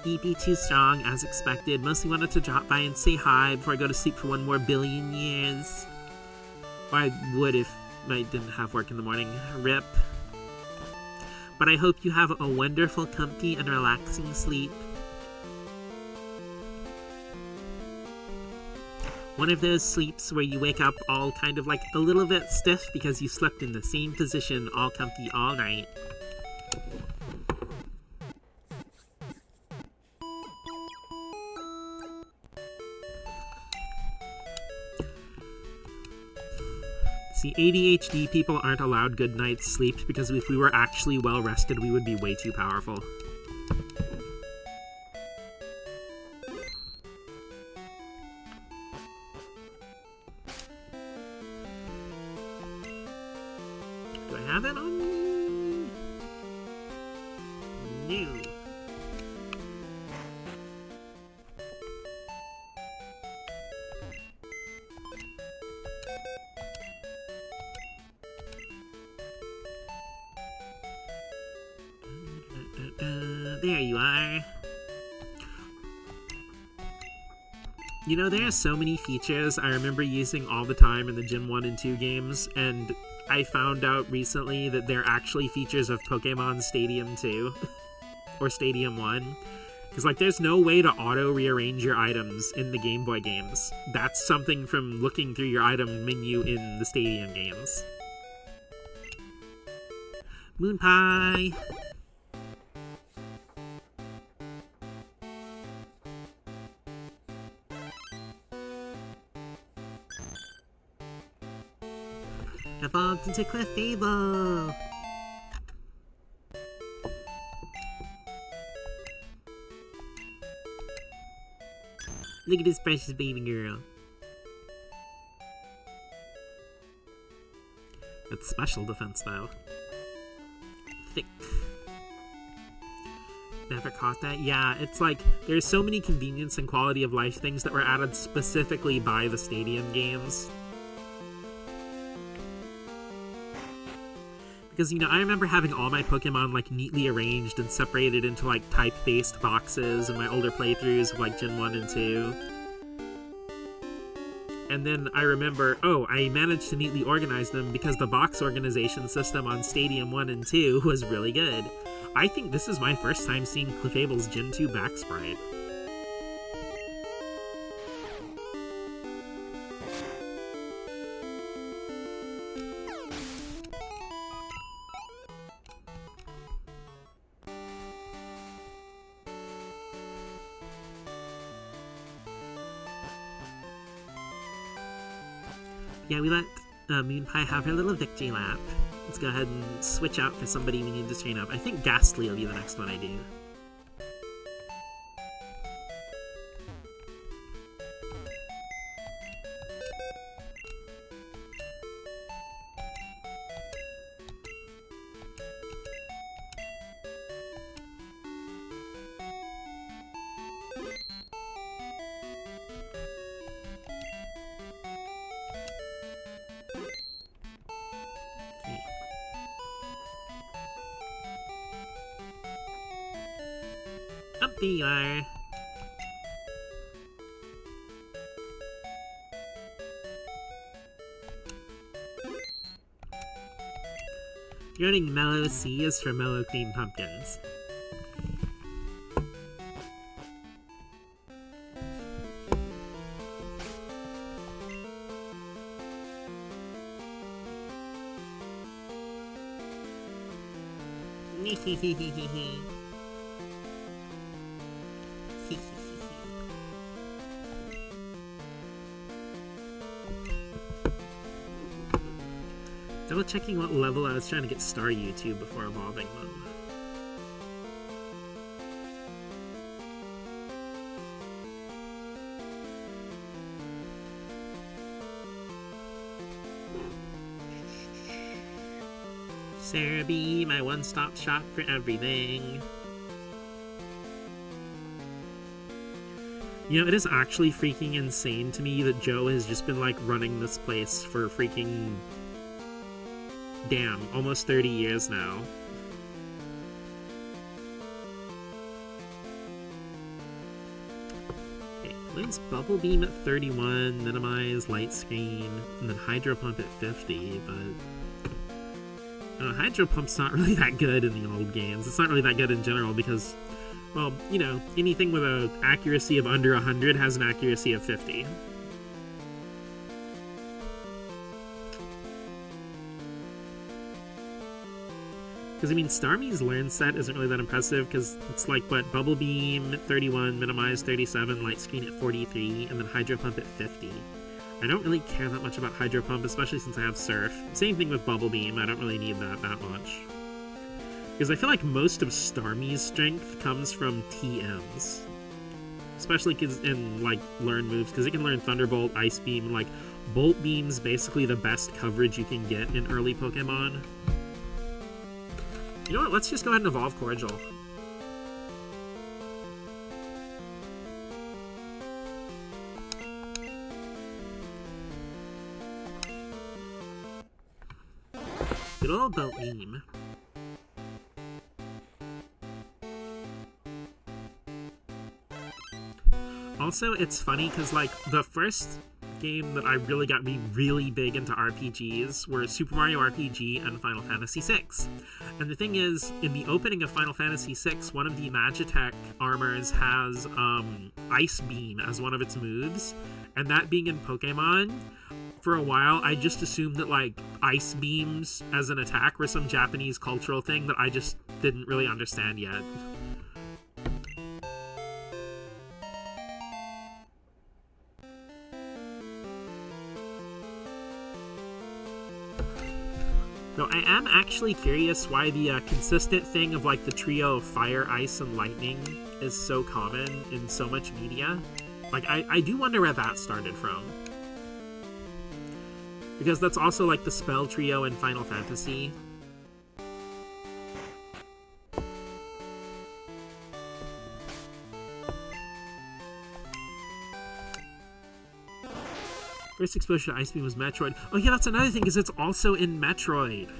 EP too strong, as expected. Mostly wanted to drop by and say hi before I go to sleep for 1 more billion years. Or I would if I didn't have work in the morning. RIP. But I hope you have a wonderful, comfy, and relaxing sleep. One of those sleeps where you wake up all kind of like a little bit stiff because you slept in the same position all comfy all night. See, ADHD people aren't allowed good night's sleep because if we were actually well rested, we would be way too powerful. Do I have it on me? No. There you are. You know, there are so many features I remember using all the time in the Gen 1 and 2 games, and I found out recently that they're actually features of Pokemon Stadium 2, or Stadium 1. Because, like, there's no way to auto-rearrange your items in the Game Boy games. That's something from looking through your item menu in the Stadium games. Moon Pie! Evolved into Clefable! Look at this precious baby girl. It's special defense though. Thick. Never caught that? Yeah, it's like, there's so many convenience and quality of life things that were added specifically by the Stadium games. Because, you know, I remember having all my Pokemon, like, neatly arranged and separated into, like, type-based boxes in my older playthroughs of, like, Gen 1 and 2. And then I remember, oh, I managed to neatly organize them because the box organization system on Stadium 1 and 2 was really good. I think this is my first time seeing Clefable's Gen 2 back sprite. Yeah, we let Moon Pie have her little victory lap. Let's go ahead and switch out for somebody we need to train up. I think Ghastly will be the next one I do. Up there you are. Learning Mellow C is for Mellow Cream Pumpkins. Double checking what level I was trying to get Star YouTube before evolving them. Sarah B, my one-stop shop for everything. You know, it is actually freaking insane to me that Joe has just been, like, running this place for freaking... damn, almost 30 years now. Okay, Lynn's Bubble Beam at 31, minimize, light screen, and then Hydro Pump at 50, but... Hydro Pump's not really that good in the old games. It's not really that good in general because, well, you know, anything with an accuracy of under 100 has an accuracy of 50. Because, I mean, Starmie's learn set isn't really that impressive because it's like, what, Bubble Beam at 31, Minimize 37, Light Screen at 43, and then Hydro Pump at 50. I don't really care that much about Hydro Pump, especially since I have Surf. Same thing with Bubble Beam, I don't really need that much. Because I feel like most of Starmie's strength comes from TMs. Especially in, like, learn moves, because it can learn Thunderbolt, Ice Beam, and, like, Bolt Beam's basically the best coverage you can get in early Pokemon. You know what, let's just go ahead and evolve Cordial. Good old Bolt Beam. Also, it's funny because, like, the first game that I really got me really big into RPGs were Super Mario RPG and Final Fantasy VI. And the thing is, in the opening of Final Fantasy VI, one of the Magitech armors has Ice Beam as one of its moves, and that being in Pokemon, for a while, I just assumed that, like, ice beams as an attack were some Japanese cultural thing that I just didn't really understand yet. Though I am actually curious why the consistent thing of, like, the trio of Fire, Ice, and Lightning is so common in so much media. Like, I do wonder where that started from. Because that's also, like, the spell trio in Final Fantasy. First exposure to Ice Beam was Metroid. Oh yeah, that's another thing, because it's also in Metroid.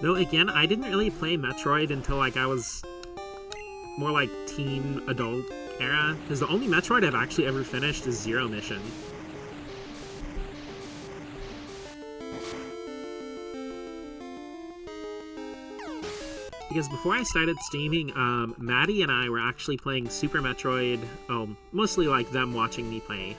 Though, again, I didn't really play Metroid until, like, I was more, like, teen, adult era, because the only Metroid I've actually ever finished is Zero Mission. Because before I started streaming, Maddie and I were actually playing Super Metroid, mostly, like, them watching me play.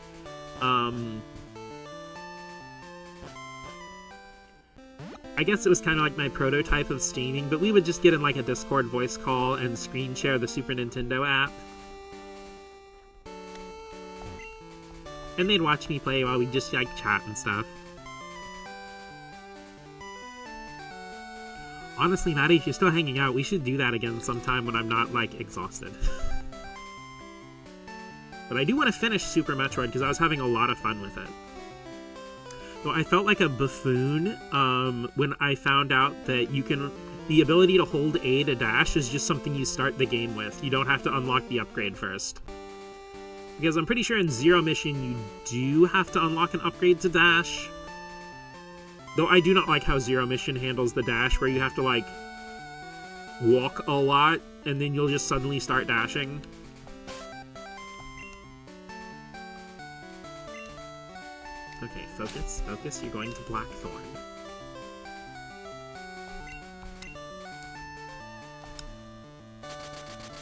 I guess it was kind of like my prototype of streaming, but we would just get in, like, a Discord voice call and screen share the Super Nintendo app. And they'd watch me play while we'd just, like, chat and stuff. Honestly, Maddie, if you're still hanging out, we should do that again sometime when I'm not, like, exhausted. But I do want to finish Super Metroid because I was having a lot of fun with it. So I felt like a buffoon when I found out that the ability to hold A to dash is just something you start the game with. You don't have to unlock the upgrade first. Because I'm pretty sure in Zero Mission you do have to unlock an upgrade to dash. Though I do not like how Zero Mission handles the dash, where you have to, like, walk a lot, and then you'll just suddenly start dashing. Okay, focus, focus, you're going to Blackthorn.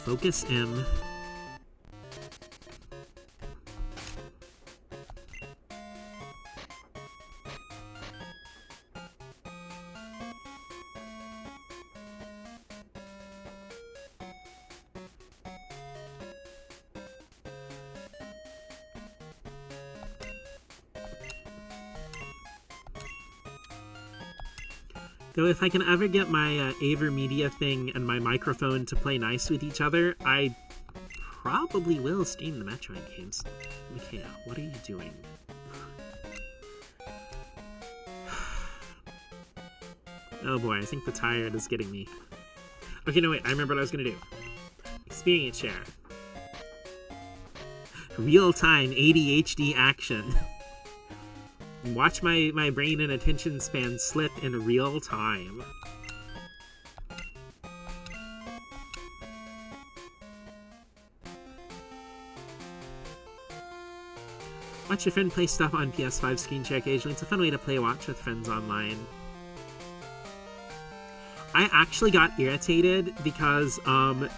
Focus M. Though if I can ever get my AverMedia thing and my microphone to play nice with each other, I probably will stream the Metroid games. Mikhail, what are you doing? Oh boy, I think the tired is getting me. Okay, no wait, I remember what I was gonna do. Experience share. Real-time ADHD action. Watch my brain and attention span slip in real time. Watch your friend play stuff on PS5 screen share occasionally. It's a fun way to play watch with friends online. I actually got irritated because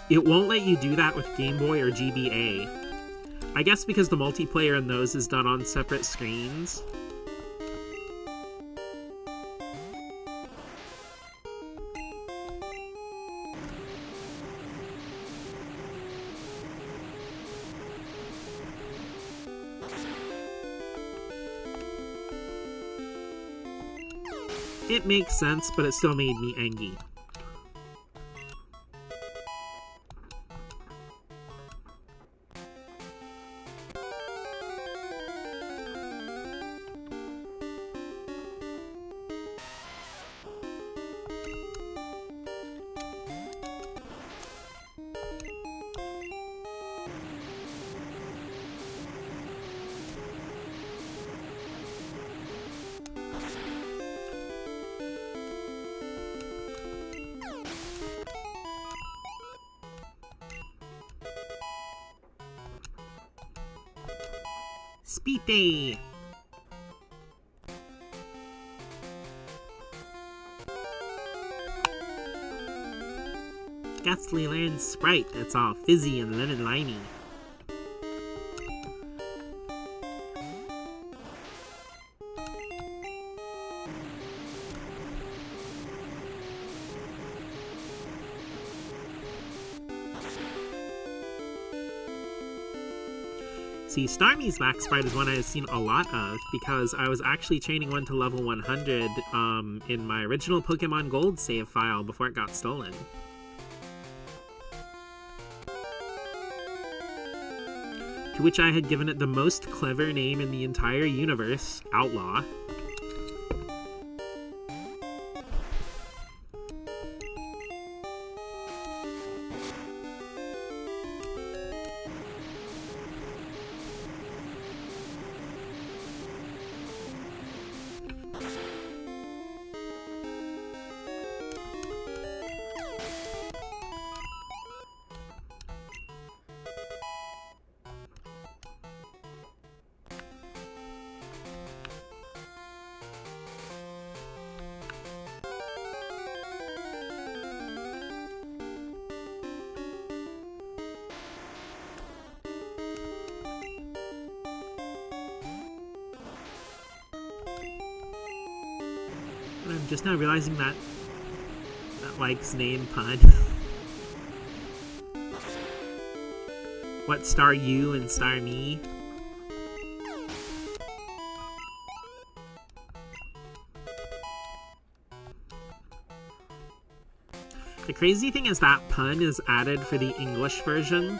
it won't let you do that with Game Boy or GBA. I guess because the multiplayer in those is done on separate screens. It makes sense, but it still made me angry. Speedy! Ghastly learns Sprite that's all fizzy and lemon limey. See, Starmie's back sprite is one I've seen a lot of because I was actually training one to level 100 in my original Pokemon Gold save file before it got stolen. To which I had given it the most clever name in the entire universe, Outlaw. I'm just now realizing that likes name pun. What star you and star me? The crazy thing is that pun is added for the English version.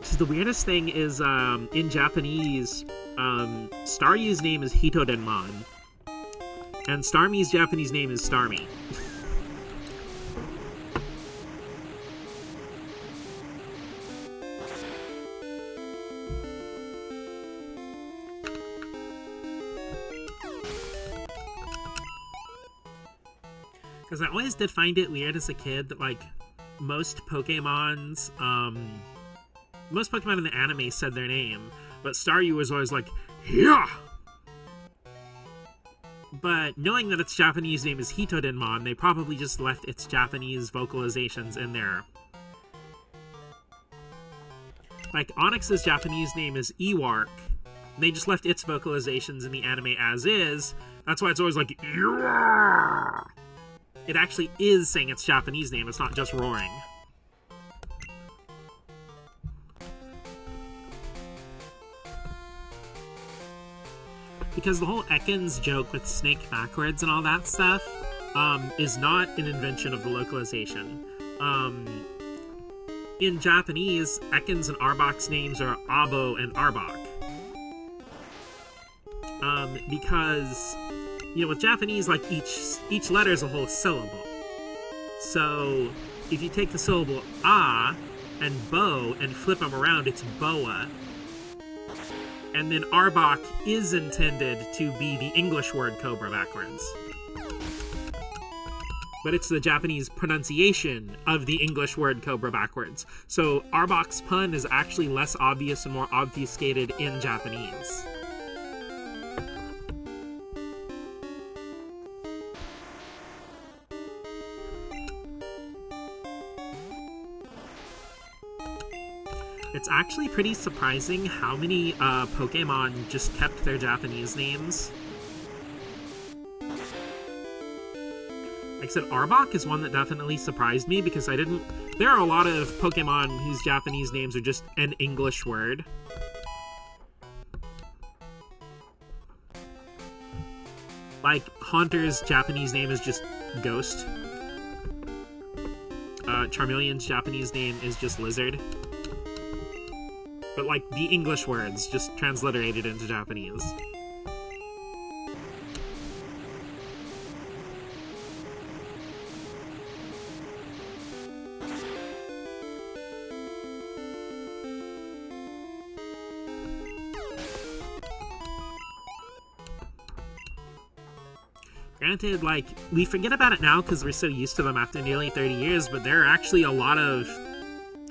So the weirdest thing is in Japanese, Staryu's name is Hitodenmon, and Starmie's Japanese name is Starmie. Because I always did find it weird as a kid that, like, most Pokemon in the anime said their name, but Staryu was always like, yeah! But knowing that its Japanese name is Hitodinmon, they probably just left its Japanese vocalizations in there. Like, Onyx's Japanese name is Ewark. They just left its vocalizations in the anime as is. That's why it's always like, yeah! It actually is saying its Japanese name, it's not just roaring. Because the whole Ekans joke with snake backwards and all that stuff is not an invention of the localization. In Japanese, Ekans and Arbok's names are Abo and Arbok. Because, you know, with Japanese, like, each letter is a whole syllable. So, if you take the syllable A and Bo and flip them around, it's Boa. And then Arbok is intended to be the English word cobra backwards. But it's the Japanese pronunciation of the English word cobra backwards. So Arbok's pun is actually less obvious and more obfuscated in Japanese. It's actually pretty surprising how many Pokemon just kept their Japanese names. Like I said, Arbok is one that definitely surprised me because there are a lot of Pokemon whose Japanese names are just an English word. Like, Haunter's Japanese name is just Ghost. Charmeleon's Japanese name is just Lizard. But, like, the English words just transliterated into Japanese. Granted, like, we forget about it now because we're so used to them after nearly 30 years, but there are actually a lot of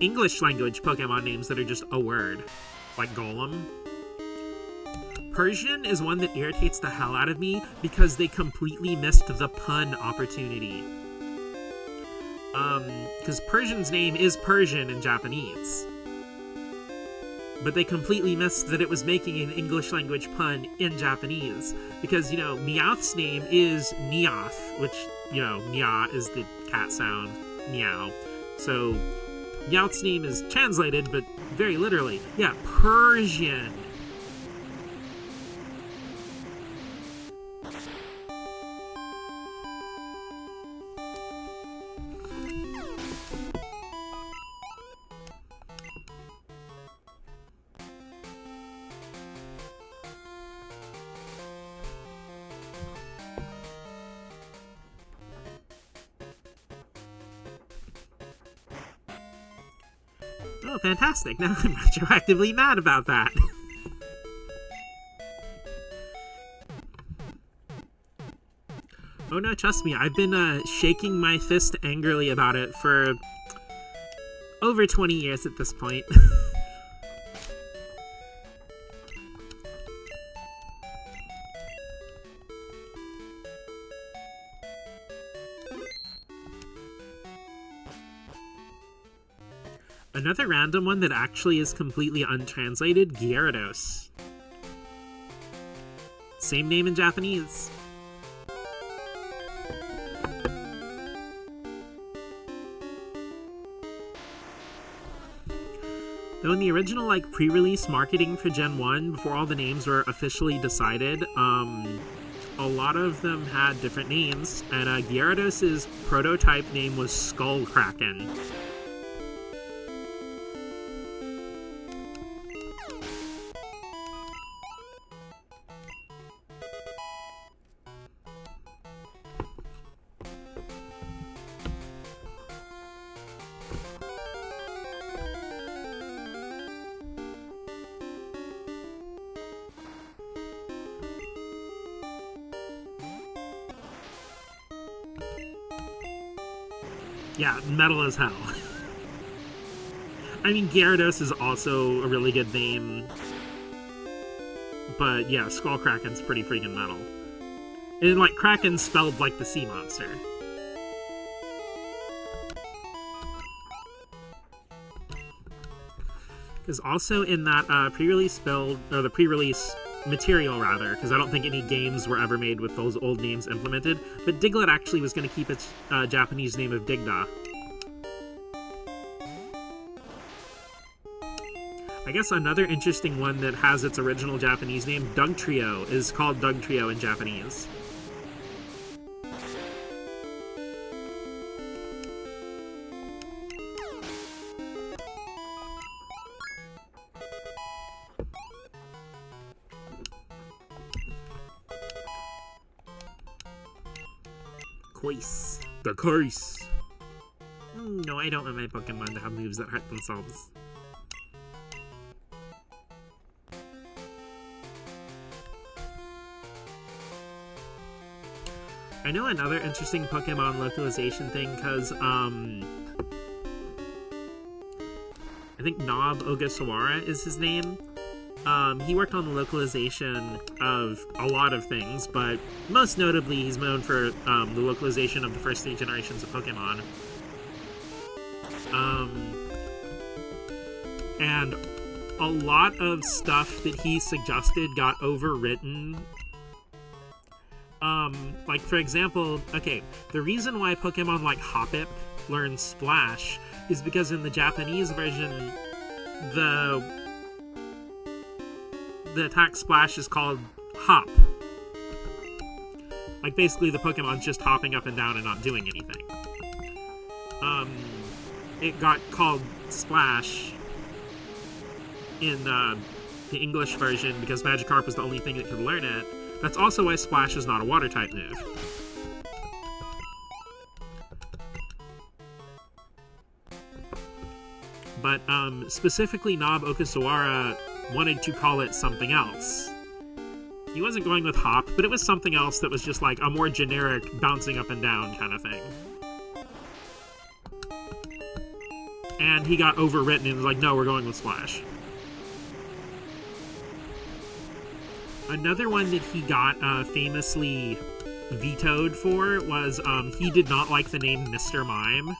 English language Pokemon names that are just a word, like Golem. Persian is one that irritates the hell out of me because they completely missed the pun opportunity. Because Persian's name is Persian in Japanese. But they completely missed that it was making an English language pun in Japanese. Because, you know, Meowth's name is Neoth, which, you know, Nya is the cat sound, meow. So Meowth's name is translated, but very literally, yeah, Persian. Oh, fantastic. Now I'm retroactively mad about that. Oh no, trust me, I've been shaking my fist angrily about it for over 20 years at this point. Another random one that actually is completely untranslated, Gyarados. Same name in Japanese. Though in the original, like, pre-release marketing for Gen 1, before all the names were officially decided, a lot of them had different names, and Gyarados' prototype name was Skullkraken. Yeah, metal as hell. I mean, Gyarados is also a really good name. But yeah, Skull Kraken's pretty freaking metal. And like, Kraken spelled like the sea monster. Because also in that pre-release build, or the pre-release material rather, because I don't think any games were ever made with those old names implemented, but Diglett actually was going to keep its Japanese name of Digda. I guess another interesting one that has its original Japanese name, Dugtrio, is called Dugtrio in Japanese. Coice. The Coice. No, I don't want my Pokemon to have moves that hurt themselves. I know another interesting Pokemon localization thing, because, I think Nob Ogasawara is his name. He worked on the localization of a lot of things, but most notably he's known for the localization of the first 3 generations of Pokemon. And a lot of stuff that he suggested got overwritten. Like, for example, okay, the reason why Pokemon like Hoppip learn Splash is because in the Japanese version, the attack Splash is called Hop. Like, basically the Pokemon's just hopping up and down and not doing anything. It got called Splash in the English version because Magikarp was the only thing that could learn it. That's also why Splash is not a water-type move. But, specifically Nob Ogasawara wanted to call it something else. He wasn't going with Hop, but it was something else that was just like a more generic bouncing up and down kind of thing. And he got overwritten and was like, no, we're going with Splash. Another one that he got famously vetoed for was he did not like the name Mr. Mime.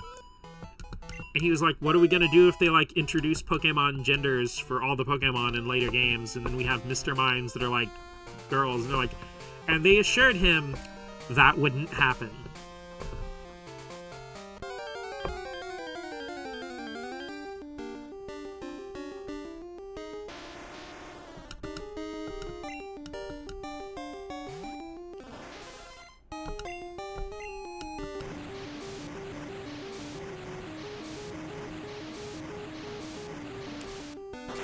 And he was like, what are we gonna do if they like introduce Pokemon genders for all the Pokemon in later games, and then we have Mr. Mimes that are like girls, and they're like, and they assured him that wouldn't happen.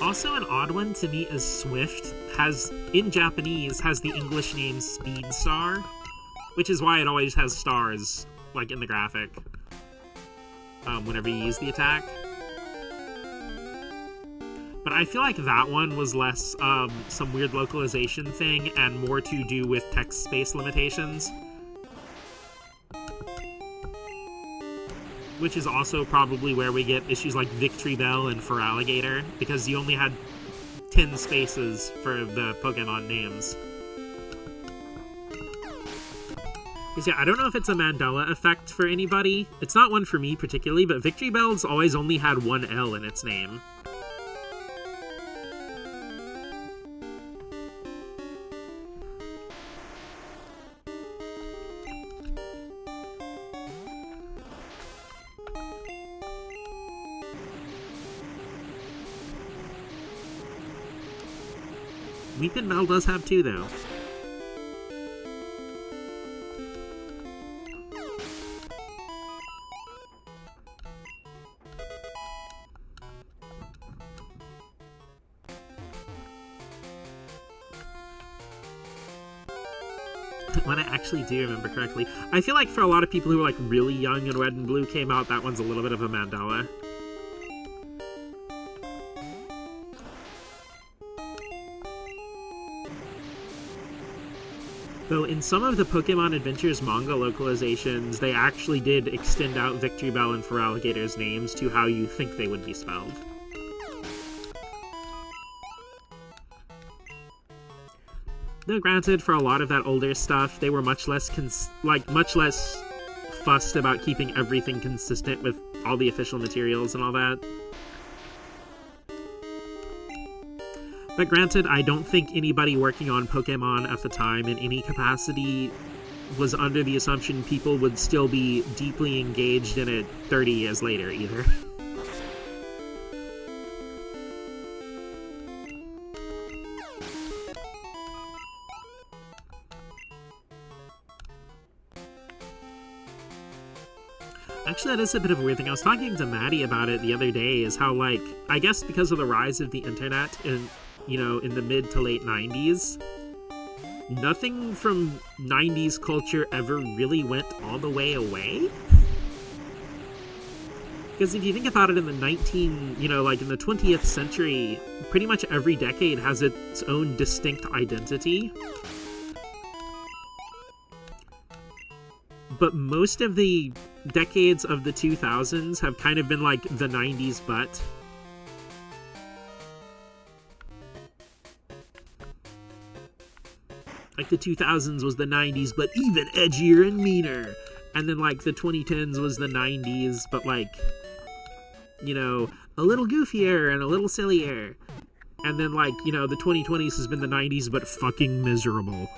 Also, an odd one to me is Swift has, in Japanese, has the English name Speedstar, which is why it always has stars, like, in the graphic, whenever you use the attack. But I feel like that one was less, some weird localization thing and more to do with text space limitations. Which is also probably where we get issues like Victory Bell and Feraligatr, because you only had 10 spaces for the Pokemon names. Because yeah, I don't know if it's a Mandela effect for anybody. It's not one for me particularly, but Victory Bell's always only had one L in its name. Weepin' Bell does have 2, though. When I actually do remember correctly. I feel like for a lot of people who were like really young when Red and Blue came out, that one's a little bit of a Mandela. Though in some of the Pokemon Adventures manga localizations, they actually did extend out Victory Bell and Feraligator's names to how you think they would be spelled. Though granted, for a lot of that older stuff, they were much less fussed about keeping everything consistent with all the official materials and all that. But granted, I don't think anybody working on Pokemon at the time in any capacity was under the assumption people would still be deeply engaged in it 30 years later, either. Actually, that is a bit of a weird thing. I was talking to Maddie about it the other day, is how, like, I guess because of the rise of the internet in the mid to late 90s, nothing from 90s culture ever really went all the way away. Because if you think about it, in the in the 20th century, pretty much every decade has its own distinct identity. But most of the decades of the 2000s have kind of been like the 90s, but like the 2000s was the 90s, but even edgier and meaner. And then like the 2010s was the 90s, but like, a little goofier and a little sillier. And then like, the 2020s has been the 90s, but fucking miserable.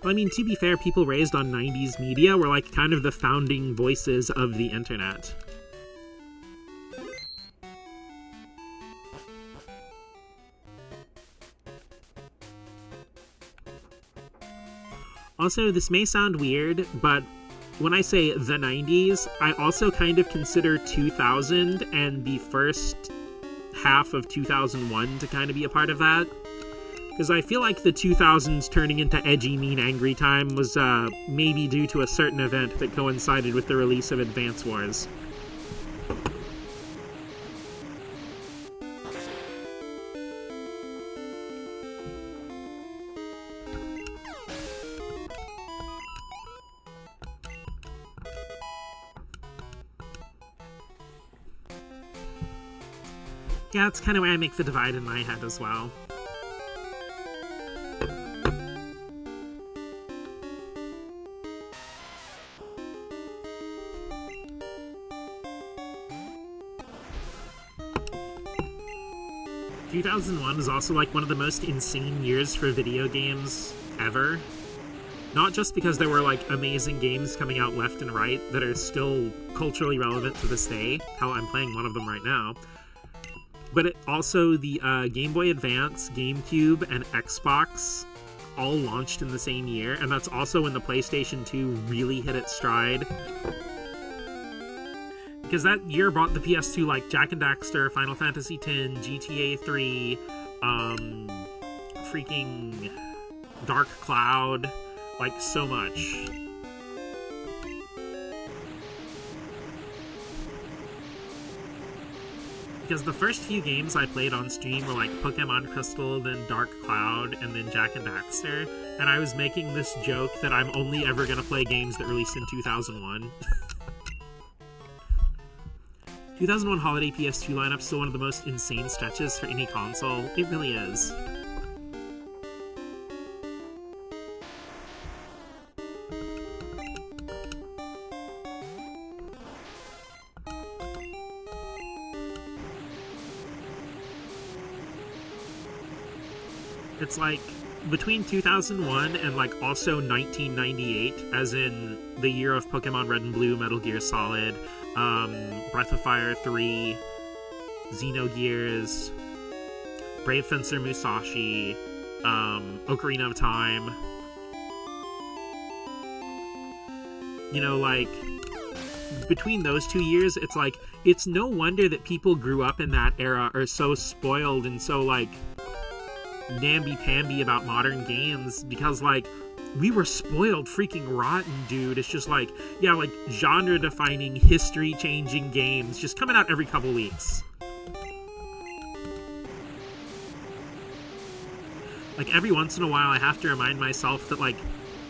Well, I mean, to be fair, people raised on 90s media were like kind of the founding voices of the internet. Also, this may sound weird, but when I say the 90s, I also kind of consider 2000 and the first half of 2001 to kind of be a part of that. Because I feel like the 2000s turning into edgy, mean, angry time was maybe due to a certain event that coincided with the release of Advance Wars. Yeah, that's kind of where I make the divide in my head as well. Two 2001 is also like one of the most insane years for video games ever. Not just because there were like amazing games coming out left and right that are still culturally relevant to this day. Hell, I'm playing one of them right now. But it also the Game Boy Advance, GameCube, and Xbox all launched in the same year, and that's also when the PlayStation 2 really hit its stride. Because that year brought the PS2 like Jak and Daxter, Final Fantasy X, GTA 3, freaking Dark Cloud, like so much. Because the first few games I played on stream were like Pokemon Crystal, then Dark Cloud, and then Jak and Daxter, and I was making this joke that I'm only ever gonna play games that released in 2001. 2001 holiday PS2 lineup's still one of the most insane stretches for any console. It really is. It's like between 2001 and like also 1998, as in the year of Pokemon Red and Blue, Metal Gear Solid, Breath of Fire 3, Xenogears, Brave Fencer Musashi, Ocarina of Time. Like, between those 2 years, it's like, it's no wonder that people grew up in that era are so spoiled and so, like, namby-pamby about modern games, because, like, we were spoiled freaking rotten, dude. It's just like, yeah, like, genre-defining, history-changing games just coming out every couple weeks. Like, every once in a while, I have to remind myself that, like,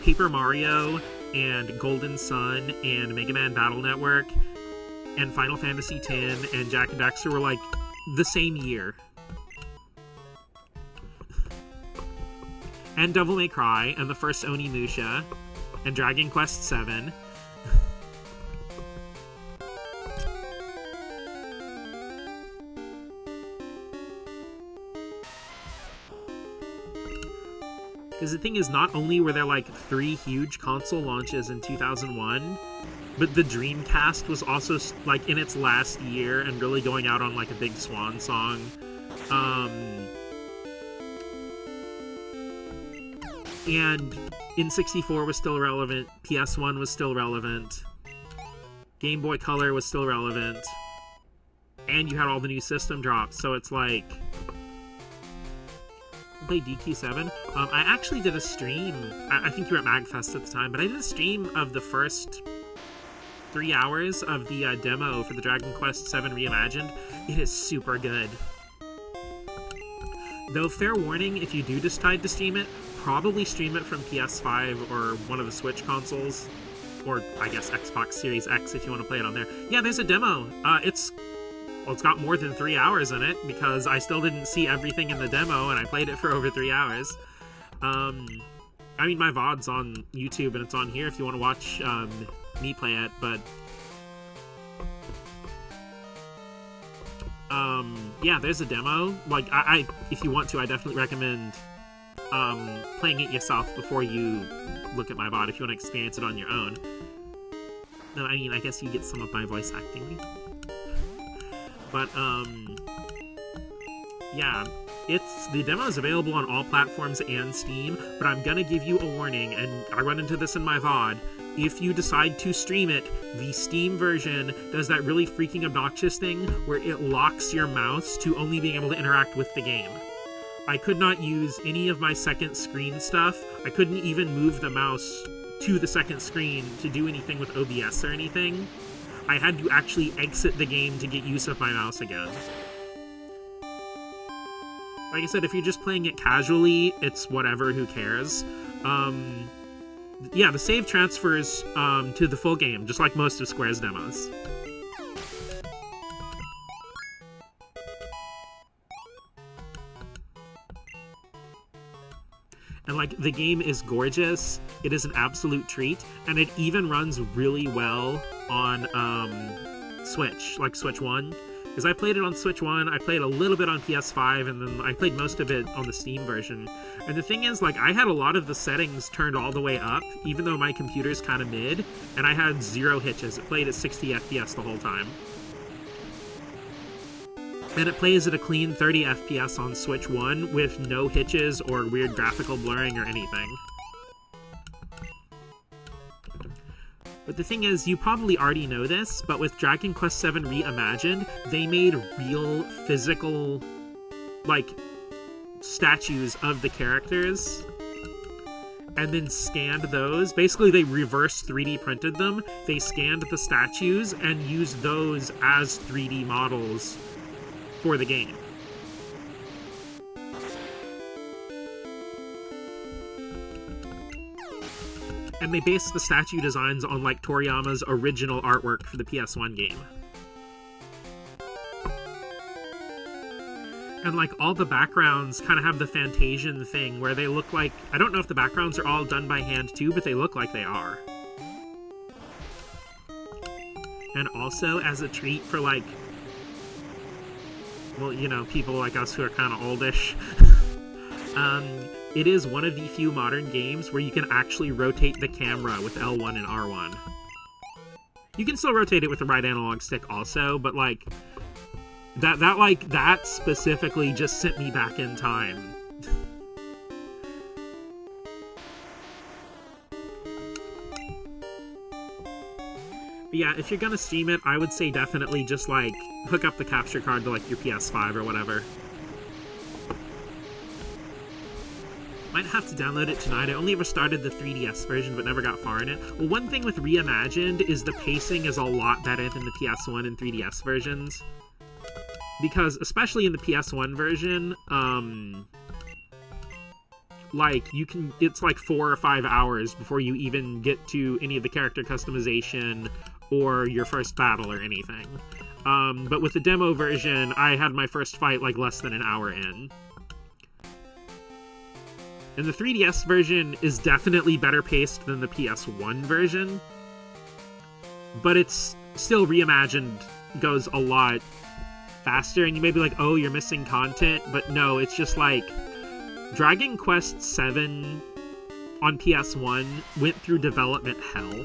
Paper Mario and Golden Sun and Mega Man Battle Network and Final Fantasy X and Jak and Daxter were, like, the same year. And Devil May Cry and the first Onimusha and Dragon Quest VII. Because the thing is, not only were there like 3 huge console launches in 2001, but the Dreamcast was also like in its last year and really going out on like a big swan song. And N64 was still relevant, PS1 was still relevant, Game Boy Color was still relevant, and you had all the new system drops, so it's like... Play DQ7. I actually did a stream, I think you were at MagFest at the time, but I did a stream of the first 3 hours of the demo for the Dragon Quest VII Reimagined. It is super good. Though, fair warning, if you do decide to stream it, probably stream it from PS5 or one of the Switch consoles, or I guess Xbox Series X if you want to play it on there. Yeah, there's a demo. It's got more than 3 hours in it, because I still didn't see everything in the demo, and I played it for over 3 hours. I mean, my VOD's on YouTube, and it's on here if you want to watch me play it, but... yeah, there's a demo. Like, I if you want to, I definitely recommend playing it yourself before you look at my VOD, if you want to experience it on your own. No, I mean, I guess you get some of my voice acting. But, yeah, the demo is available on all platforms and Steam, but I'm gonna give you a warning, and I run into this in my VOD. If you decide to stream it, the Steam version does that really freaking obnoxious thing where it locks your mouse to only being able to interact with the game. I could not use any of my second screen stuff. I couldn't even move the mouse to the second screen to do anything with OBS or anything. I had to actually exit the game to get use of my mouse again. Like I said, if you're just playing it casually, it's whatever, who cares. Yeah, the save transfers to the full game, just like most of Square's demos. And, like, the game is gorgeous, it is an absolute treat, and it even runs really well on Switch, like Switch 1. Because I played it on Switch 1, I played a little bit on PS5, and then I played most of it on the Steam version. And the thing is, like, I had a lot of the settings turned all the way up, even though my computer's kind of mid, and I had 0 hitches. It played at 60 FPS the whole time. And it plays at a clean 30 FPS on Switch 1 with no hitches or weird graphical blurring or anything. But the thing is, you probably already know this, but with Dragon Quest VII Reimagined, they made real physical, like, statues of the characters, and then scanned those. Basically, they reverse 3D printed them, they scanned the statues, and used those as 3D models for the game. And they based the statue designs on, like, Toriyama's original artwork for the PS1 game. And, like, all the backgrounds kind of have the Fantasian thing, where they look like... I don't know if the backgrounds are all done by hand, too, but they look like they are. And also, as a treat for, like... well, you know, people like us who are kind of oldish... it is one of the few modern games where you can actually rotate the camera with L1 and R1. You can still rotate it with the right analog stick also, but, like, that specifically just sent me back in time. But yeah, if you're gonna stream it, I would say definitely just, like, hook up the capture card to, like, your PS5 or whatever. Might have to download it tonight. I only ever started the 3DS version, but never got far in it. Well, one thing with Reimagined is the pacing is a lot better than the PS1 and 3DS versions. Because, especially in the PS1 version, like, it's like 4 or 5 hours before you even get to any of the character customization or your first battle or anything. But with the demo version, I had my first fight like less than an hour in. And the 3DS version is definitely better paced than the PS1 version, but it's still reimagined, goes a lot faster, and you may be like, oh, you're missing content, but no, it's just like Dragon Quest VII on PS1 went through development hell.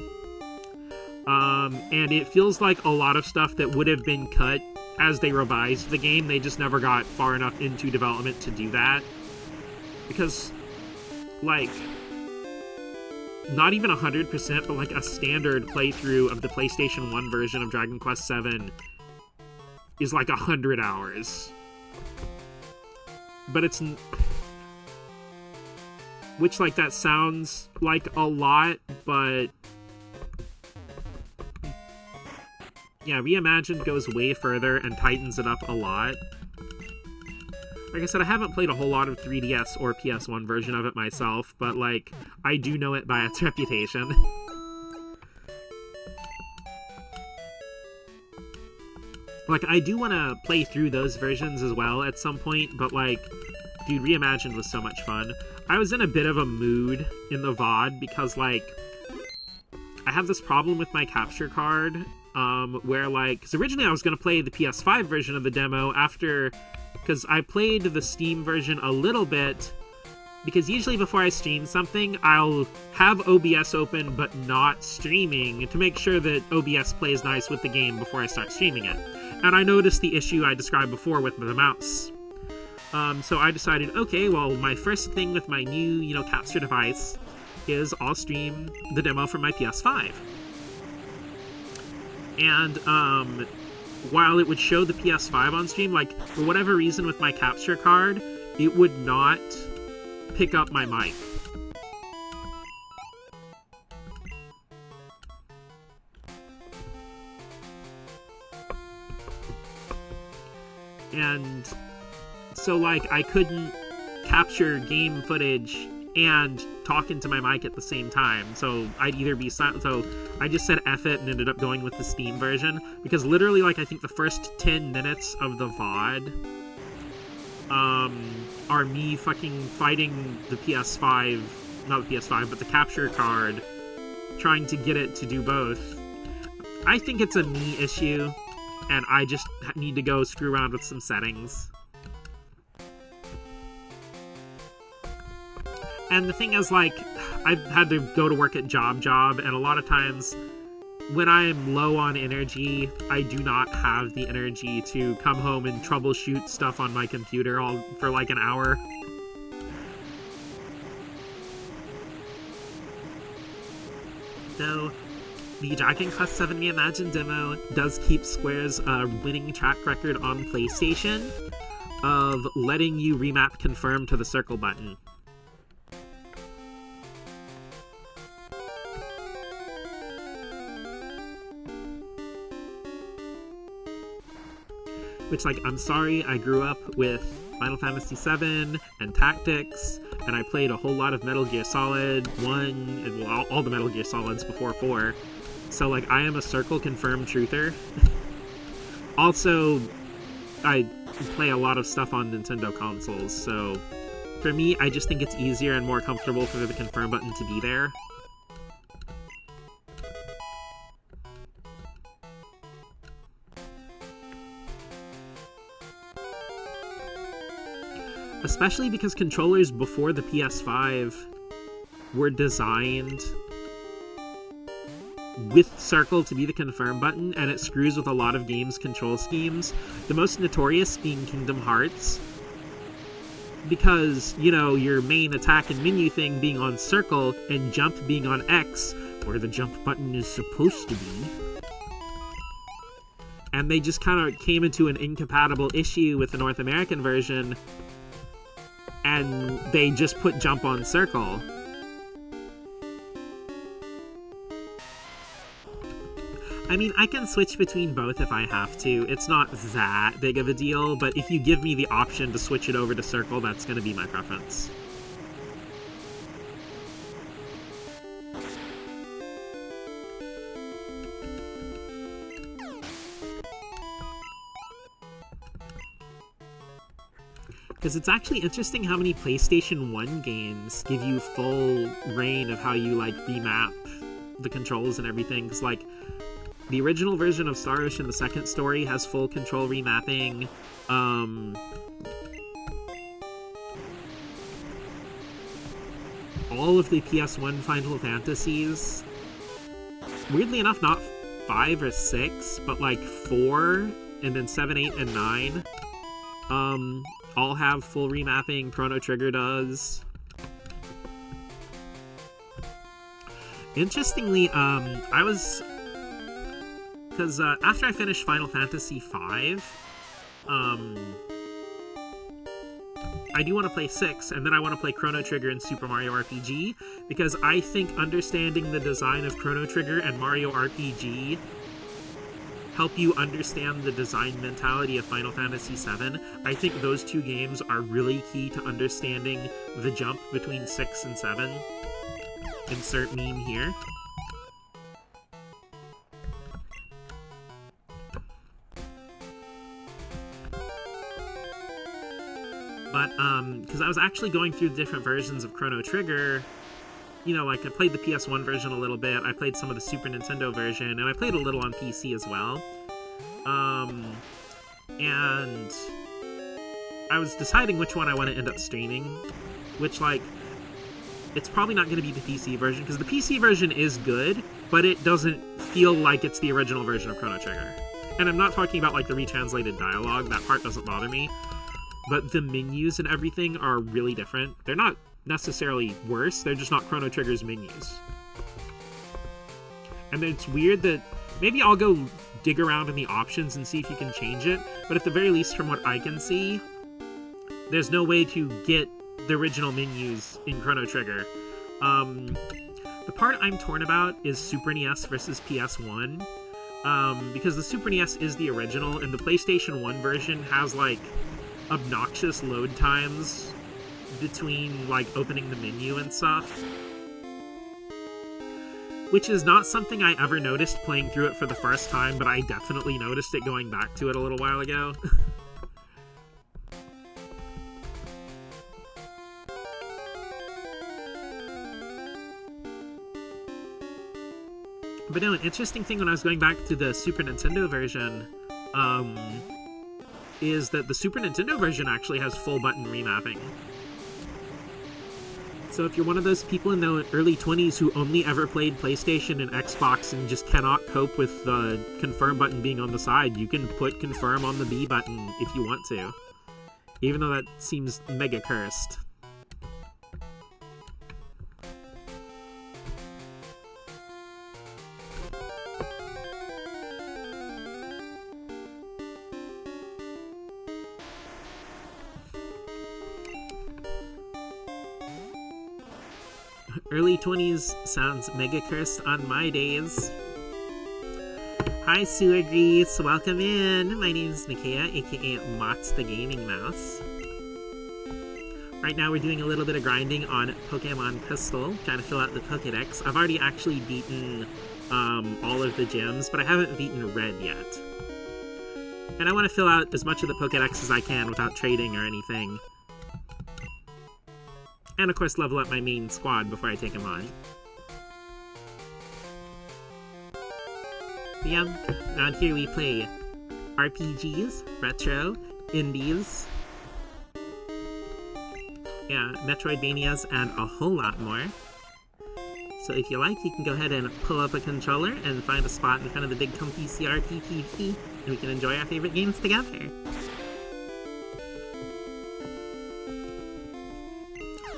And it feels like a lot of stuff that would have been cut as they revised the game, they just never got far enough into development to do that. Because, like, not even 100%, but like a standard playthrough of the PlayStation 1 version of Dragon Quest VII is like 100 hours. But it's... Which, like, that sounds like a lot, but... Yeah, Reimagined goes way further and tightens it up a lot. Like I said, I haven't played a whole lot of 3DS or PS1 version of it myself, but, like, I do know it by its reputation. Like, I do want to play through those versions as well at some point, but, like, dude, Reimagined was so much fun. I was in a bit of a mood in the VOD because, like, I have this problem with my capture card, where, like, because originally I was going to play the PS5 version of the demo after, because I played the Steam version a little bit, because usually before I stream something, I'll have OBS open but not streaming to make sure that OBS plays nice with the game before I start streaming it. And I noticed the issue I described before with the mouse. So I decided, okay, well, my first thing with my new, capture device is I'll stream the demo from my PS5. And, while it would show the PS5 on stream, like, for whatever reason with my capture card, it would not pick up my mic. And so, like, I couldn't capture game footage and talk into my mic at the same time, so I'd either be silent. So I just said F it and ended up going with the Steam version, because literally, like, I think the first 10 minutes of the VOD are me fucking fighting the PS5, not the PS5, but the capture card, trying to get it to do both. I think it's a me issue, and I just need to go screw around with some settings. And the thing is, like, I've had to go to work at job, and a lot of times when I'm low on energy, I do not have the energy to come home and troubleshoot stuff on my computer for like an hour. Though, the Dragon Quest VII Reimagined demo does keep Square's winning track record on PlayStation of letting you remap confirm to the circle button. Which, like, I'm sorry, I grew up with Final Fantasy VII and Tactics, and I played a whole lot of Metal Gear Solid 1, and well, all the Metal Gear Solids before 4. So, like, I am a circle confirmed truther. Also, I play a lot of stuff on Nintendo consoles, so for me, I just think it's easier and more comfortable for the confirm button to be there. Especially because controllers before the PS5 were designed with circle to be the confirm button, and it screws with a lot of games' control schemes. The most notorious being Kingdom Hearts, because, your main attack and menu thing being on circle and jump being on X, where the jump button is supposed to be. And they just kind of came into an incompatible issue with the North American version, and they just put jump on circle. I mean, I can switch between both if I have to. It's not that big of a deal, but if you give me the option to switch it over to circle, that's going to be my preference. Because it's actually interesting how many PlayStation 1 games give you full reign of how you, like, remap the controls and everything. Because, like, the original version of Star Ocean, the second story, has full control remapping. All of the PS1 Final Fantasies, weirdly enough, not 5 or 6, but like 4, and then 7, 8, and 9, all have full remapping. Chrono Trigger does. Interestingly, because after I finished Final Fantasy V, I do want to play 6, and then I want to play Chrono Trigger and Super Mario RPG, because I think understanding the design of Chrono Trigger and Mario RPG help you understand the design mentality of Final Fantasy VII. I think those two games are really key to understanding the jump between 6 and 7. Insert meme here. But, because I was actually going through the different versions of Chrono Trigger, you know, like, I played the PS1 version a little bit, I played some of the Super Nintendo version, and I played a little on PC as well. And I was deciding which one I want to end up streaming, which, like, it's probably not going to be the PC version, because the PC version is good, but it doesn't feel like it's the original version of Chrono Trigger. And I'm not talking about, like, the retranslated dialogue, that part doesn't bother me. But the menus and everything are really different. They're not necessarily worse, they're just not Chrono Trigger's menus. And it's weird that maybe I'll go dig around in the options and see if you can change it, but at the very least, from what I can see, there's no way to get the original menus in Chrono Trigger. The part I'm torn about is Super NES versus PS1, because the Super NES is the original, and the PlayStation 1 version has, like, obnoxious load times between, like, opening the menu and stuff, which is not something I ever noticed playing through it for the first time, but I definitely noticed it going back to it a little while ago. But no, an interesting thing when I was going back to the Super Nintendo version, is that the Super Nintendo version actually has full button remapping. So if you're one of those people in the early 20s who only ever played PlayStation and Xbox and just cannot cope with the confirm button being on the side, you can put confirm on the B button if you want to. Even though that seems mega cursed. Early 20s sounds mega cursed on my days. Hi, Sewer Grease, welcome in. My name is Nikea, aka Mott's the Gaming Mouse. Right now we're doing a little bit of grinding on Pokemon Crystal, trying to fill out the Pokedex. I've already actually beaten all of the gyms, but I haven't beaten Red yet. And I want to fill out as much of the Pokedex as I can without trading or anything. And of course level up my main squad before I take him on. Yeah, around here we play RPGs, retro, indies, yeah, Metroidvanias, and a whole lot more. So if you like, you can go ahead and pull up a controller and find a spot in front of the big comfy CRT TV, and we can enjoy our favorite games together.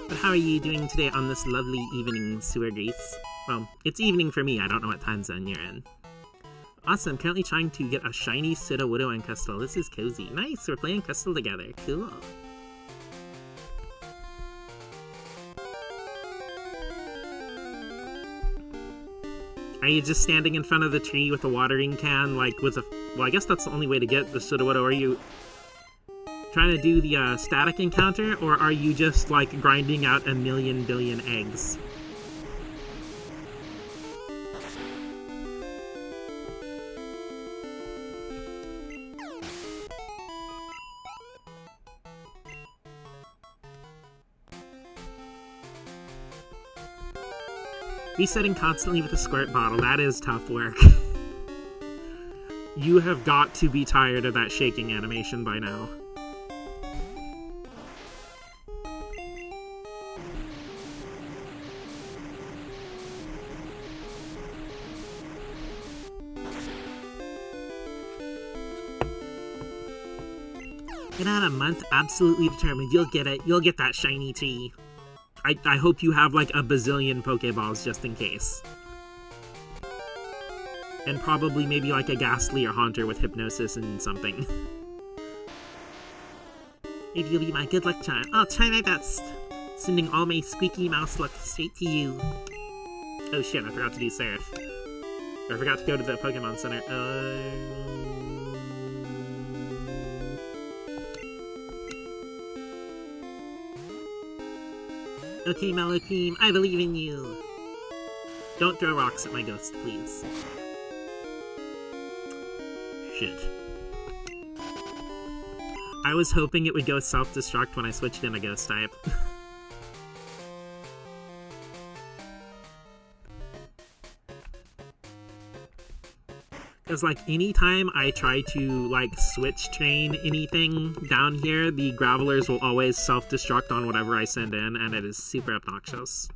But how are you doing today on this lovely evening, Sewer Grease? Well, it's evening for me, I don't know what time zone you're in. Awesome, currently trying to get a shiny Sudowoodo and Crystal. This is cozy. Nice, we're playing Crystal together. Cool. Are you just standing in front of the tree with a watering can, like with a... Well, I guess that's the only way to get the Sudowoodo. Are you trying to do the static encounter, or are you just, like, grinding out a million billion eggs? Resetting constantly with a squirt bottle, that is tough work. You have got to be tired of that shaking animation by now. In about a month, absolutely determined. You'll get it. You'll get that shiny tea. I hope you have like a bazillion Pokeballs just in case. And probably maybe like a Ghastly or Haunter with Hypnosis and something. Maybe you'll be my good luck charm. I'll try my best. Sending all my squeaky mouse luck straight to you. Oh shit, I forgot to do Seraph. Or I forgot to go to the Pokemon Center. Okay, Mellow Cream, I believe in you. Don't throw rocks at my ghost, please. Shit. I was hoping it would go self-destruct when I switched in a ghost type. Because, like, anytime I try to, like, switch train anything down here, the Gravelers will always self-destruct on whatever I send in, and it is super obnoxious.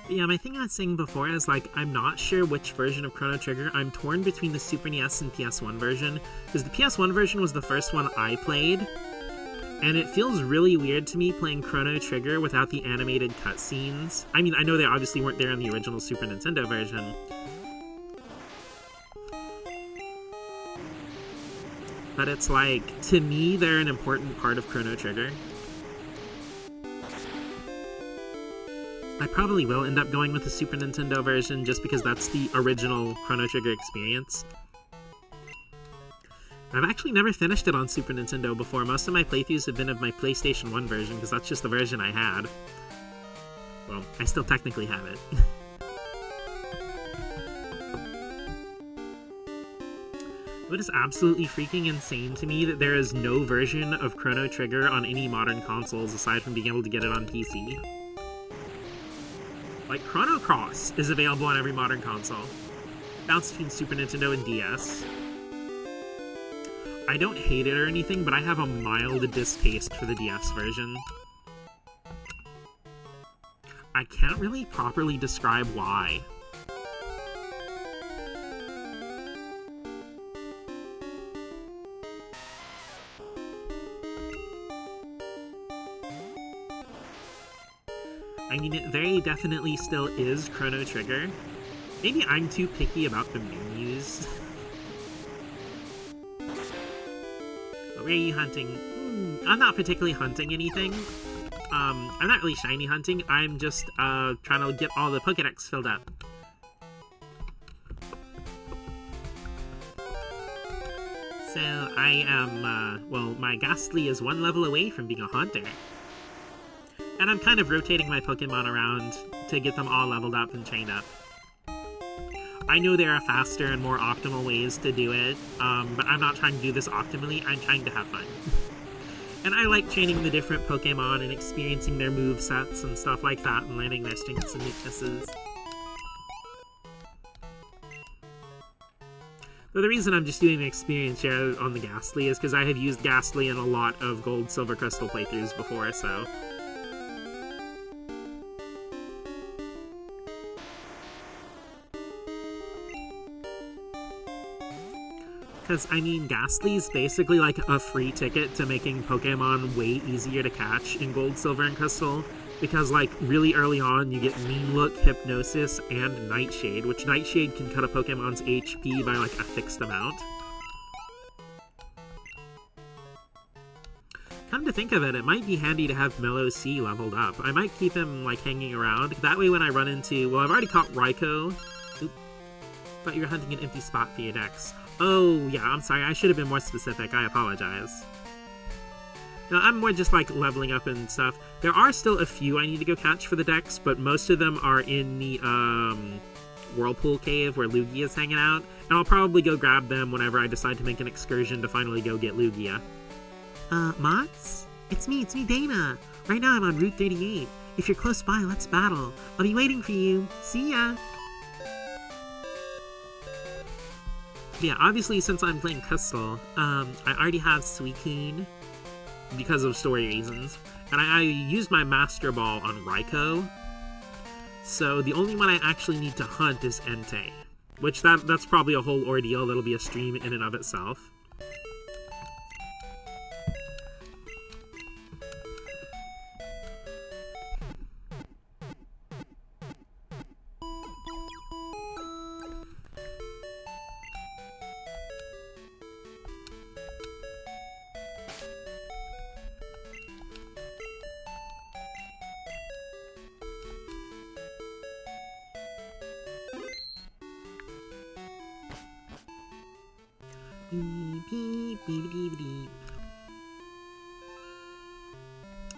Yeah, my thing I was saying before is, like, I'm not sure which version of Chrono Trigger. I'm torn between the Super NES and PS1 version, because the PS1 version was the first one I played, and it feels really weird to me playing Chrono Trigger without the animated cutscenes. I mean, I know they obviously weren't there in the original Super Nintendo version, but it's like, to me, they're an important part of Chrono Trigger. I probably will end up going with the Super Nintendo version just because that's the original Chrono Trigger experience. I've actually never finished it on Super Nintendo before. Most of my playthroughs have been of my PlayStation 1 version because that's just the version I had. Well, I still technically have it. It is absolutely freaking insane to me that there is no version of Chrono Trigger on any modern consoles aside from being able to get it on PC. Like, Chrono Cross is available on every modern console. Bounce between Super Nintendo and DS. I don't hate it or anything, but I have a mild distaste for the DS version. I can't really properly describe why. I mean, it very definitely still is Chrono Trigger. Maybe I'm too picky about the menus. Where are you hunting? I'm not particularly hunting anything. I'm not really shiny hunting. I'm just trying to get all the Pokédex filled up. So I am, well, my Ghastly is one level away from being a Haunter. And I'm kind of rotating my Pokemon around to get them all leveled up and trained up. I know there are faster and more optimal ways to do it, but I'm not trying to do this optimally, I'm trying to have fun. And I like training the different Pokemon and experiencing their movesets and stuff like that and learning their strengths and weaknesses. But the reason I'm just doing the experience share on the Ghastly is because I have used Ghastly in a lot of Gold, Silver, Crystal playthroughs before, so... Because, I mean, Ghastly's basically like a free ticket to making Pokemon way easier to catch in Gold, Silver, and Crystal. Because, like, really early on, you get Mean Look, Hypnosis, and Nightshade, which Nightshade can cut a Pokemon's HP by, like, a fixed amount. Come to think of it, it might be handy to have Mellow C leveled up. I might keep him, like, hanging around. That way when I run into... Well, I've already caught Raikou. But you're hunting an empty spot for your decks. Oh, yeah, I'm sorry. I should have been more specific. I apologize. No, I'm more just, like, leveling up and stuff. There are still a few I need to go catch for the decks, but most of them are in the, Whirlpool Cave where Lugia is hanging out, and I'll probably go grab them whenever I decide to make an excursion to finally go get Lugia. Mots? It's me, Dana. Right now I'm on Route 38. If you're close by, let's battle. I'll be waiting for you. See ya! Yeah, obviously, since I'm playing Crystal, I already have Suicune because of story reasons, and I used my Master Ball on Raikou, so the only one I actually need to hunt is Entei, which that's probably a whole ordeal that'll be a stream in and of itself.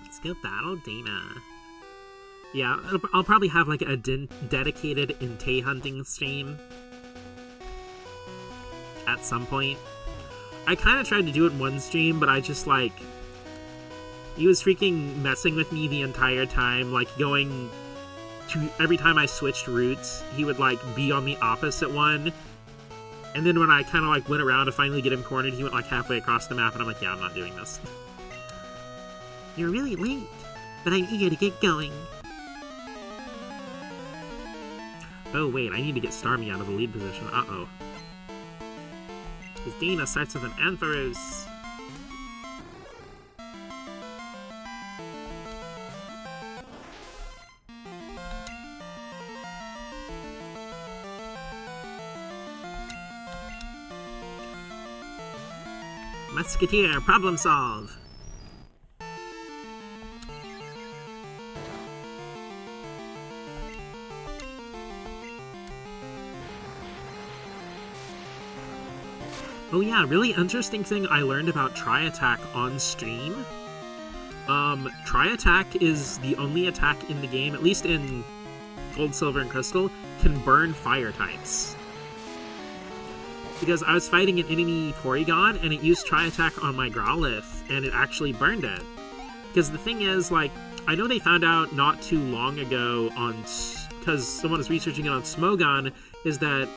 Let's go battle Dana. Yeah, I'll probably have like a dedicated Entei hunting stream at some point. I kind of tried to do it in one stream, but I just like... He was freaking messing with me the entire time, like going to... Every time I switched routes, he would like be on the opposite one. And then when I kind of like went around to finally get him cornered, he went like halfway across the map, and I'm like, yeah, I'm not doing this. You're really late, but I'm eager to get going. Oh wait, I need to get Starmie out of the lead position. Uh-oh. Because Dana starts with an Ampharos. Musketeer, problem solve! Oh yeah, really interesting thing I learned about Tri-Attack on stream. Tri-Attack is the only attack in the game, at least in Gold, Silver, and Crystal, can burn fire types. Because I was fighting an enemy Porygon, and it used Tri-Attack on my Growlithe, and it actually burned it. Because the thing is, like, I know they found out not too long ago on... Because someone was researching it on Smogon, is that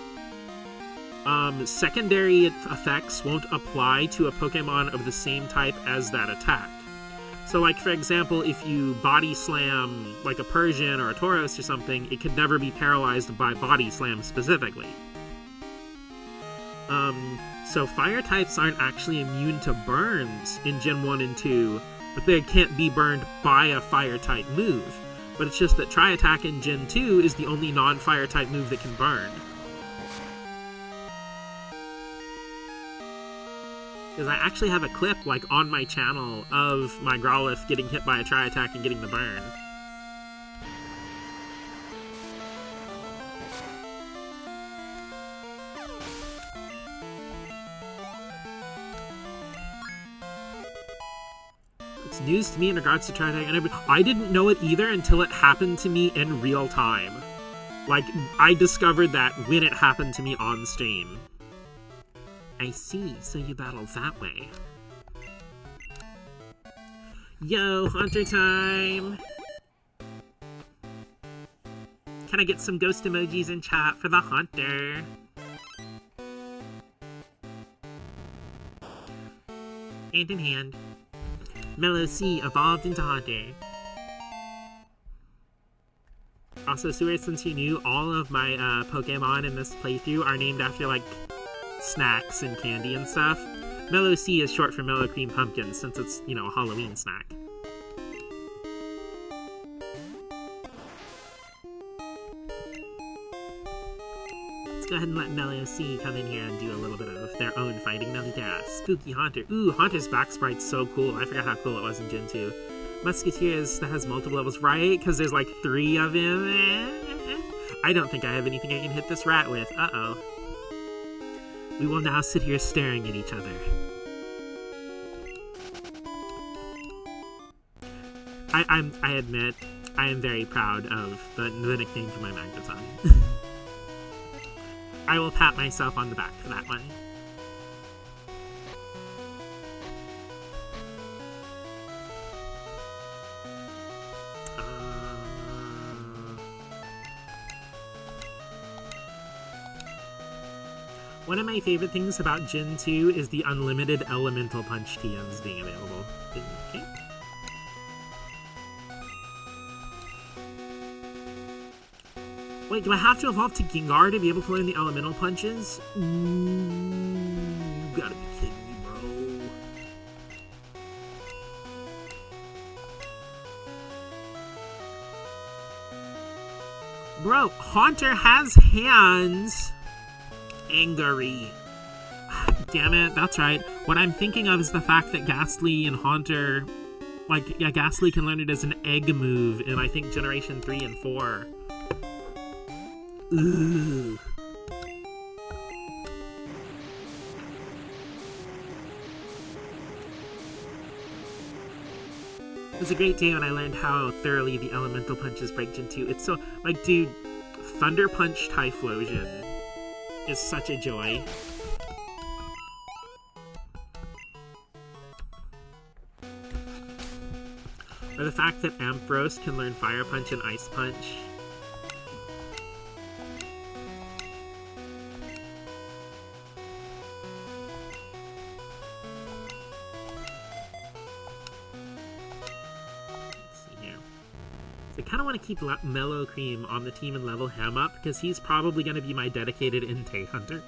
secondary effects won't apply to a Pokemon of the same type as that attack. So, like, for example, if you Body Slam, like, a Persian or a Tauros or something, it could never be paralyzed by Body Slam specifically. So fire types aren't actually immune to burns in Gen 1 and 2, but they can't be burned by a fire type move. But it's just that Tri-Attack in Gen 2 is the only non-fire type move that can burn. Because I actually have a clip, like, on my channel of my Growlithe getting hit by a Tri-Attack and getting the burn. It's news to me in regards to Tri-Attack, and I didn't know it either until it happened to me in real time. Like, I discovered that when it happened to me on stream. I see, so you battle that way. Yo, Hunter time! Can I get some ghost emojis in chat for the Hunter? Hand in hand. Mellow C evolved into Hunter. Also, Stuart, since you knew, all of my Pokemon in this playthrough are named after, like, snacks and candy and stuff. Mellow C is short for Mellow Cream Pumpkin, since it's, you know, a Halloween snack. Let's go ahead and let Mellow C come in here and do a little bit of their own fighting. Now they're Spooky Haunter. Ooh, Haunter's back sprite's so cool. I forgot how cool it was in Gen 2. Musketeers that has multiple levels, right? Because there's like 3 of him. I don't think I have anything I can hit this rat with. Uh-oh. We will now sit here staring at each other. I admit, I am very proud of the nickname for my Magneton. I will pat myself on the back for that one. One of my favorite things about Gen 2 is the unlimited elemental punch TMs being available. Okay. Wait, do I have to evolve to Gengar to be able to learn the elemental punches? You gotta be kidding me, bro. Bro, Haunter has hands. Angry. Damn it, that's right. What I'm thinking of is the fact that Ghastly and Haunter, like, yeah, Ghastly can learn it as an egg move in, I think, Generation 3 and 4. Ugh. It was a great day when I learned how thoroughly the elemental punches break Gen 2. It's so, like, dude, Thunder Punch Typhlosion is such a joy. Or the fact that Ampharos can learn Fire Punch and Ice Punch. I kind of want to keep Mellow Cream on the team and level him up, because he's probably going to be my dedicated Entei hunter.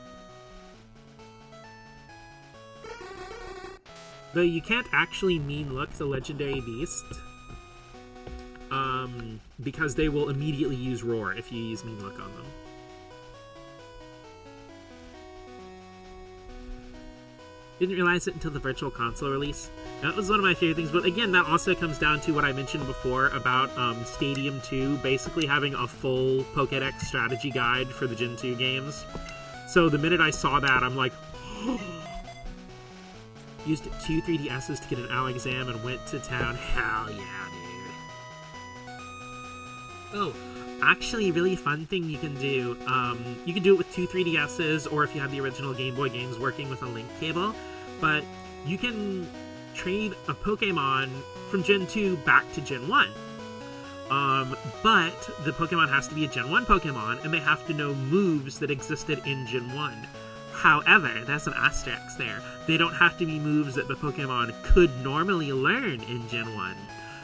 Though you can't actually mean look the legendary beast, because they will immediately use Roar if you use mean look on them. Didn't realize it until the Virtual Console release. That was one of my favorite things, but again, that also comes down to what I mentioned before about Stadium 2 basically having a full Pokédex strategy guide for the Gen 2 games. So the minute I saw that, I'm like, used 2 3DSs to get an Alakazam and went to town. Hell yeah, dude. Oh, actually, really fun thing you can do. You can do it with 2 3DSs, or if you have the original Game Boy games working with a link cable. But you can trade a Pokemon from Gen 2 back to Gen 1. But the Pokemon has to be a Gen 1 Pokemon, and they have to know moves that existed in Gen 1. However, there's an asterisk there. They don't have to be moves that the Pokemon could normally learn in Gen 1.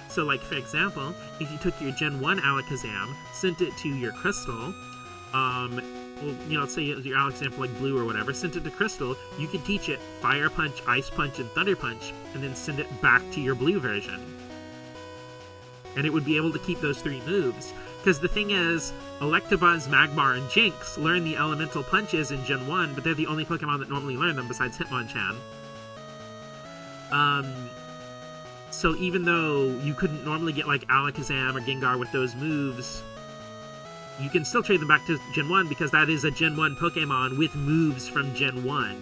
So, like, for example, if you took your Gen 1 Alakazam, sent it to your Crystal, well, you know, let's say your Alakazam, like Blue or whatever, sent it to Crystal, you could teach it Fire Punch, Ice Punch, and Thunder Punch, and then send it back to your Blue version. And it would be able to keep those 3 moves. Because the thing is, Electabuzz, Magmar, and Jinx learn the elemental punches in Gen 1, but they're the only Pokemon that normally learn them besides Hitmonchan. So even though you couldn't normally get, like, Alakazam or Gengar with those moves, you can still trade them back to Gen 1 because that is a Gen 1 Pokemon with moves from Gen 1.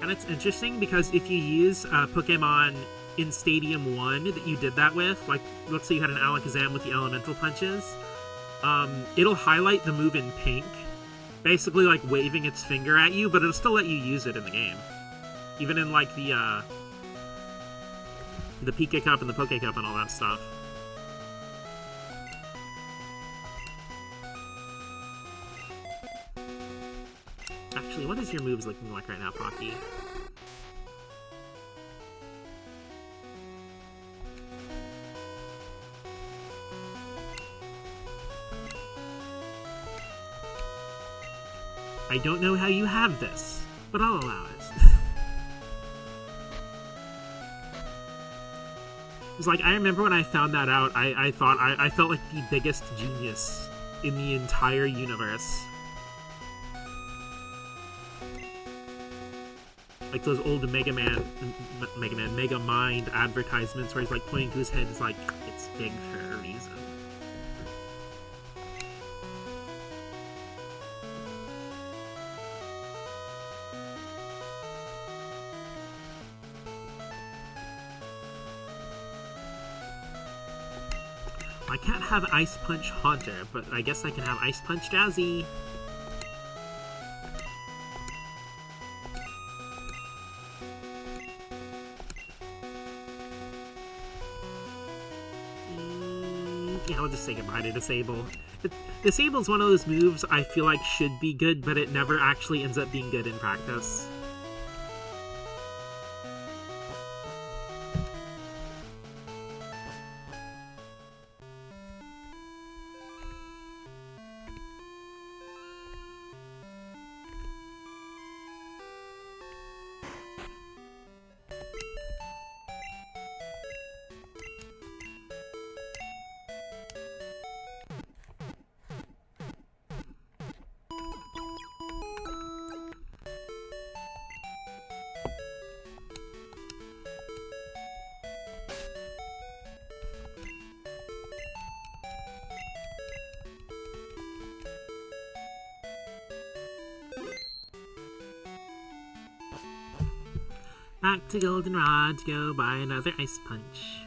And it's interesting because if you use Pokemon in Stadium 1 that you did that with, like, let's say you had an Alakazam with the elemental punches, it'll highlight the move in pink, basically like waving its finger at you, but it'll still let you use it in the game. Even in, like, the Pika Cup and the Poke Cup and all that stuff. Actually, what is your moves looking like right now, Pocky? I don't know how you have this, but I'll allow it. It's like, I remember when I found that out, I thought I felt like the biggest genius in the entire universe. Like those old Mega Mind advertisements where he's like pointing to his head, it's like, it's big for a reason. I can't have Ice Punch Haunter, but I guess I can have Ice Punch Jazzy. Yeah, I'll just say goodbye to Disable. Disable's one of those moves I feel like should be good, but it never actually ends up being good in practice. Back to Goldenrod to go buy another Ice Punch.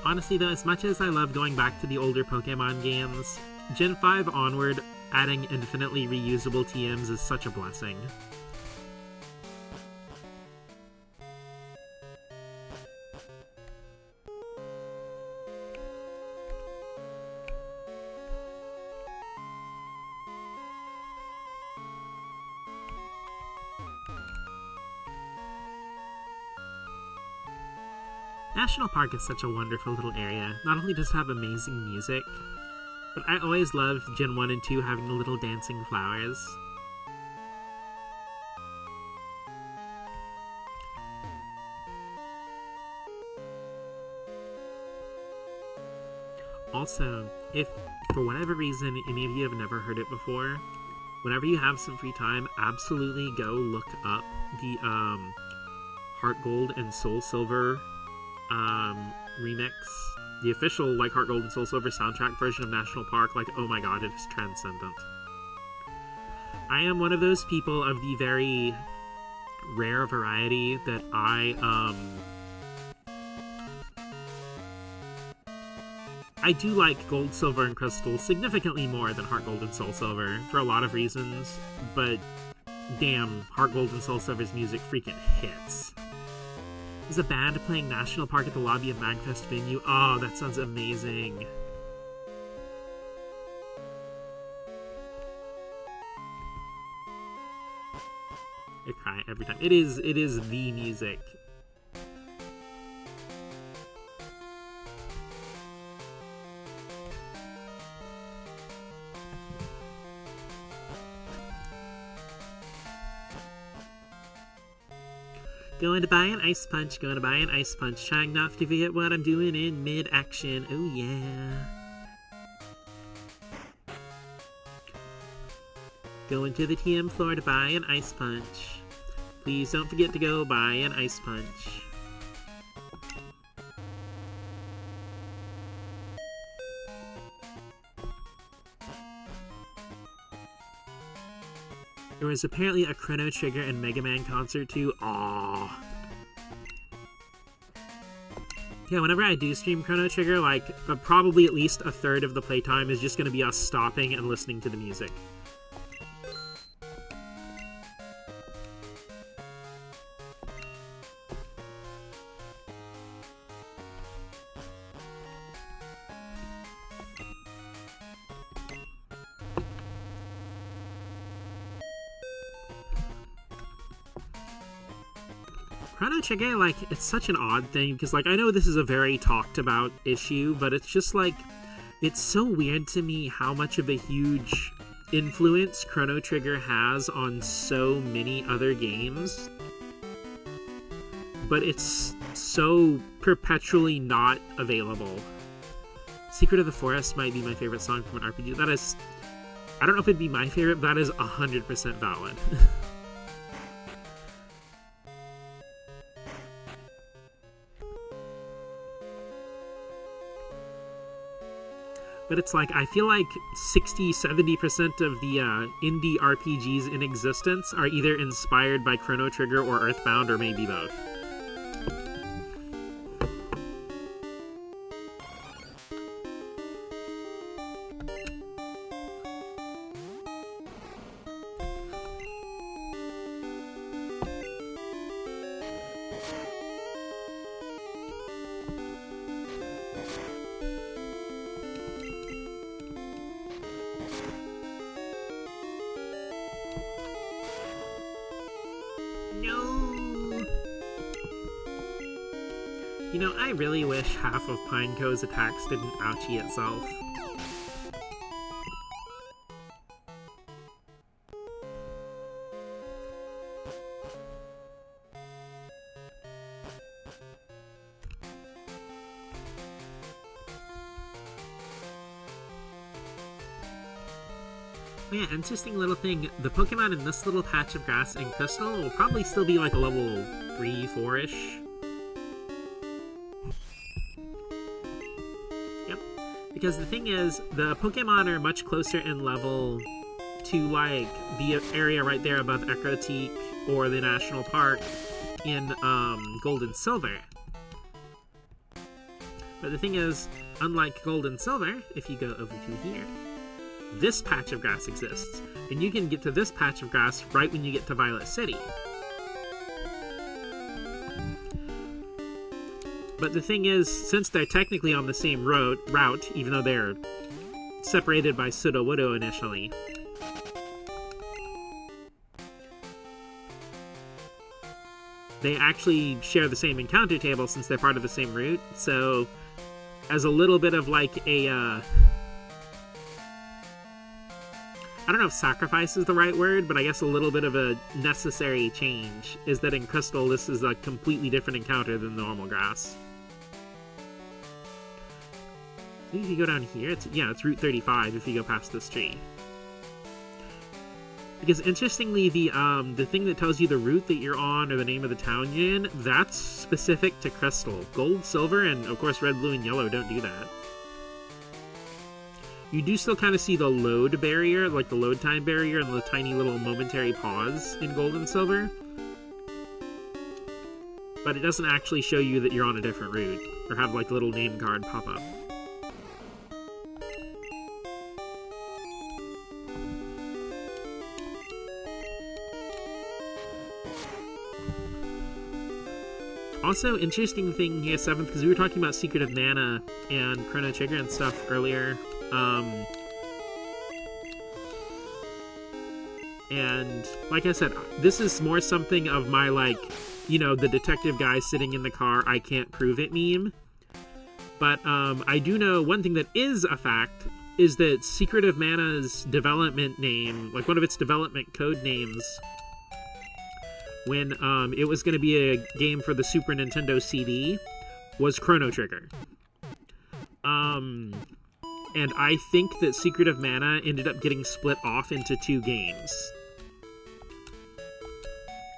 Honestly though, as much as I love going back to the older Pokemon games, Gen 5 onward, adding infinitely reusable TMs is such a blessing. National Park is such a wonderful little area. Not only does it have amazing music, but I always loved Gen 1 and 2 having the little dancing flowers. Also, if for whatever reason any of you have never heard it before, whenever you have some free time, absolutely go look up the Heart Gold and Soul Silver remix, the official like Heart Gold and Soul Silver soundtrack version of National Park. Like, oh my god, it is transcendent. I am one of those people of the very rare variety that I do like Gold, Silver, and Crystal significantly more than Heart Gold and Soul Silver for a lot of reasons, but damn, Heart Gold and Soul Silver's music freaking hits. Is a band playing National Park at the lobby of Magfest venue? Oh, that sounds amazing. I cry every time. It is the music. Going to buy an Ice Punch, going to buy an Ice Punch, trying not to forget what I'm doing in mid-action. Oh yeah. Going to the TM floor to buy an Ice Punch. Please don't forget to go buy an Ice Punch. There was apparently a Chrono Trigger and Mega Man concert too. Aww. Yeah, whenever I do stream Chrono Trigger, like, probably at least a third of the playtime is just going to be us stopping and listening to the music. Chrono Trigger, like, it's such an odd thing, because, like, I know this is a very talked about issue, but it's just, like, it's so weird to me how much of a huge influence Chrono Trigger has on so many other games, but it's so perpetually not available. Secret of the Forest might be my favorite song from an RPG. That is, I don't know if it'd be my favorite, but that is 100% valid. But it's like, I feel like 60-70% of the indie RPGs in existence are either inspired by Chrono Trigger or Earthbound, or maybe both. You know, I really wish half of Pineco's attacks didn't ouchie itself. Oh yeah, interesting little thing. The Pokemon in this little patch of grass in Crystal will probably still be like a level 3, 4-ish. Because the thing is, the Pokemon are much closer in level to, like, the area right there above Echoteak or the National Park in Gold and Silver. But the thing is, unlike Gold and Silver, if you go over to here, this patch of grass exists. And you can get to this patch of grass right when you get to Violet City. But the thing is, since they're technically on the same route, even though they're separated by Sudowoodo initially, they actually share the same encounter table since they're part of the same route. So, as a little bit of like a, I don't know if sacrifice is the right word, but I guess a little bit of a necessary change is that in Crystal, this is a completely different encounter than normal grass. If you go down here, it's Route 35 if you go past this tree. Because interestingly, the thing that tells you the route that you're on or the name of the town you're in, that's specific to Crystal. Gold, Silver, and of course Red, Blue, and Yellow don't do that. You do still kind of see the load barrier, like the load time barrier and the tiny little momentary pause in Gold and Silver. But it doesn't actually show you that you're on a different route, or have like a little name card pop up. Also, interesting thing here, 7th, because we were talking about Secret of Mana and Chrono Trigger and stuff earlier. And like I said, this is more something of my, like, you know, the detective guy sitting in the car, I can't prove it meme. But I do know one thing that is a fact is that Secret of Mana's development name, like one of its development code names, when it was going to be a game for the Super Nintendo CD, was Chrono Trigger. And I think that Secret of Mana ended up getting split off into 2 games.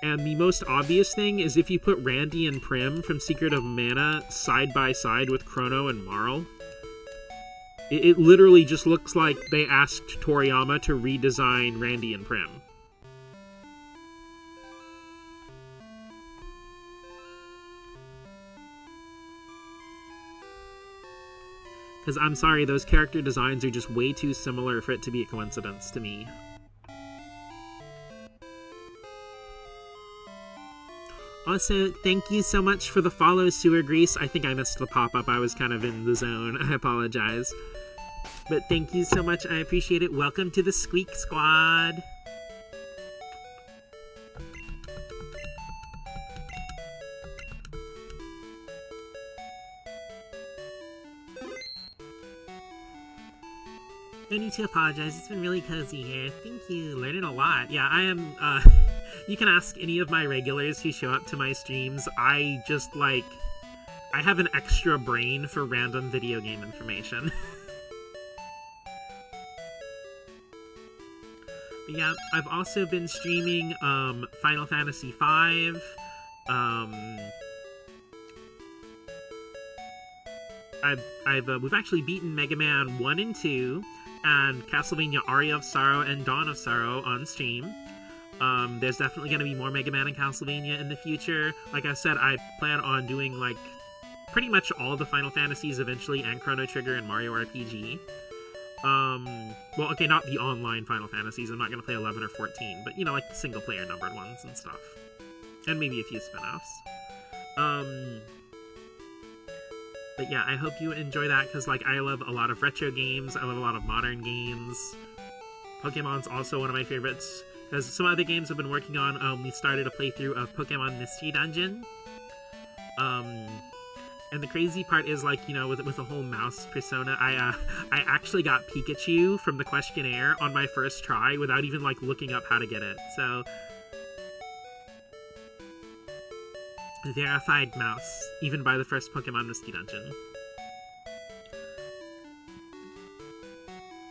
And the most obvious thing is if you put Randy and Prim from Secret of Mana side by side with Chrono and Marl, it literally just looks like they asked Toriyama to redesign Randy and Prim. Because I'm sorry, those character designs are just way too similar for it to be a coincidence to me. Also, thank you so much for the follow, Sewer Grease. I think I missed the pop-up. I was kind of in the zone. I apologize. But thank you so much. I appreciate it. Welcome to the Squeak Squad. No need to apologize. It's been really cozy here. Thank you. Learning a lot. Yeah, I am, you can ask any of my regulars who show up to my streams. I just, like, I have an extra brain for random video game information. But yeah, I've also been streaming, Final Fantasy V. we've actually beaten Mega Man 1 and 2, and Castlevania Aria of Sorrow and Dawn of Sorrow on stream. There's definitely going to be more Mega Man and Castlevania in the future. Like I said, I plan on doing, like, pretty much all the Final Fantasies eventually, and Chrono Trigger and Mario RPG. Well, okay, not the online Final Fantasies. I'm not going to play 11 or 14, but, you know, like the single-player numbered ones and stuff. And maybe a few spin-offs. But yeah, I hope you enjoy that, because, like, I love a lot of retro games. I love a lot of modern games. Pokemon's also one of my favorites, because some other games I've been working on, we started a playthrough of Pokemon Mystery Dungeon. And the crazy part is, like, you know, with the whole mouse persona, I actually got Pikachu from the questionnaire on my first try without even, like, looking up how to get it. So, verified mouse, even by the first Pokemon Mystery Dungeon.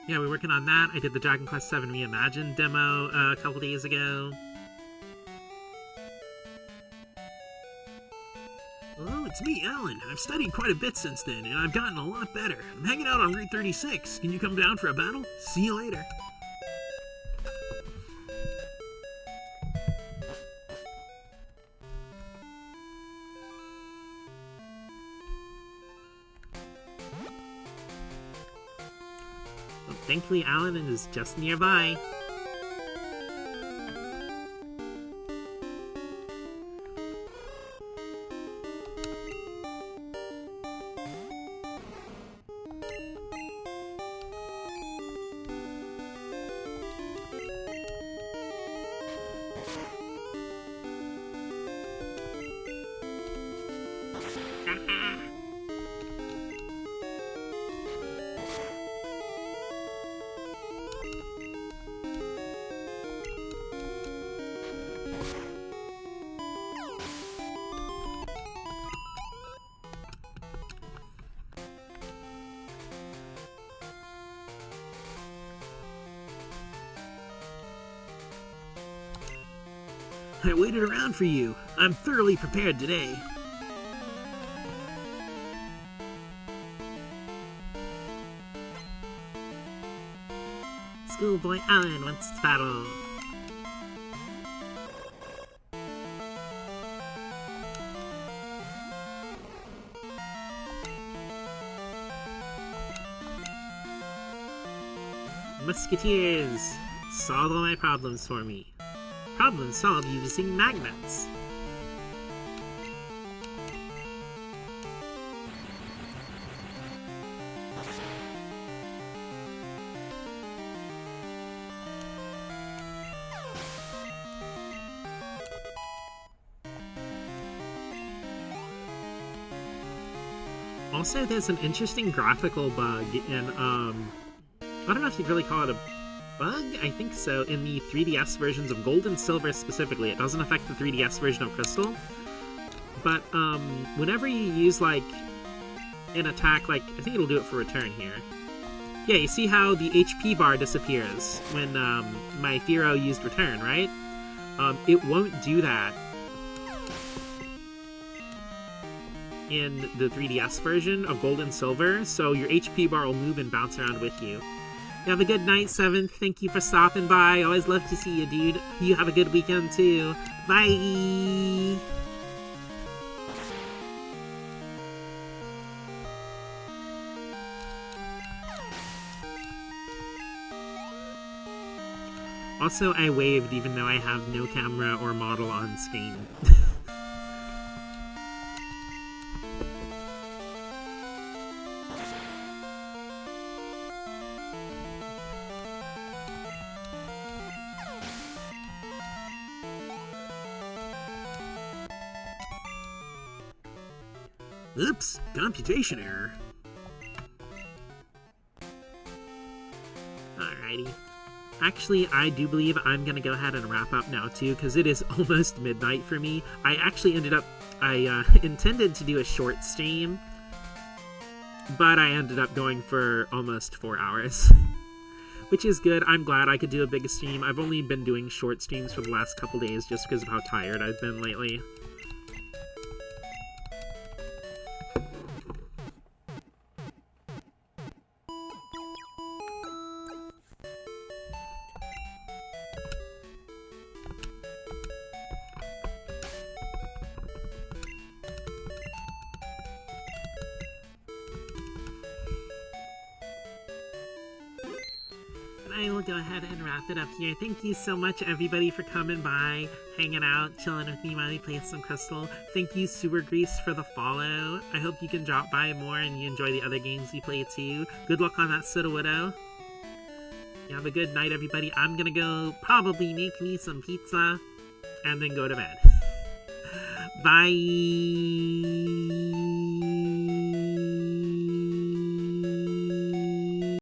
Yeah, we're working on that. I did the Dragon Quest VII Reimagined demo a couple days ago. Oh, it's me, Alan. I've studied quite a bit since then, and I've gotten a lot better. I'm hanging out on Route 36. Can you come down for a battle? See you later. Well, thankfully, Alan is just nearby. I waited around for you. I'm thoroughly prepared today. Schoolboy Alan wants to battle. Musketeers, solve all my problems for me. Problem solved using magnets. Also, there's an interesting graphical bug in, I don't know if you'd really call it a bug? I think so, in the 3DS versions of Gold and Silver specifically. It doesn't affect the 3DS version of Crystal. But, whenever you use, like, an attack, like, I think it'll do it for return here. Yeah, you see how the HP bar disappears when, my Firo used return, right? It won't do that in the 3DS version of Gold and Silver, so your HP bar will move and bounce around with you. You have a good night, Seventh. Thank you for stopping by. Always love to see you, dude. You have a good weekend, too. Bye! Also, I waved even though I have no camera or model on screen. Oops, computation error. Alrighty. Actually, I do believe I'm gonna go ahead and wrap up now too, because it is almost midnight for me. I actually intended to do a short stream, but I ended up going for almost 4 hours. Which is good. I'm glad I could do a big stream. I've only been doing short streams for the last couple days just because of how tired I've been lately. I will go ahead and wrap it up here. Thank you so much, everybody, for coming by, hanging out, chilling with me while we play some Crystal. Thank you, Sewer Grease, for the follow. I hope you can drop by more and you enjoy the other games we play, too. Good luck on that Soda Widow. You have a good night, everybody. I'm gonna go probably make me some pizza and then go to bed. Bye!